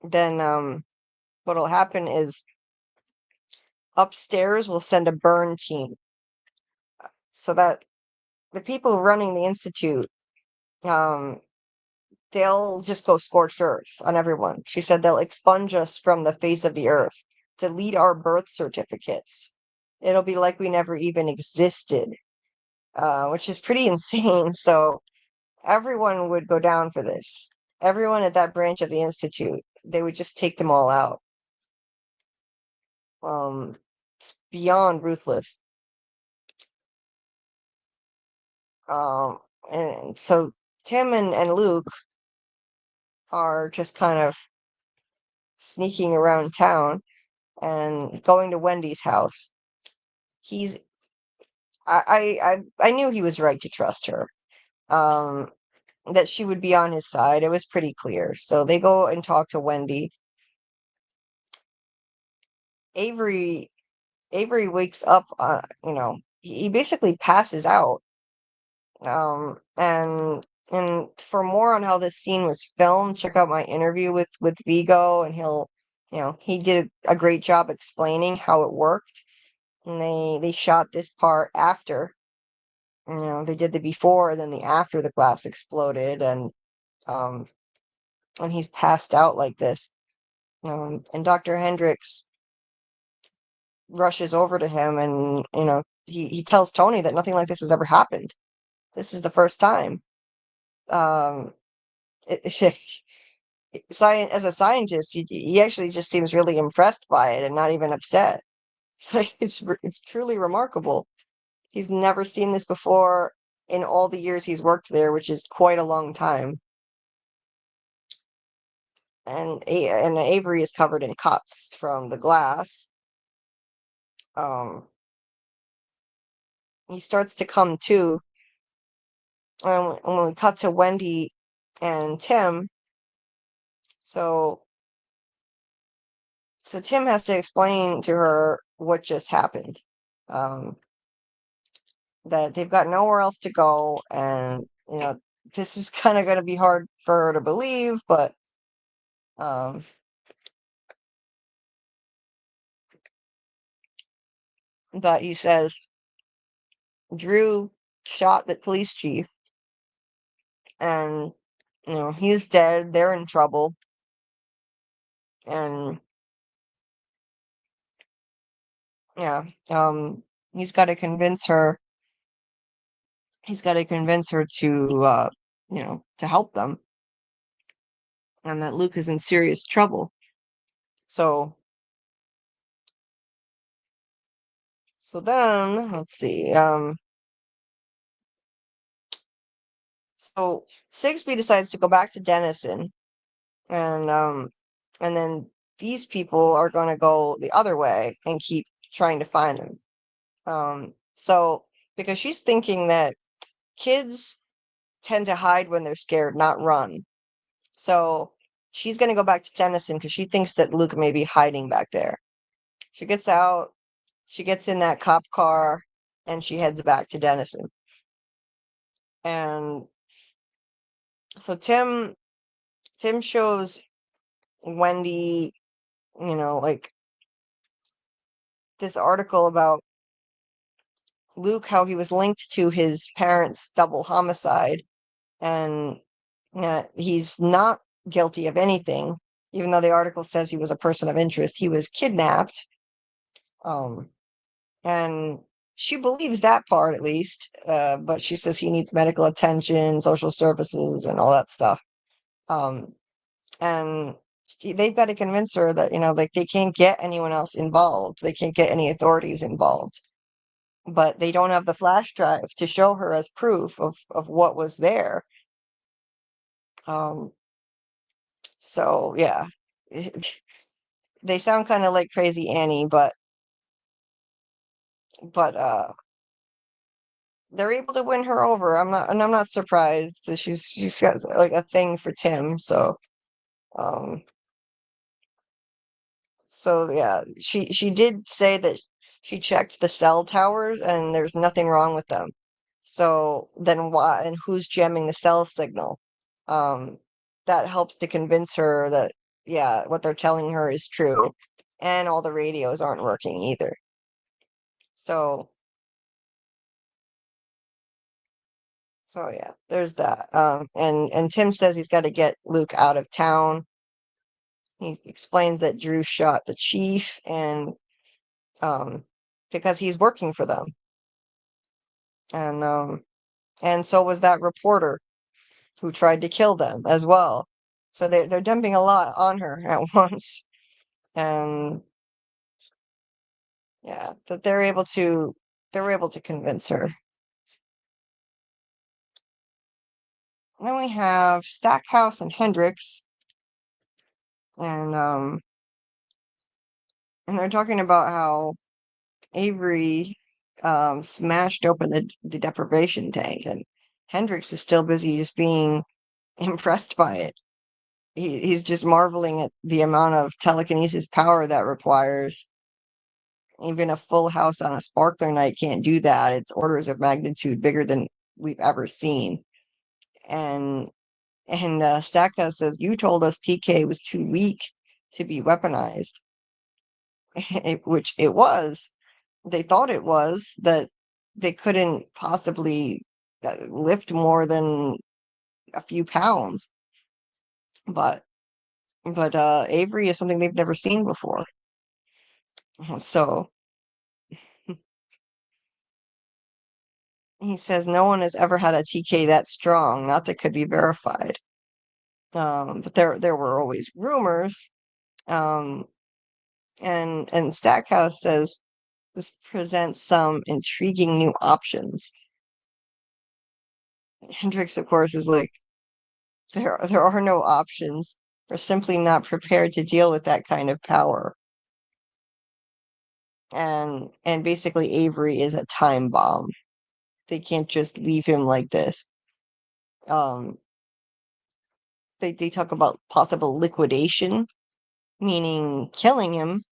then what'll happen is upstairs will send a burn team so that the people running the institute, um, they'll just go scorched earth on everyone. She said they'll expunge us from the face of the earth, delete our birth certificates. It'll be like we never even existed, which is pretty insane. So everyone would go down for this. Everyone at that branch of the institute, they would just take them all out. It's beyond ruthless. Um, and so Tim and Luke are just kind of sneaking around town. and going to Wendy's house. I knew he was right to trust her. That she would be on his side. It was pretty clear. So they go and talk to Wendy. Avery wakes up, he basically passes out. And for more on how this scene was filmed, check out my interview with Vigo, and he did a great job explaining how it worked. And they shot this part after, they did the before and then the after the glass exploded, um and he's passed out like this. And Dr. Hendricks rushes over to him, and he tells Tony that nothing like this has ever happened. This is the first time. Um, it, as a scientist, he actually just seems really impressed by it and not even upset. It's like it's truly remarkable. He's never seen this before in all the years he's worked there, which is quite a long time. And Avery is covered in cuts from the glass. He starts to come to. And when we cut to Wendy and Tim, so Tim has to explain to her what just happened. That they've got nowhere else to go, and this is kind of going to be hard for her to believe, but um, he says Drew shot the police chief, and he's dead. They're in trouble, and yeah, he's got to convince her. He's got to convince her to to help them, and that Luke is in serious trouble. So then let's see. So Sigsbee decides to go back to Denison, and then these people are going to go the other way and keep trying to find them. So because she's thinking that kids tend to hide when they're scared, not run. So she's going to go back to Denison because she thinks that Luke may be hiding back there. She gets out, she gets in that cop car, and she heads back to Denison. And so Tim shows Wendy, like this article about Luke, how he was linked to his parents' double homicide, and he's not guilty of anything, even though the article says he was a person of interest. He was kidnapped. And she believes that part at least, but she says he needs medical attention, social services, and all that stuff. And they've got to convince her that like they can't get anyone else involved. They can't get any authorities involved, but they don't have the flash drive to show her as proof of what was there. So yeah, they sound kind of like Crazy Annie, but they're able to win her over. I'm not surprised. She's got like a thing for Tim, so um yeah, she did say that she checked the cell towers and there's nothing wrong with them. So then why, and who's jamming the cell signal? Um that helps to convince her that yeah, what they're telling her is true. And all the radios aren't working either. So yeah, there's that. And Tim says he's got to get Luke out of town. He explains that Drew shot the chief, and because he's working for them, and so was that reporter who tried to kill them as well. So they're dumping a lot on her at once, and yeah, that they're able to convince her. Then we have Stackhouse and Hendricks, and and they're talking about how Avery smashed open the deprivation tank, and Hendrix is still busy just being impressed by it. He's just marveling at the amount of telekinesis power that requires. Even a full house on a sparkler night can't do that. It's orders of magnitude bigger than we've ever seen. And Stackhouse says, "You told us TK was too weak to be weaponized," which it was. They thought it was, that they couldn't possibly lift more than a few pounds. But Avery is something they've never seen before. So he says no one has ever had a TK that strong, not that could be verified. But there were always rumors. And Stackhouse says this presents some intriguing new options. Hendrix, of course, is like, there are no options. We're simply not prepared to deal with that kind of power. And basically Avery is a time bomb. They can't just leave him like this. They talk about possible liquidation, meaning killing him.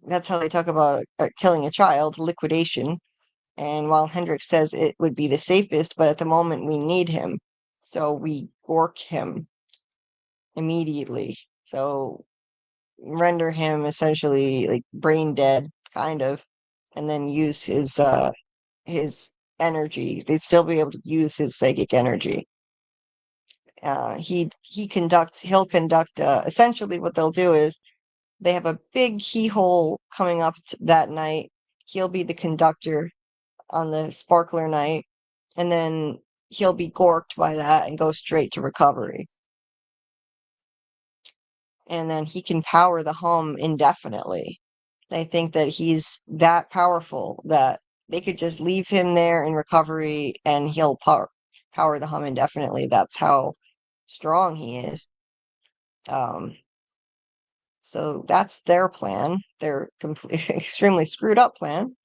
That's how they talk about killing a child, liquidation. And while Hendrix says it would be the safest, but at the moment we need him, so we gork him immediately. So render him essentially like brain dead, kind of, and then use his energy. They'd still be able to use his psychic energy. He'll conduct. Essentially, what they'll do is they have a big keyhole coming up that night. He'll be the conductor on the sparkler night, and then he'll be gorked by that and go straight to recovery. And then he can power the hum indefinitely. They think that he's that powerful that they could just leave him there in recovery and he'll power the hum indefinitely. That's how strong he is. So that's their plan. Their extremely screwed up plan.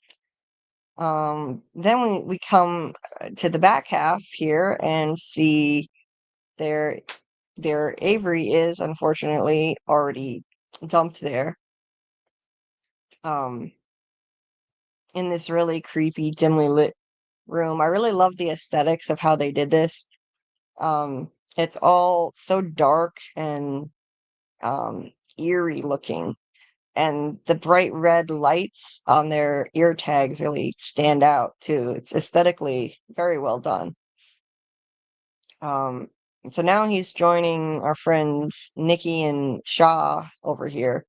Then we come to the back half here and see their Avery is unfortunately already dumped there. In this really creepy, dimly lit room. I really love the aesthetics of how they did this. It's all so dark and eerie looking, and the bright red lights on their ear tags really stand out too. It's aesthetically very well done. So now he's joining our friends Nikki and Shaw over here,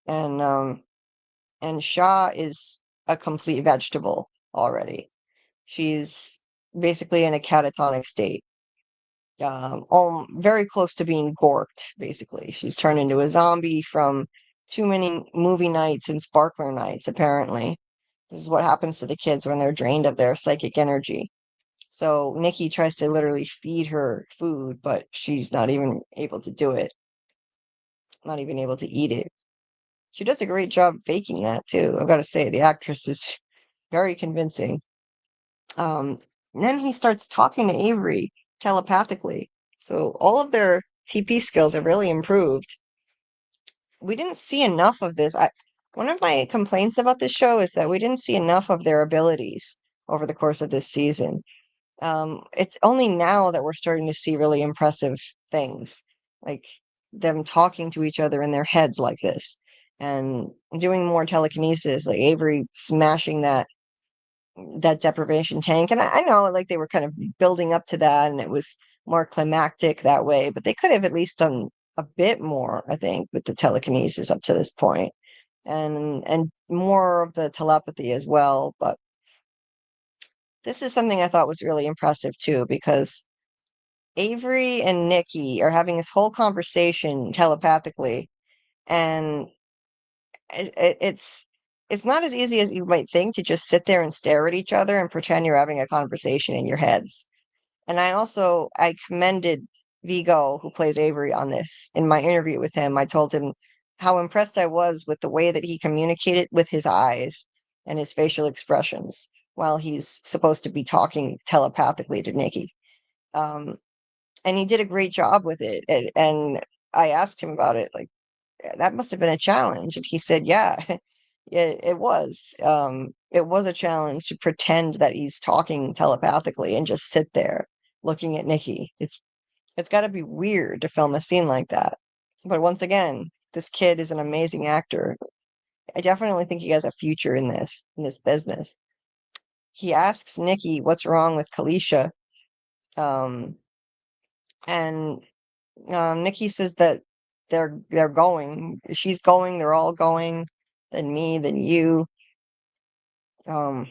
and Shaw is a complete vegetable already. She's basically in a catatonic state. Very close to being gorked, basically. She's turned into a zombie from too many movie nights and sparkler nights, apparently. This is what happens to the kids when they're drained of their psychic energy. So Nikki tries to literally feed her food, but she's not even able to do it. Not even able to eat it. She does a great job faking that, too. I've got to say, the actress is very convincing. Then he starts talking to Avery telepathically. So all of their TP skills have really improved. We didn't see enough of this. One of my complaints about this show is that we didn't see enough of their abilities over the course of this season. It's only now that we're starting to see really impressive things, like them talking to each other in their heads like this, and doing more telekinesis, like Avery smashing that deprivation tank. And I know like they were kind of building up to that and it was more climactic that way, but they could have at least done a bit more, I think, with the telekinesis up to this point, and more of the telepathy as well. But this is something I thought was really impressive too, because Avery and Nikki are having this whole conversation telepathically, and it's not as easy as you might think to just sit there and stare at each other and pretend you're having a conversation in your heads. And I commended Vigo, who plays Avery, on this. In my interview with him, I told him how impressed I was with the way that he communicated with his eyes and his facial expressions while he's supposed to be talking telepathically to Nikki. Um, and he did a great job with it. And I asked him about it, like, that must have been a challenge. And he said, yeah, it was. It was a challenge to pretend that he's talking telepathically and just sit there looking at Nikki. It's got to be weird to film a scene like that. But once again, this kid is an amazing actor. I definitely think he has a future in this business. He asks Nikki what's wrong with Kalisha, um, and Nikki says that they're going. She's going. They're all going. Then me. Then you. Um,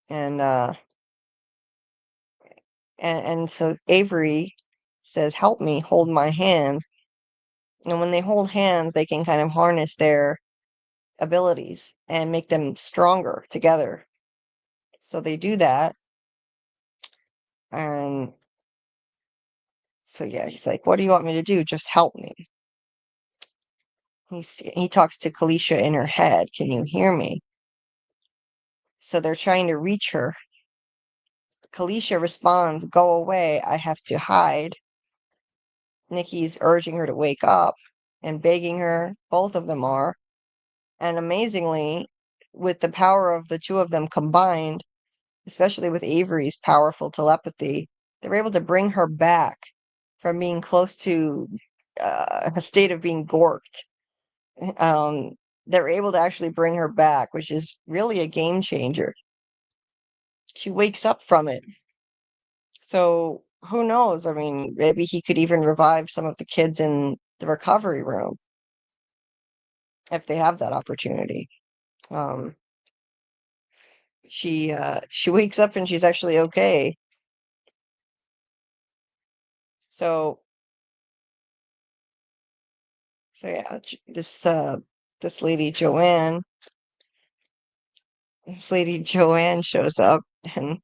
and and so Avery says, "Help me, hold my hand." And when they hold hands, they can kind of harness their abilities and make them stronger together. So they do that, and so yeah, he's like, "What do you want me to do? Just help me." He talks to Kalisha in her head. Can you hear me? So they're trying to reach her. Kalisha responds, "Go away. I have to hide." Nikki's urging her to wake up and begging her. Both of them are. And amazingly, with the power of the two of them combined, especially with Avery's powerful telepathy, they're able to bring her back from being close to a state of being gorked. Um, they're able to actually bring her back, which is really a game changer. She wakes up from it. So who knows? I mean, maybe he could even revive some of the kids in the recovery room if they have that opportunity. Um, she wakes up and she's actually okay. So yeah, this lady Joanne, shows up, and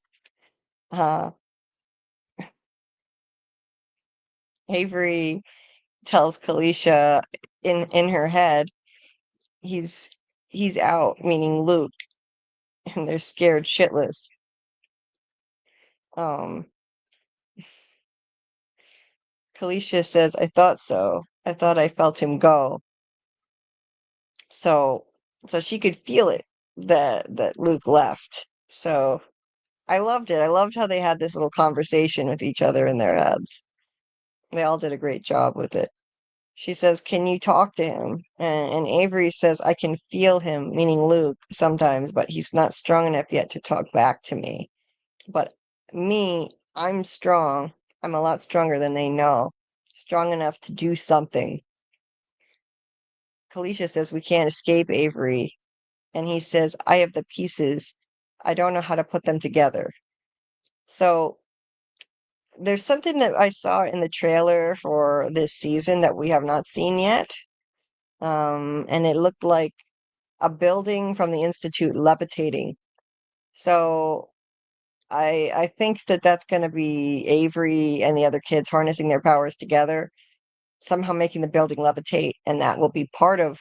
uh Avery tells Kalisha in her head he's out, meaning Luke, and they're scared shitless. Um Kalisha says, "I thought so. I thought I felt him go." So she could feel it that Luke left. So I loved it. I loved how they had this little conversation with each other in their heads. They all did a great job with it. She says, "Can you talk to him?" And Avery says, "I can feel him," meaning Luke, sometimes, but he's not strong enough yet to talk back to me. But me, I'm strong. I'm a lot stronger than they know. Strong enough to do something. Kalisha says, "We can't escape Avery." And he says, "I have the pieces. I don't know how to put them together." So there's something that I saw in the trailer for this season that we have not seen yet. And it looked like a building from the Institute levitating. So I think that that's going to be Avery and the other kids harnessing their powers together, somehow making the building levitate, and that will be part of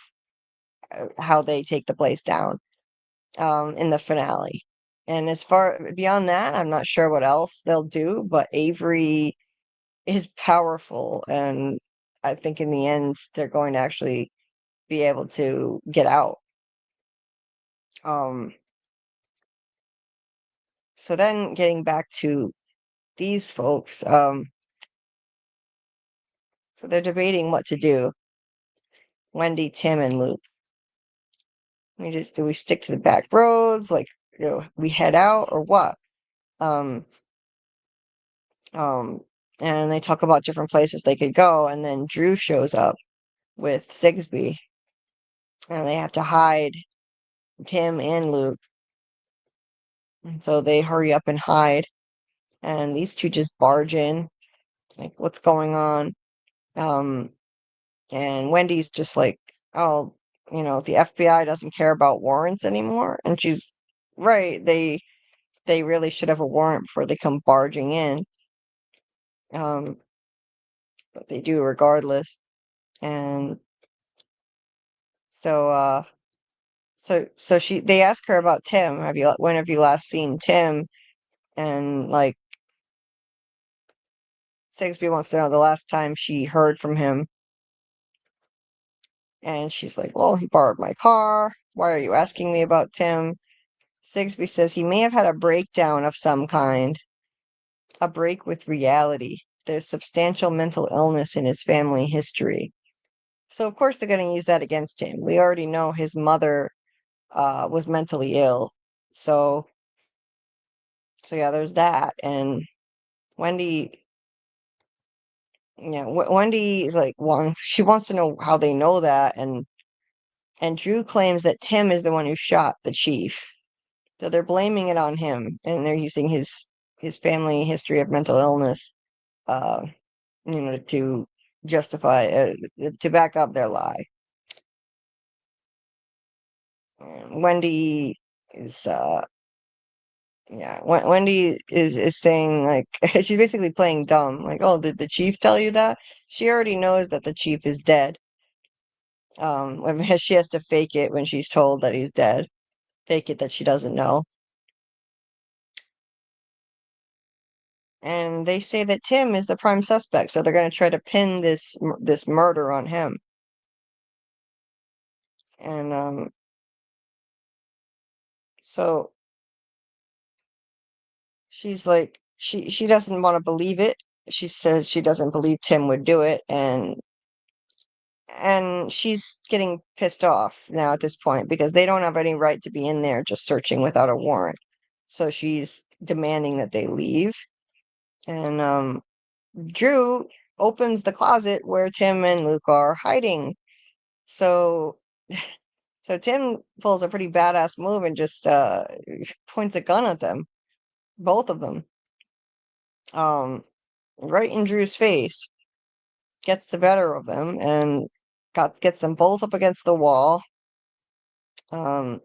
how they take the place down in the finale. And as far beyond that, I'm not sure what else they'll do, but Avery is powerful, and I think in the end they're going to actually be able to get out. Um, so then getting back to these folks, so they're debating what to do. Wendy, Tim, and Luke. Do we stick to the back roads, like, we head out, or what? Um, um, and they talk about different places they could go, and then Drew shows up with Sigsbee, and they have to hide Tim and Luke. And so they hurry up and hide, and these two just barge in, like, what's going on? And Wendy's just like, "Oh, the FBI doesn't care about warrants anymore." And she's right. They really should have a warrant before they come barging in. But they do regardless. And So they ask her about Tim. When have you last seen Tim? And like Sigsbee wants to know the last time she heard from him. And she's like, well, he borrowed my car. Why are you asking me about Tim? Sigsbee says he may have had a breakdown of some kind, a break with reality. There's substantial mental illness in his family history. So, of course, they're going to use that against him. We already know his mother was mentally ill. So yeah, there's that. And Wendy, yeah, Wendy is like, she wants to know how they know that. And Drew claims that Tim is the one who shot the chief. So they're blaming it on him, and they're using his family history of mental illness, uh, to justify, to back up their lie. And Wendy is, Wendy is saying, like, she's basically playing dumb. Like, oh, did the chief tell you that? She already knows that the chief is dead. She has to fake it when she's told that he's dead. Fake it that she doesn't know. And they say that Tim is the prime suspect, so they're going to try to pin this murder on him. And so she's like, she doesn't want to believe it. She says she doesn't believe Tim would do it, and she's getting pissed off now at this point because they don't have any right to be in there just searching without a warrant. So she's demanding that they leave. And Drew opens the closet where Tim and Luke are hiding. So Tim pulls a pretty badass move and just points a gun at them, both of them, right in Drew's face. Gets the better of them and gets them both up against the wall. Um,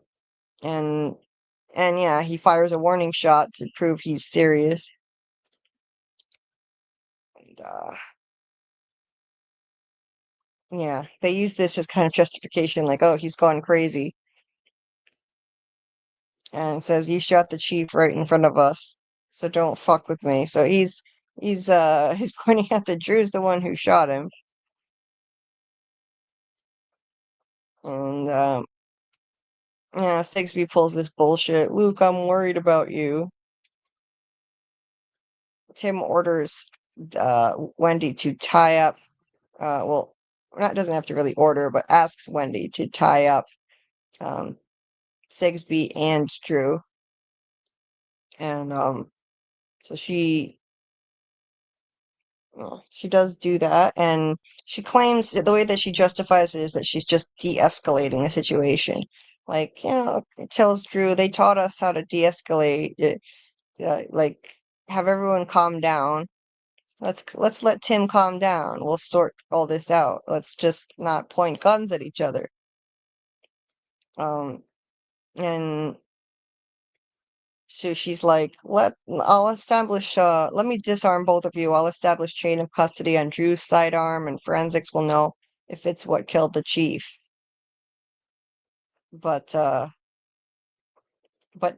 and yeah, he fires a warning shot to prove he's serious. And, yeah, they use this as kind of justification, like, oh, he's gone crazy. And says, you shot the chief right in front of us, so don't fuck with me. So he's pointing out that Drew's the one who shot him. And yeah, Sigsbee pulls this bullshit. Luke, I'm worried about you. Tim orders Wendy to tie up. Well, doesn't have to really order, but asks Wendy to tie up Sigsbee and Drew. And so she does do that, and she claims that the way that she justifies it is that she's just de-escalating the situation. Like, it tells Drew they taught us how to de-escalate it, like have everyone calm down. Let's let Tim calm down. We'll sort all this out. Let's just not point guns at each other. And so she's like, let me disarm both of you. I'll establish chain of custody on Drew's sidearm, and forensics will know if it's what killed the chief. But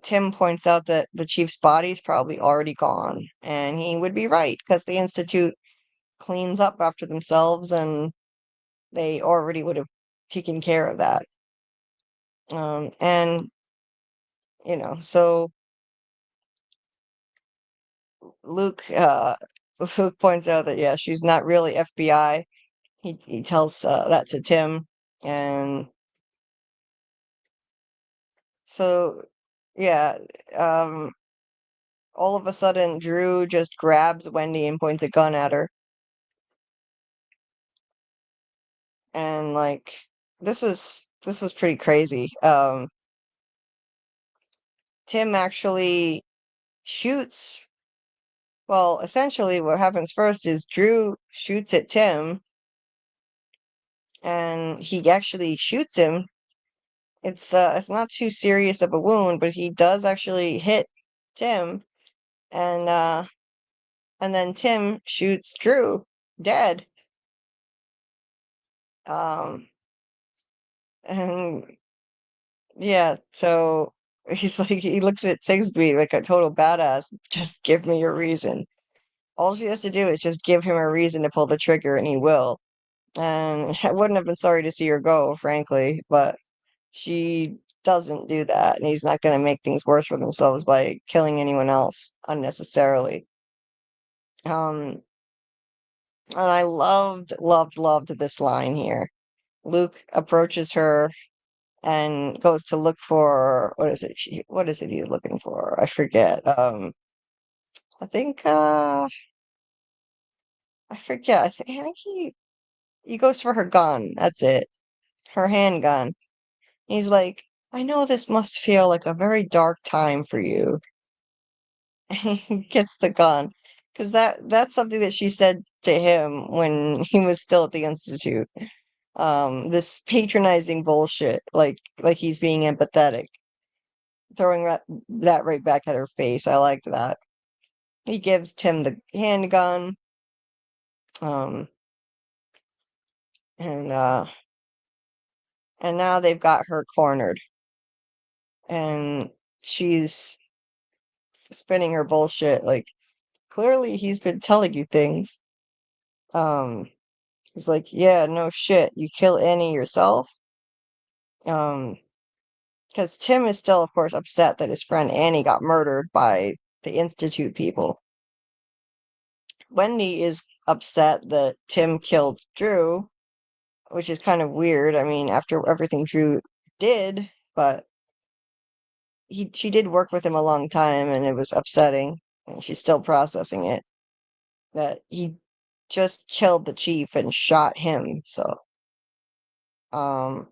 Tim points out that the chief's body is probably already gone, and he would be right because the Institute cleans up after themselves, and they already would have taken care of that. And so Luke points out that, yeah, she's not really FBI. He tells that to Tim, and so yeah, all of a sudden Drew just grabs Wendy and points a gun at her, and like this was pretty crazy. Tim actually shoots. Well, essentially, what happens first is Drew shoots at Tim, and he actually shoots him. It's not too serious of a wound, but he does actually hit Tim, and then Tim shoots Drew dead. Um And yeah, so he's like, he looks at Sigsbee like a total badass. Just give me your reason. All she has to do is just give him a reason to pull the trigger, and he will. And I wouldn't have been sorry to see her go, frankly, but she doesn't do that, and he's not going to make things worse for themselves by killing anyone else unnecessarily. Um, and I loved this line here. Luke approaches her and goes to look for what is it? What is it he's looking for? I forget. I think I forget. I think he goes for her gun. That's it. Her handgun. He's like, I know this must feel like a very dark time for you. He gets the gun because that's something that she said to him when he was still at the institute. This patronizing bullshit, like he's being empathetic, throwing that right back at her face. I liked that. He gives Tim the handgun, um, and and now they've got her cornered, and she's spinning her bullshit. Like clearly, he's been telling you things. Um, he's like, yeah, no shit. You kill Annie yourself. Um, because Tim is still, of course, upset that his friend Annie got murdered by the Institute people. Wendy is upset that Tim killed Drew, which is kind of weird. I mean, after everything Drew did, but she did work with him a long time, and it was upsetting, and she's still processing it that he just killed the chief and shot him. So, um,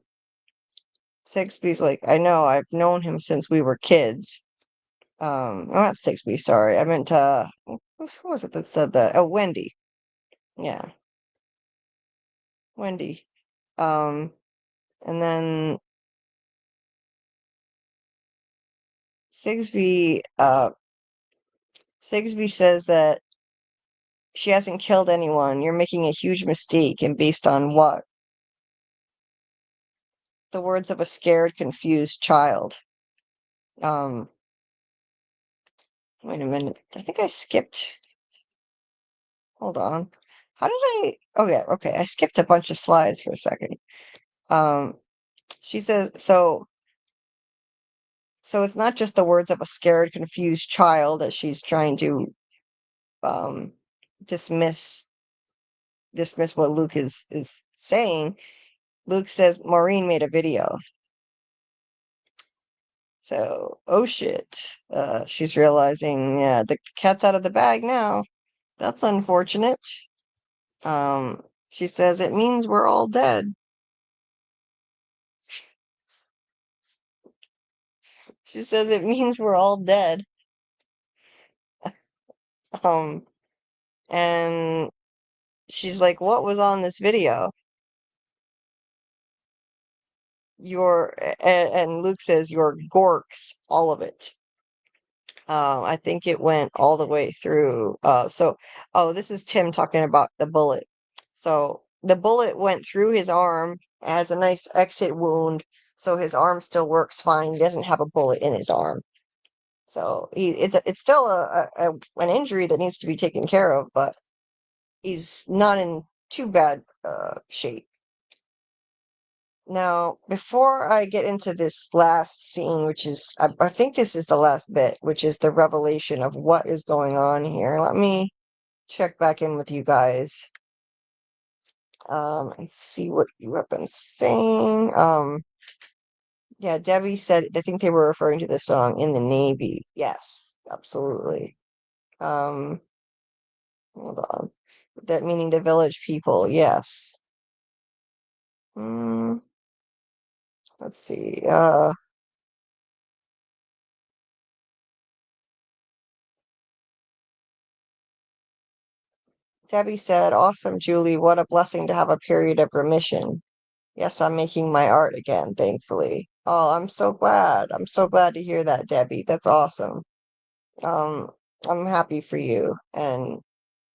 Sixby's like, I know, I've known him since we were kids. Not Sixby, sorry. I meant who was it that said that? Oh, Wendy. Yeah, Wendy. Um, and then Sigsby, Sigsby says that she hasn't killed anyone. You're making a huge mistake, and based on what? The words of a scared, confused child. Um, Wait a minute. I think I skipped. Hold on. How did I? Oh yeah, okay. I skipped a bunch of slides for a second. Um, she says so it's not just the words of a scared, confused child that she's trying to um dismiss what Luke is saying. Luke says Maureen made a video. So, oh shit. She's realizing, yeah, the cat's out of the bag now. That's unfortunate. She says it means we're all dead. She says it means we're all dead. Um, and she's like, what was on this video? And Luke says, your gorks, all of it. I think it went all the way through. This is Tim talking about the bullet. So the bullet went through his arm as a nice exit wound, so his arm still works fine. He doesn't have a bullet in his arm. So it's still an injury that needs to be taken care of, but he's not in too bad shape. Now, before I get into this last scene, which is, I think this is the last bit, which is the revelation of what is going on here. Let me check back in with you guys and see what you have been saying. Yeah, Debbie said, I think they were referring to the song In the Navy. Yes, absolutely. Hold on. That meaning the village people, yes. Mm, let's see. Debbie said, awesome, Julie. What a blessing to have a period of remission. Yes, I'm making my art again, thankfully. Oh, I'm so glad. I'm so glad to hear that, Debbie. That's awesome. Um, I'm happy for you. And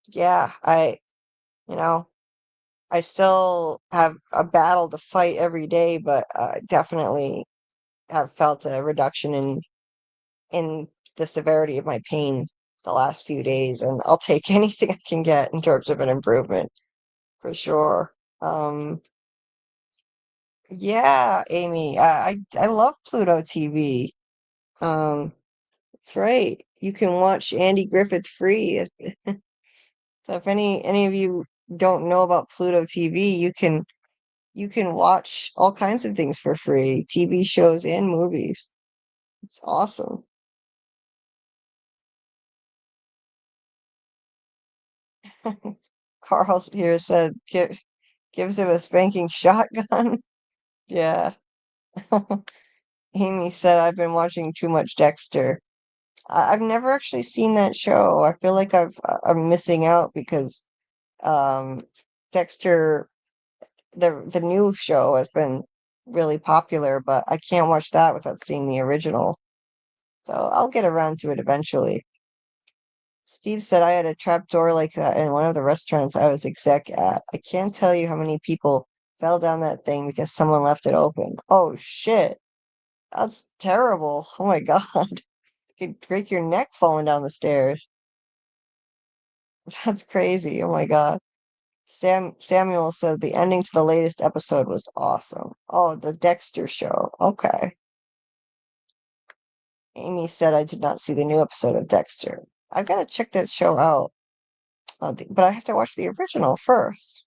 yeah, you know, I still have a battle to fight every day, but definitely have felt a reduction in the severity of my pain the last few days, and I'll take anything I can get in terms of an improvement for sure. Yeah, Amy, I love Pluto TV. Um, that's right. You can watch Andy Griffith free. So if any of you don't know about Pluto TV, you can watch all kinds of things for free, TV shows and movies. It's awesome. Carl here said gives him a spanking shotgun. Yeah. Amy said I've been watching too much Dexter. I've never actually seen that show. I feel like I'm missing out because um Dexter the new show has been really popular, but I can't watch that without seeing the original. So I'll get around to it eventually. Steve said I had a trap door like that in one of the restaurants I was exec at. I can't tell you how many people fell down that thing because someone left it open. Oh shit. That's terrible. Oh my God. You could break your neck falling down the stairs. That's crazy. Oh my God. Samuel said the ending to the latest episode was awesome. Oh, the Dexter show. Okay. Amy said I did not see the new episode of Dexter. I've got to check that show out. But I have to watch the original first.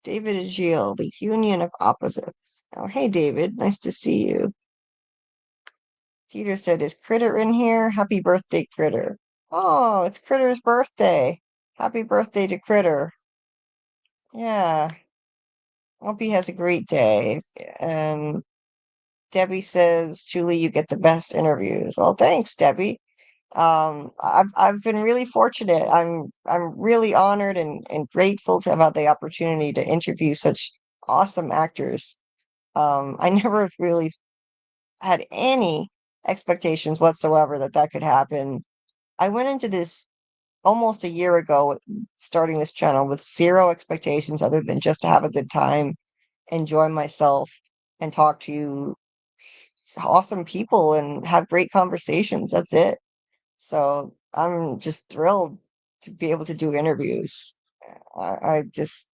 David Agile, the union of opposites. Oh, hey, David. Nice to see you. Peter said, is Critter in here? Happy birthday, Critter. Oh, it's Critter's birthday. Happy birthday to Critter. Yeah. Hope he has a great day. And Debbie says, Julie, you get the best interviews. Well, thanks, Debbie. I've been really fortunate. I'm really honored and grateful to have had the opportunity to interview such awesome actors. I never really had any expectations whatsoever that that could happen. I went into this almost a year ago, starting this channel with zero expectations other than just to have a good time, enjoy myself, and talk to awesome people and have great conversations. That's it. So I'm just thrilled to be able to do interviews. I just,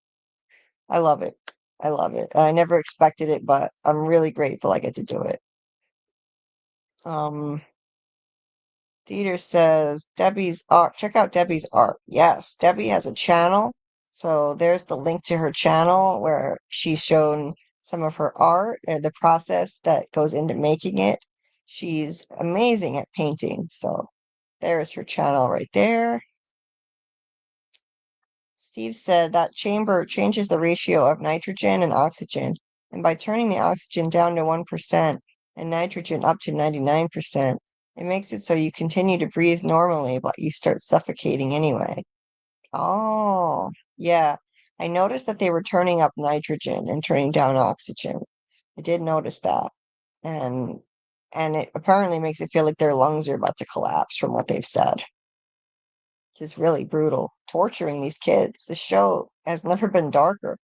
I love it. I love it. I never expected it, but I'm really grateful I get to do it. Um, Dieter says Debbie's art. Check out Debbie's art. Yes, Debbie has a channel. So there's the link to her channel where she's shown some of her art and the process that goes into making it. She's amazing at painting. So there's her channel right there. Steve said that chamber changes the ratio of nitrogen and oxygen, and by turning the oxygen down to 1% and nitrogen up to 99%, it makes it so you continue to breathe normally, but you start suffocating anyway. Oh, yeah. I noticed that they were turning up nitrogen and turning down oxygen. I did notice that. And and it apparently makes it feel like their lungs are about to collapse from what they've said. Just really brutal, torturing these kids. The show has never been darker.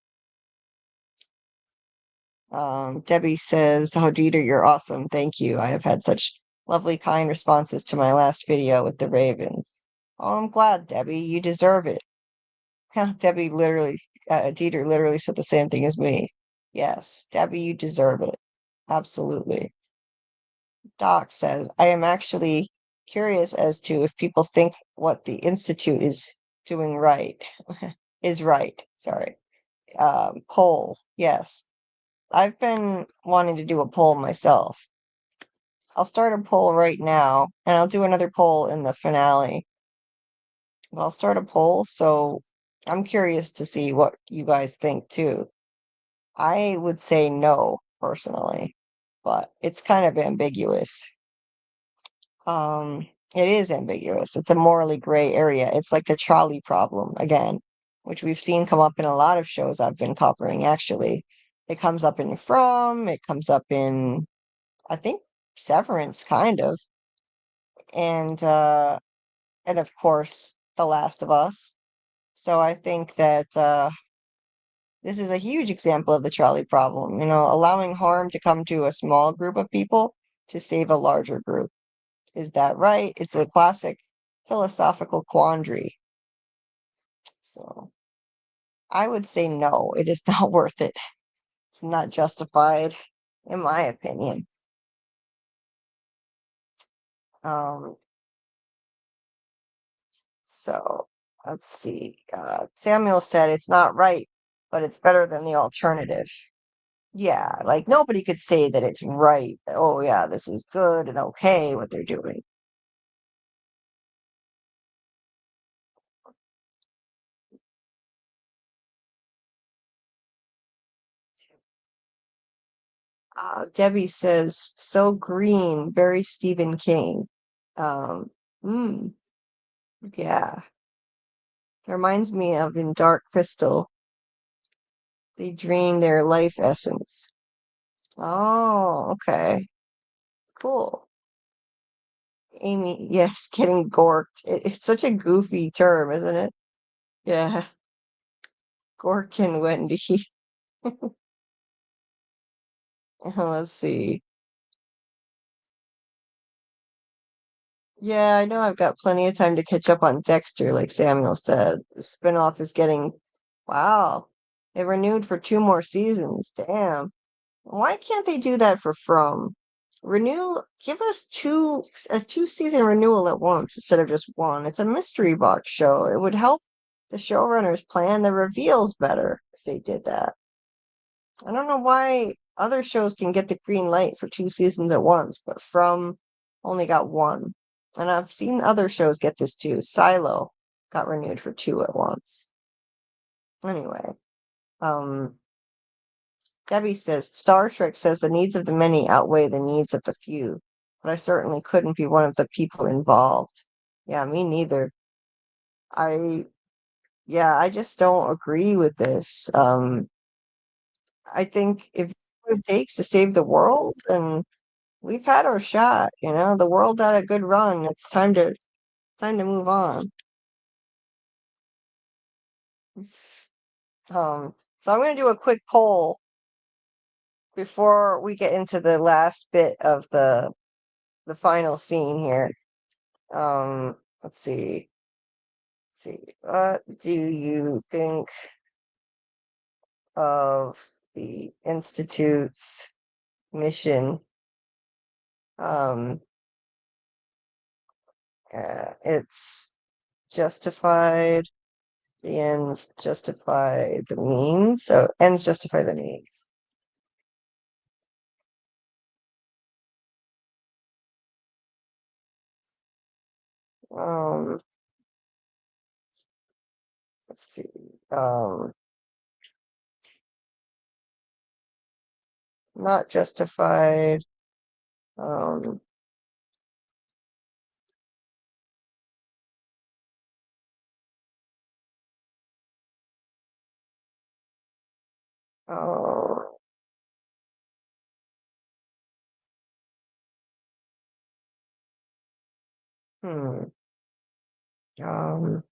Debbie says, "Oh, Dieter, you're awesome. Thank you. I have had such lovely, kind responses to my last video with the Ravens. Oh, I'm glad, Debbie. You deserve it." Debbie literally, Dieter literally said the same thing as me. Yes, Debbie, you deserve it. Absolutely. Doc says, I am actually curious as to if people think what the Institute is doing right. Is right. Sorry. Poll. Yes. I've been wanting to do a poll myself. I'll start a poll right now, and I'll do another poll in the finale. But I'll start a poll, so I'm curious to see what you guys think too. I would say no, personally, but it's kind of ambiguous. It is ambiguous. It's a morally gray area. It's like the trolley problem again, which we've seen come up in a lot of shows I've been covering, actually. It comes up in From, it comes up in, I think, Severance, kind of, and of course, The Last of Us. So I think that This is a huge example of the trolley problem, allowing harm to come to a small group of people to save a larger group. Is that right? It's a classic philosophical quandary. So I would say no, it is not worth it. It's not justified, in my opinion. Um, so let's see. Samuel said it's not right, but it's better than the alternative. Yeah, like nobody could say that it's right. Oh, yeah, this is good and okay what they're doing. Debbie says, so green, very Stephen King. Um, mm, yeah. Reminds me of in Dark Crystal, they drain their life essence. Oh, okay. Cool. Amy, yes, getting gorked. It's such a goofy term, isn't it? Yeah. Gork and Wendy. Let's see. Yeah, I know I've got plenty of time to catch up on Dexter, like Samuel said. The spinoff is getting, wow, it renewed for 2 more seasons. Damn. Why can't they do that for From? Give us a 2 season renewal at once instead of just one. It's a mystery box show. It would help the showrunners plan the reveals better if they did that. I don't know why other shows can get the green light for 2 seasons at once, but From only got one. And I've seen other shows get this too. Silo got renewed for two at once. Anyway, um, Debbie says Star Trek says the needs of the many outweigh the needs of the few, but I certainly couldn't be one of the people involved. Yeah, me neither. I yeah, I just don't agree with this. I think if what it takes to save the world, then we've had our shot, the world had a good run. It's time to move on. So I'm gonna do a quick poll before we get into the last bit of the final scene here. Let's see. Let's see. What do you think of the Institute's mission? Um, it's justified. The ends justify the means. So ends justify the means. Um, let's see. Um, not justified. Um, oh, hmm. Um,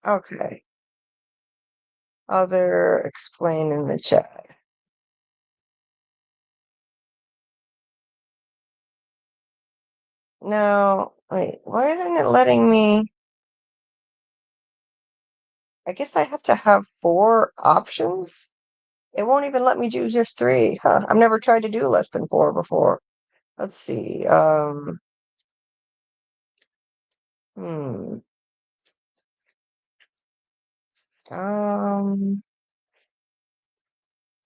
okay. Other explain in the chat. No, wait, why isn't it letting me? I guess I have to have 4 options. It won't even let me do just 3. Huh. I've never tried to do less than 4 before. Let's see. Hmm. Um,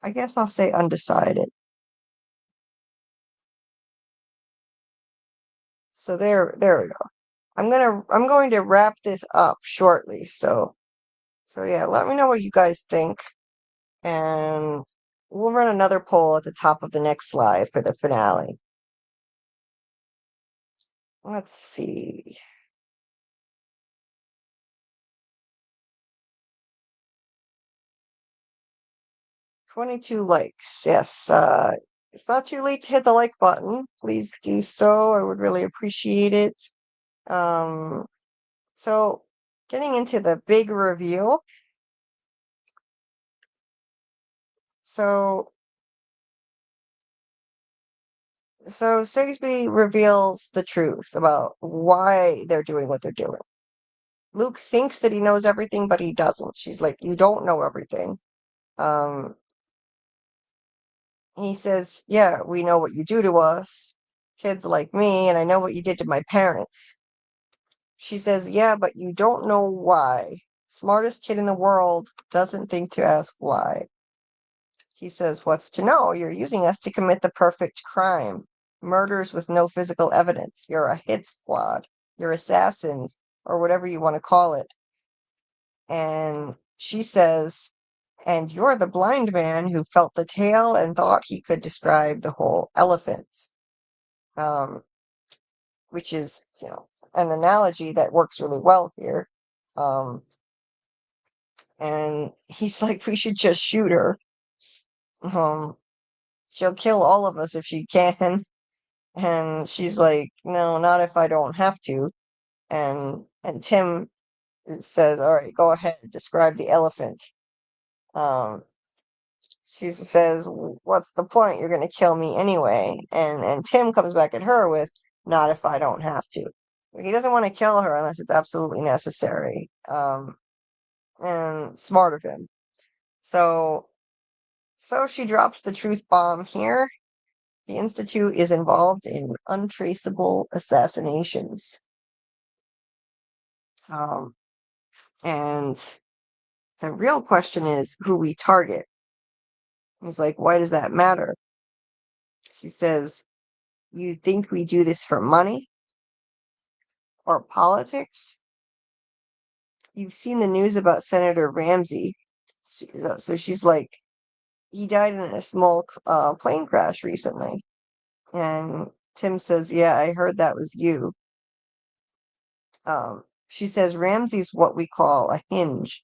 I guess I'll say undecided. So there we go. I'm going to wrap this up shortly. So yeah, let me know what you guys think, and we'll run another poll at the top of the next slide for the finale. Let's see. 22 likes. Yes. It's not too late to hit the like button. Please do so. I would really appreciate it. Um, so getting into the big reveal. So Sigsbee reveals the truth about why they're doing what they're doing. Luke thinks that he knows everything, but he doesn't. She's like, you don't know everything. He says, yeah, we know what you do to us, kids like me, and I know what you did to my parents. She says, yeah, but you don't know why. Smartest kid in the world doesn't think to ask why. He says, what's to know? You're using us to commit the perfect crime. Murders with no physical evidence. You're a hit squad. You're assassins, or whatever you want to call it. And she says, and you're the blind man who felt the tail and thought he could describe the whole elephant. Which is, an analogy that works really well here. And he's like, we should just shoot her. She'll kill all of us if she can. And she's like, no, not if I don't have to. And Tim says, all right, go ahead, describe the elephant. She says, what's the point? You're going to kill me anyway. And Tim comes back at her with, not if I don't have to. He doesn't want to kill her unless it's absolutely necessary. And smart of him. So she drops the truth bomb here. The Institute is involved in untraceable assassinations. And the real question is who we target. He's like, why does that matter? She says, you think we do this for money or politics? You've seen the news about Senator Ramsey. So she's like, he died in a small plane crash recently. And Tim says, yeah, I heard that was you. She says, Ramsey's what we call a hinge.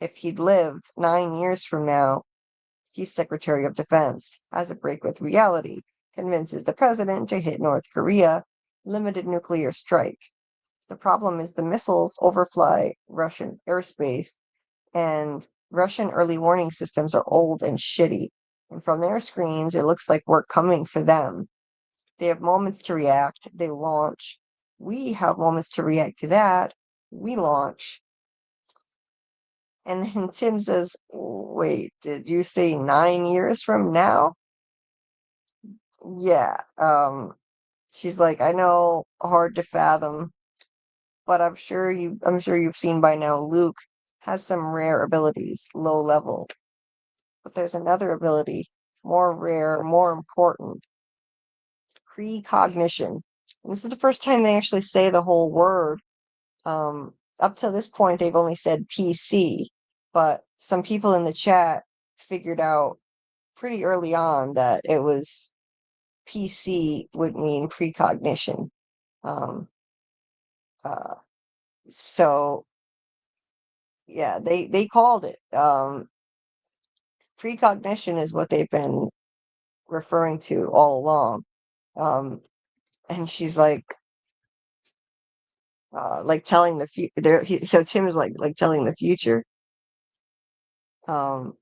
If he'd lived 9 years from now, he's Secretary of Defense, has a break with reality, convinces the president to hit North Korea, limited nuclear strike. The problem is the missiles overfly Russian airspace, and Russian early warning systems are old and shitty. And from their screens, it looks like we're coming for them. They have moments to react, they launch. We have moments to react to that, we launch. And then Tim says, wait, did you say 9 years from now? Yeah. She's like, I know, hard to fathom, but I'm sure you've seen by now Luke has some rare abilities, low level. But there's another ability, more rare, more important. Precognition. And this is the first time they actually say the whole word. Up to this point, they've only said PC, but some people in the chat figured out pretty early on that it was PC would mean precognition. So yeah, they called it. Precognition is what they've been referring to all along. And she's like telling the future. So Tim is like telling the future. And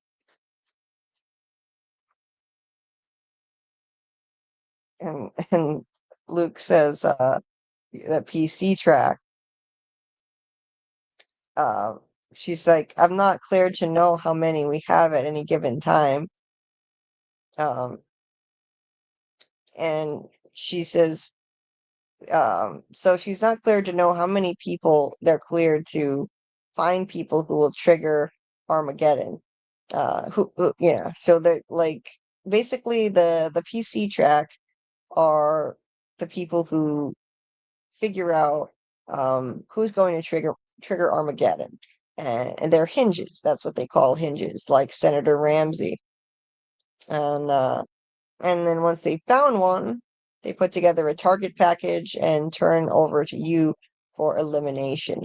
Luke says that PC track. She's like, I'm not cleared to know how many we have at any given time. And she says, so she's not cleared to know how many people they're cleared to find people who will trigger Armageddon. Yeah. So they're like basically the PC track are the people who figure out who's going to trigger Armageddon. And they're hinges. That's what they call hinges, like Senator Ramsey. And then once they found one, they put together a target package and turn over to you for elimination.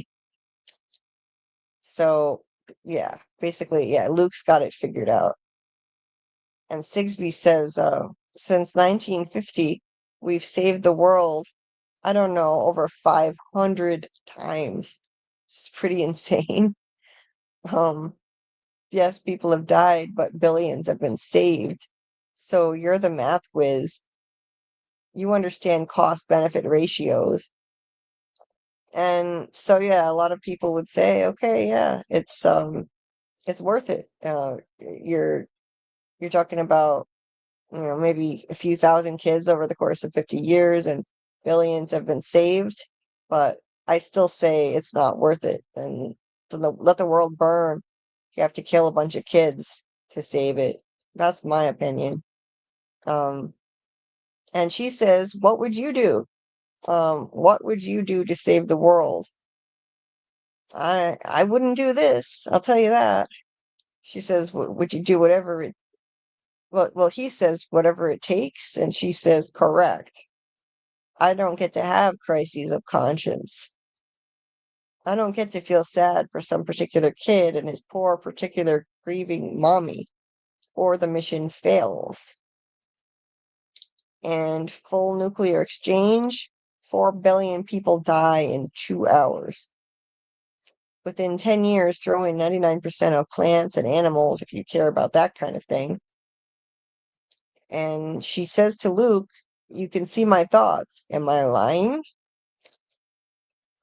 So yeah, basically, yeah, Luke's got it figured out. And Sigsbee says, since 1950, we've saved the world, I don't know, over 500 times. is pretty insane. Yes, people have died, but billions have been saved. So you're the math whiz. You understand cost benefit ratios. And so yeah, a lot of people would say, okay, yeah, it's worth it. You're talking about, maybe a few thousand kids over the course of 50 years and billions have been saved, but I still say it's not worth it. And let the world burn. You have to kill a bunch of kids to save it. That's my opinion. Um, and she says, what would you do? What would you do to save the world? I wouldn't do this. I'll tell you that. She says, would you do whatever it, well, he says whatever it takes, and she says, correct. I don't get to have crises of conscience. I don't get to feel sad for some particular kid and his poor particular grieving mommy, or the mission fails. And full nuclear exchange, 4 billion people die in 2 hours. Within 10 years, throw in 99% of plants and animals if you care about that kind of thing. And she says to Luke, you can see my thoughts. Am I lying?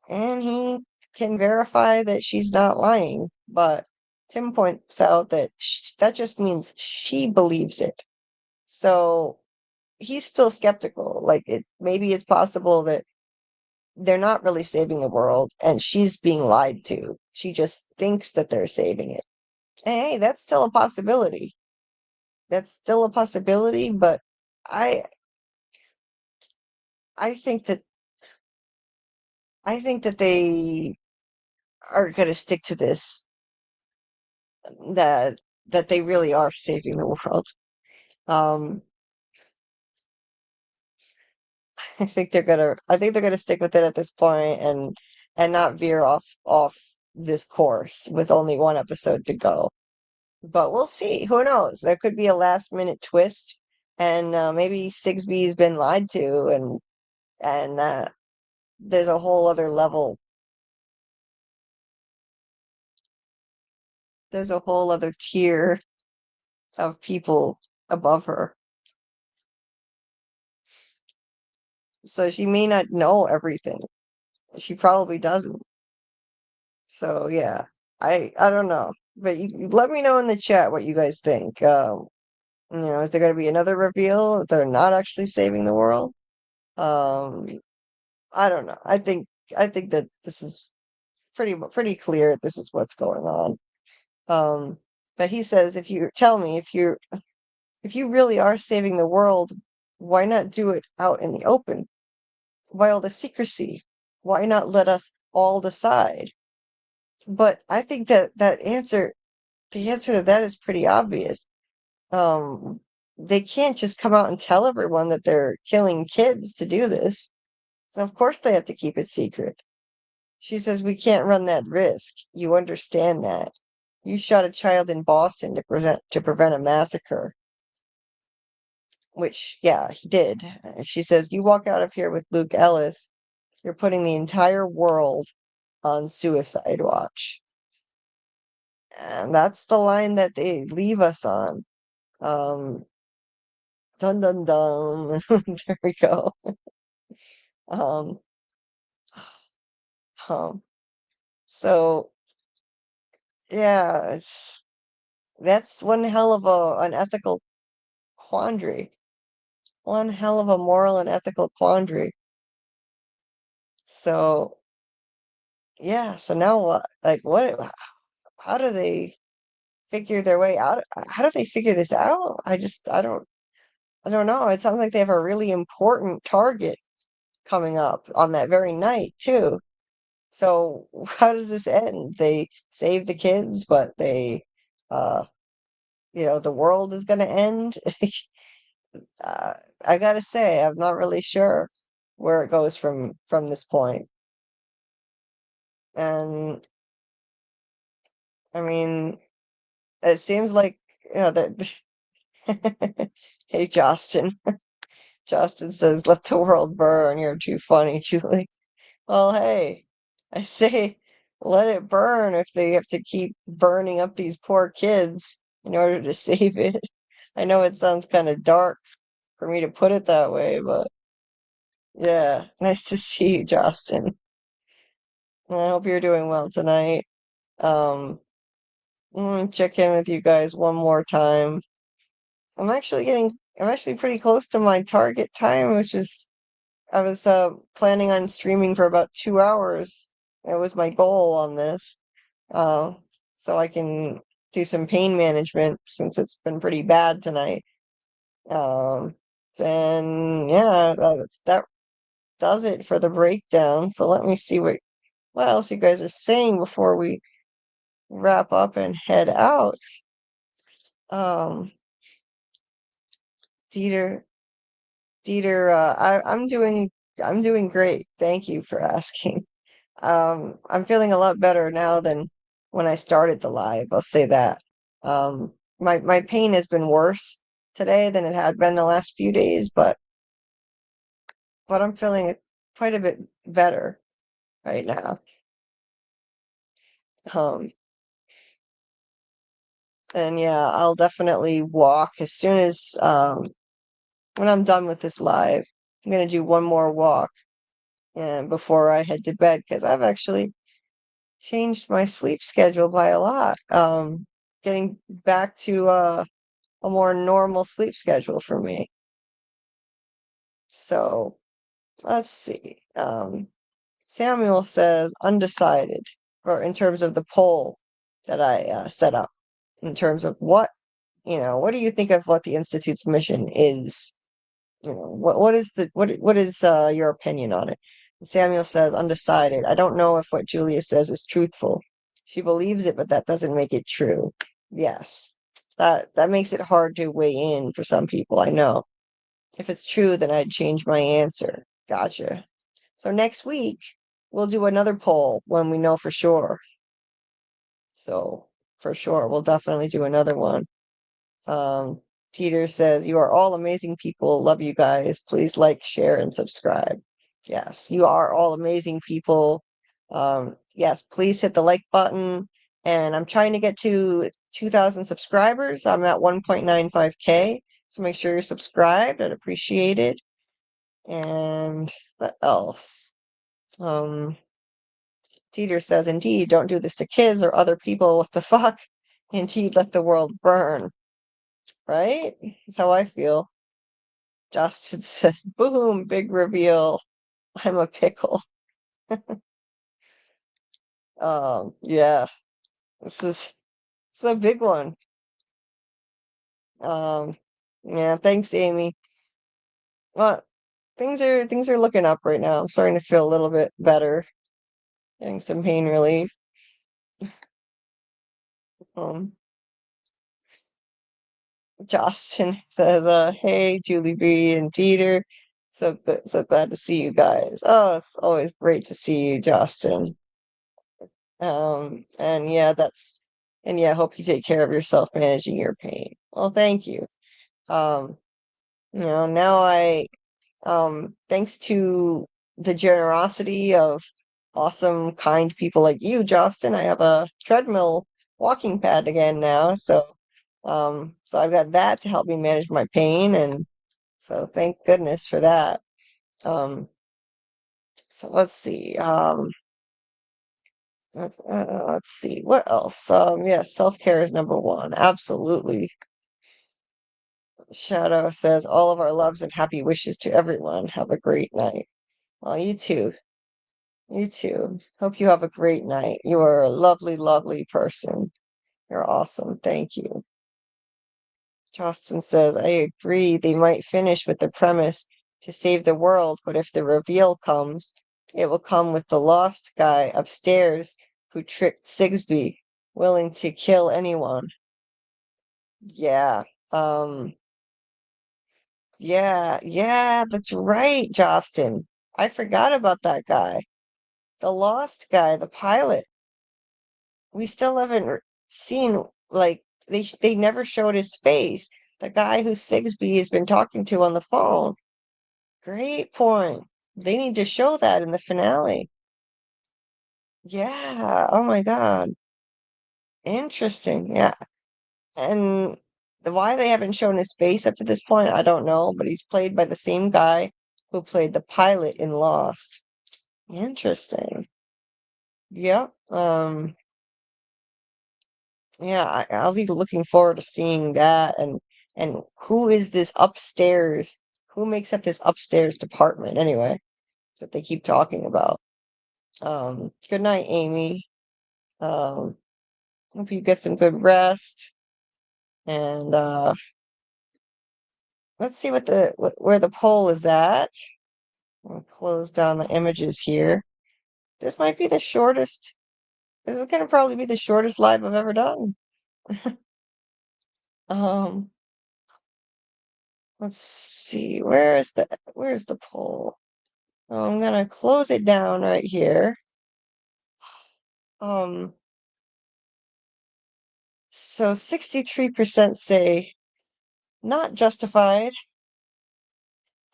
And he can verify that she's not lying. But Tim points out that that just means she believes it. So he's still skeptical. Like, maybe it's possible that they're not really saving the world and she's being lied to. She just thinks that they're saving it. Hey, that's still a possibility. That's still a possibility, but I I think that I think that they are going to stick to this, that they really are saving the world. Um, I think they're gonna stick with it at this point and not veer off this course with only one episode to go. But we'll see. Who knows? There could be a last minute twist, and maybe Sigsbee's been lied to, and there's a whole other level. There's a whole other tier of people above her. So she may not know everything. She probably doesn't. So yeah, I don't know. But you let me know in the chat what you guys think. Is there going to be another reveal that they're not actually saving the world? Um, I don't know. I think that this is pretty clear. This is what's going on. But he says, if you tell me if you really are saving the world, why not do it out in the open? Why all the secrecy? Why not let us all decide? But I think that the answer to that is pretty obvious. Um, they can't just come out and tell everyone that they're killing kids to do this. Of course they have to keep it secret. She says, we can't run that risk. You understand that. You shot a child in Boston to prevent a massacre. Which, yeah, he did. She says, you walk out of here with Luke Ellis, you're putting the entire world on suicide watch. And that's the line that they leave us on. Um, dun dun dun. There we go. Um, um, so yeah, that's one hell of an ethical quandary. One hell of a moral and ethical quandary. So yeah, so now what? Like, how do they figure their way out? How do they figure this out? I don't know. It sounds like they have a really important target coming up on that very night too. So how does this end? They save the kids, but uh, the world is going to end. uh, I gotta say, I'm not really sure where it goes from this point. And I mean, it seems like that. Hey, Justin. Justin says, "Let the world burn." You're too funny, Julie. Well, hey, I say, let it burn if they have to keep burning up these poor kids in order to save it. I know it sounds kind of dark for me to put it that way, but yeah, nice to see you, Justin. And I hope you're doing well tonight. Um, I'm gonna check in with you guys one more time. I'm actually pretty close to my target time, which is I was planning on streaming for about 2 hours. It was my goal on this. Uh, so I can do some pain management since it's been pretty bad tonight. Um, then yeah, that does it for the breakdown. So let me see what else you guys are saying before we wrap up and head out. Um, Dieter, I'm doing great. Thank you for asking. I'm feeling a lot better now than when I started the live. I'll say that. My pain has been worse today than it had been the last few days, but I'm feeling quite a bit better right now. Um, and yeah, I'll definitely walk as soon as when I'm done with this live. I'm gonna do one more walk and before I head to bed because I've actually changed my sleep schedule by a lot. Getting back to a more normal sleep schedule for me. So let's see. Samuel says undecided, or in terms of the poll that I set up, in terms of what do you think of what the Institute's mission is? What is your opinion on it? Samuel says undecided. I don't know if what Julia says is truthful. She believes it, but that doesn't make it true. Yes. That makes it hard to weigh in for some people, I know. If it's true, then I'd change my answer. Gotcha. So next week we'll do another poll when we know for sure. So for sure, we'll definitely do another one. Um, Teeter says, "You are all amazing people. Love you guys. Please like, share, and subscribe." Yes, you are all amazing people. Yes, please hit the like button. And I'm trying to get to 2,000 subscribers. I'm at 1.95K. So make sure you're subscribed. I'd appreciate it. And what else? Um, Teeter says, "Indeed, don't do this to kids or other people. What the fuck? Indeed, let the world burn." Right? That's how I feel. Justin says, "Boom, big reveal. I'm a pickle." Yeah, this is a big one. Um, yeah, thanks, Amy. Well, things are looking up right now. I'm starting to feel a little bit better, getting some pain relief. Um, Justin says, "Hey, Julie B and Dieter, so glad to see you guys." Oh, it's always great to see you, Justin. And yeah, hope you take care of yourself managing your pain. Well, thank you. Um, now thanks to the generosity of awesome, kind people like you, Justin, I have a treadmill walking pad again now. So I've got that to help me manage my pain, and so thank goodness for that. Um, so let's see. Let's see what else. Yeah, self-care is number one. Absolutely. Shadow says all of our loves and happy wishes to everyone. Have a great night. Well, you too. You too. Hope you have a great night. You are a lovely, lovely person. You're awesome. Thank you. Justin says, I agree. They might finish with the premise to save the world, but if the reveal comes, it will come with the lost guy upstairs who tricked Sigsbee, willing to kill anyone. Yeah. Um, yeah, that's right, Justin. I forgot about that guy. The lost guy, the pilot. We still haven't seen, like, they never showed his face. The guy who Sigsbee has been talking to on the phone. Great point. They need to show that in the finale. Yeah. Oh my God. Interesting. Yeah. And why they haven't shown his face up to this point, I don't know, but he's played by the same guy who played the pilot in Lost. Interesting. Yep. Yeah, I'll be looking forward to seeing that and who is this upstairs? Who makes up this upstairs department anyway that they keep talking about? Good night, Amy. Um, hope you get some good rest. And let's see where the poll is at. I'll close down the images here. This might be the shortest. This is gonna probably be the shortest live I've ever done. Um, let's see. Where's the poll? Oh, I'm gonna close it down right here. Um, so 63% say not justified,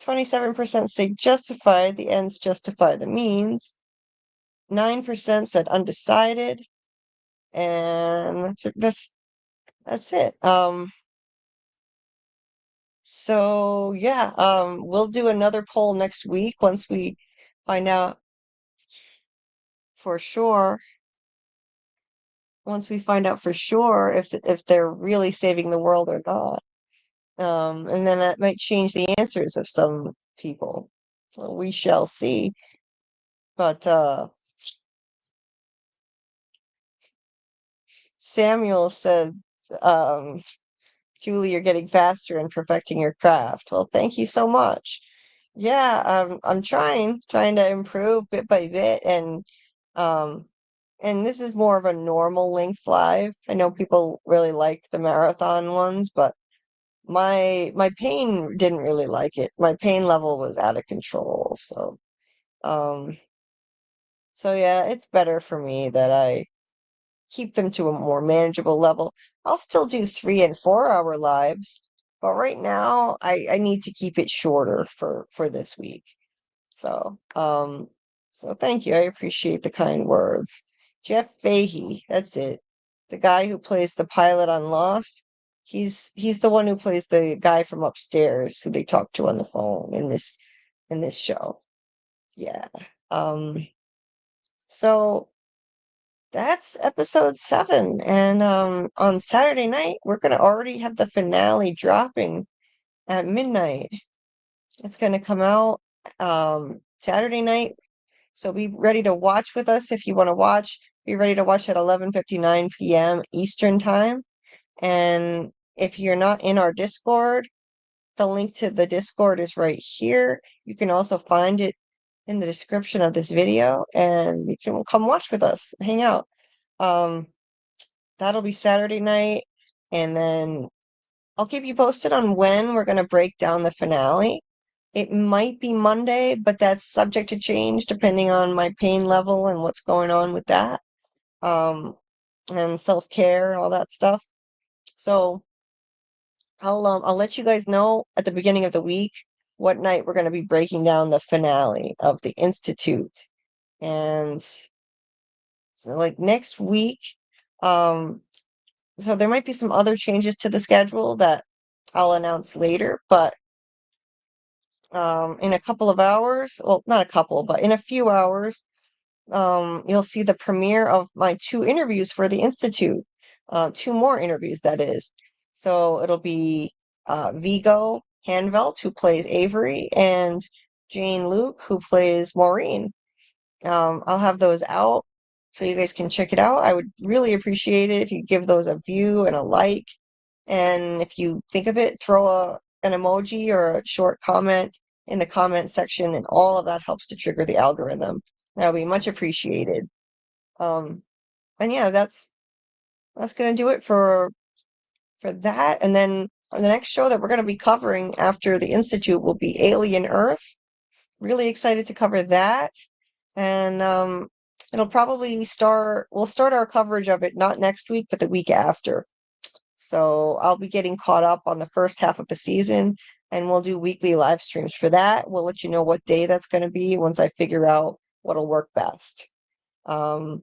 27% say justified, the ends justify the means, 9% said undecided, and that's it. So yeah, we'll do another poll next week once we find out for sure. Once we find out for sure if they're really saving the world or not. And then that might change the answers of some people. So we shall see. But Samuel said, um, Julie, you're getting faster and perfecting your craft. Well, thank you so much. Yeah, I'm trying to improve bit by bit, um, and this is more of a normal length live. I know people really like the marathon ones, but my pain didn't really like it. My pain level was out of control, um, so yeah, it's better for me that I keep them to a more manageable level. I'll still do 3 and 4 hour lives, but right now I need to keep it shorter for this week. So, so thank you. I appreciate the kind words. Jeff Fahey, that's it. The guy who plays the pilot on Lost. He's the one who plays the guy from upstairs who they talk to on the phone in this show. Yeah. Um, so that's episode 7. And on Saturday night, we're gonna already have the finale dropping at midnight. It's gonna come out Saturday night. So be ready to watch with us if you want to watch. Be ready to watch at 11:59 p.m. Eastern Time. And if you're not in our Discord, the link to the Discord is right here. You can also find it in the description of this video, and you can come watch with us, hang out. Um, that'll be Saturday night, and then I'll keep you posted on when we're going to break down the finale. It might be Monday, but that's subject to change depending on my pain level and what's going on with that. And self-care, all that stuff. So I'll let you guys know at the beginning of the week what night we're going to be breaking down the finale of the Institute. And so like next week, um, so there might be some other changes to the schedule that I'll announce later, but in a couple of hours, well, not a couple, but in a few hours, you'll see the premiere of my 2 interviews for the Institute. 2 more interviews, that is. So it'll be Vigo Hanvelt, who plays Avery, and Jane Luke, who plays Maureen. I'll have those out so you guys can check it out. I would really appreciate it if you give those a view and a like. And if you think of it, throw an emoji or a short comment in the comment section, and all of that helps to trigger the algorithm. That would be much appreciated. And yeah, that's gonna do it for that. And then the next show that we're gonna be covering after the Institute will be Alien Earth. Really excited to cover that. And it'll probably we'll start our coverage of it not next week, but the week after. So I'll be getting caught up on the first half of the season, and we'll do weekly live streams for that. We'll let you know what day that's going to be once I figure out what'll work best. And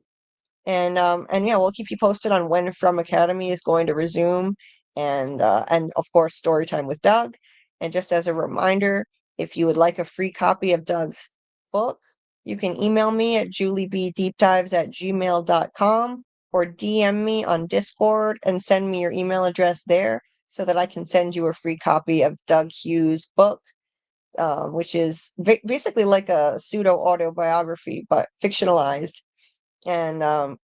yeah, we'll keep you posted on when FROMacademy is going to resume, and of course Storytime with Doug. And just as a reminder, if you would like a free copy of Doug's book, you can email me at JulieBDeepDives@gmail.com or DM me on Discord and send me your email address there so that I can send you a free copy of Doug Hughes' book, which is basically like a pseudo autobiography but fictionalized. And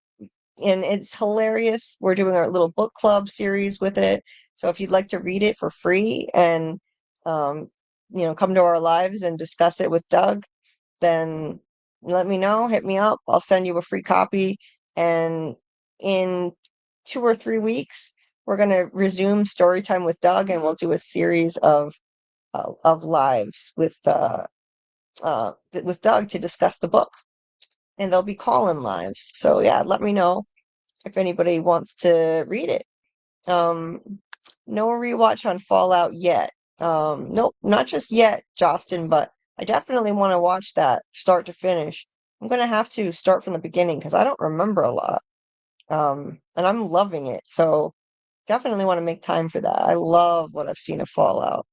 it's hilarious. We're doing our little book club series with it. So if you'd like to read it for free and come to our lives and discuss it with Doug, then let me know, hit me up. I'll send you a free copy. And in 2 or 3 weeks, we're going to resume Storytime with Doug, and we'll do a series of lives with Doug to discuss the book. And they'll be call-in lives. So yeah, let me know if anybody wants to read it. No rewatch on Fallout yet. Nope, not just yet, Justin, but I definitely want to watch that start to finish. I'm gonna have to start from the beginning because I don't remember a lot. And I'm loving it, so definitely want to make time for that. I love what I've seen of Fallout.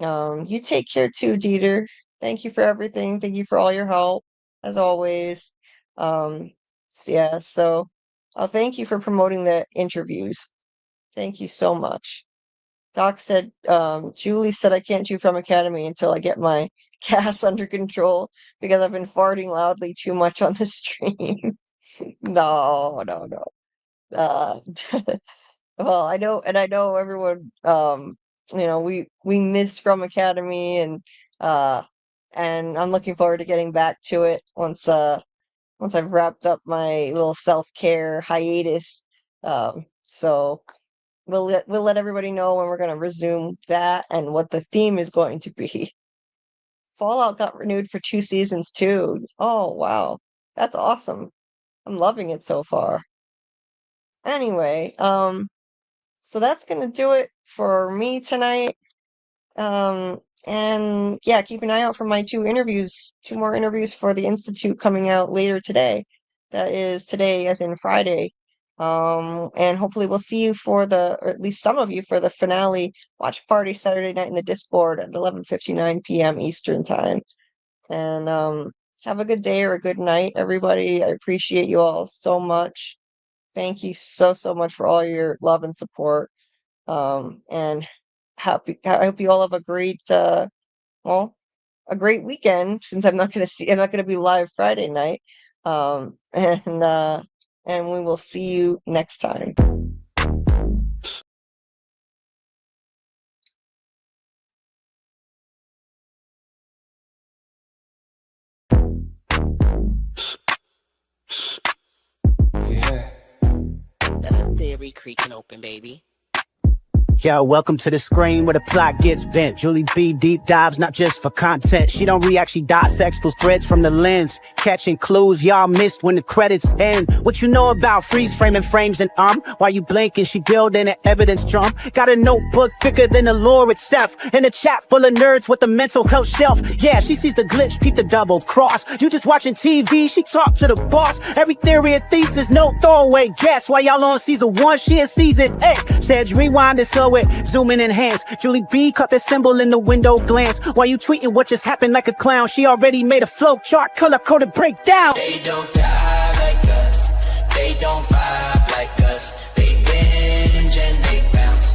You take care too, Dieter. Thank you for everything. Thank you for all your help, as always. So thank you for promoting the interviews. Thank you so much. Doc said, Julie said I can't do FROMacademy until I get my gas under control because I've been farting loudly too much on the stream. No. Well, I know everyone, we miss FROMacademy, and I'm looking forward to getting back to it once I've wrapped up my little self-care hiatus. So we'll let everybody know when we're going to resume that and what the theme is going to be. Fallout got renewed for 2 seasons too. Oh, wow. That's awesome. I'm loving it so far. Anyway, so that's going to do it for me tonight. And yeah, keep an eye out for my 2 more interviews for the Institute coming out later today. That is today, as in Friday. And hopefully we'll see you or at least some of you, for the finale watch party Saturday night in the Discord at 11:59 p.m. Eastern time. And have a good day or a good night, everybody. I appreciate you all so much. Thank you so much for all your love and support. And I hope you all have a great weekend, since I'm not going to be live Friday night. And we will see you next time. Yeah. That's a theory creaking open, baby. Yo, welcome to the screen where the plot gets bent. Julie B deep dives, not just for content. She don't react, she dissects those threads from the lens, catching clues y'all missed when the credits end. What you know about freeze framing frames and while you blinking, she building an evidence drum. Got a notebook thicker than the lore itself, and a chat full of nerds with a mental health shelf. Yeah, she sees the glitch, peep the double cross. You just watching TV, she talk to the boss. Every theory and thesis, no throwaway guess. While y'all on season 1, she in season X. Said rewind it so it zoom in enhance. Julie B caught the symbol in the window glance. While you tweeting what just happened like a clown, she already made a flow chart, color coded breakdown. They don't die like us, they don't vibe like us. They binge and they bounce,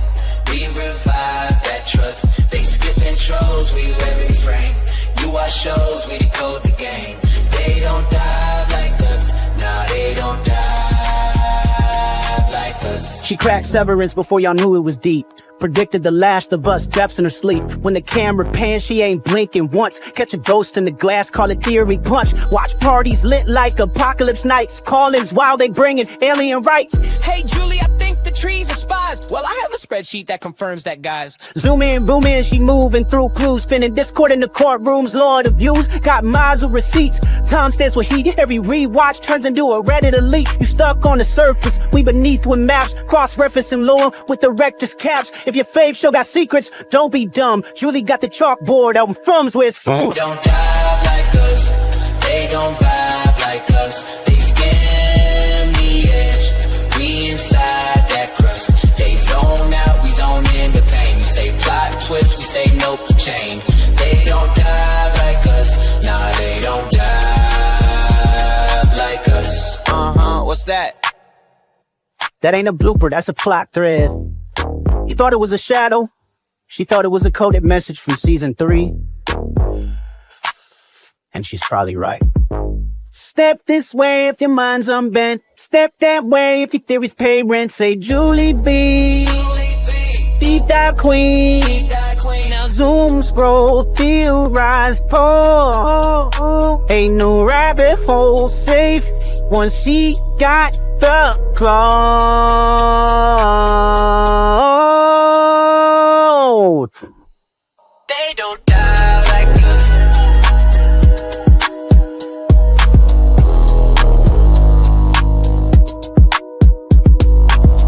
we revive that trust. They skip intros, we every frame. You watch shows, we decode the game. They don't die like us, nah, they don't die like us. She cracked Severance before y'all knew it was deep. Predicted the Last of Us deaths in her sleep. When the camera pans, she ain't blinking once. Catch a ghost in the glass, call it theory punch. Watch parties lit like apocalypse nights. Call-ins while they bringing alien rights. Hey, Julie, I think the trees are spies. Well, I have a spreadsheet that confirms that, guys. Zoom in, boom in, she moving through clues. Spinning Discord in the courtrooms, Lord of views. Got mods with receipts. Time stands with heat. Every rewatch turns into a Reddit elite. You stuck on the surface, we beneath with maps. Cross-referencing lore with director's caps. If your fave show got secrets, don't be dumb. Julie got the chalkboard album From's where it's from. They don't dive like us, they don't vibe like us. What's that? That ain't a blooper, that's a plot thread. You thought it was a shadow? She thought it was a coded message from season 3. And she's probably right. Step this way if your mind's unbent. Step that way if your theories pay rent. Say Julie B, deep dive queen. Now zoom, scroll, theorize, pull. Ain't no rabbit hole safe once she got the clout. They don't die.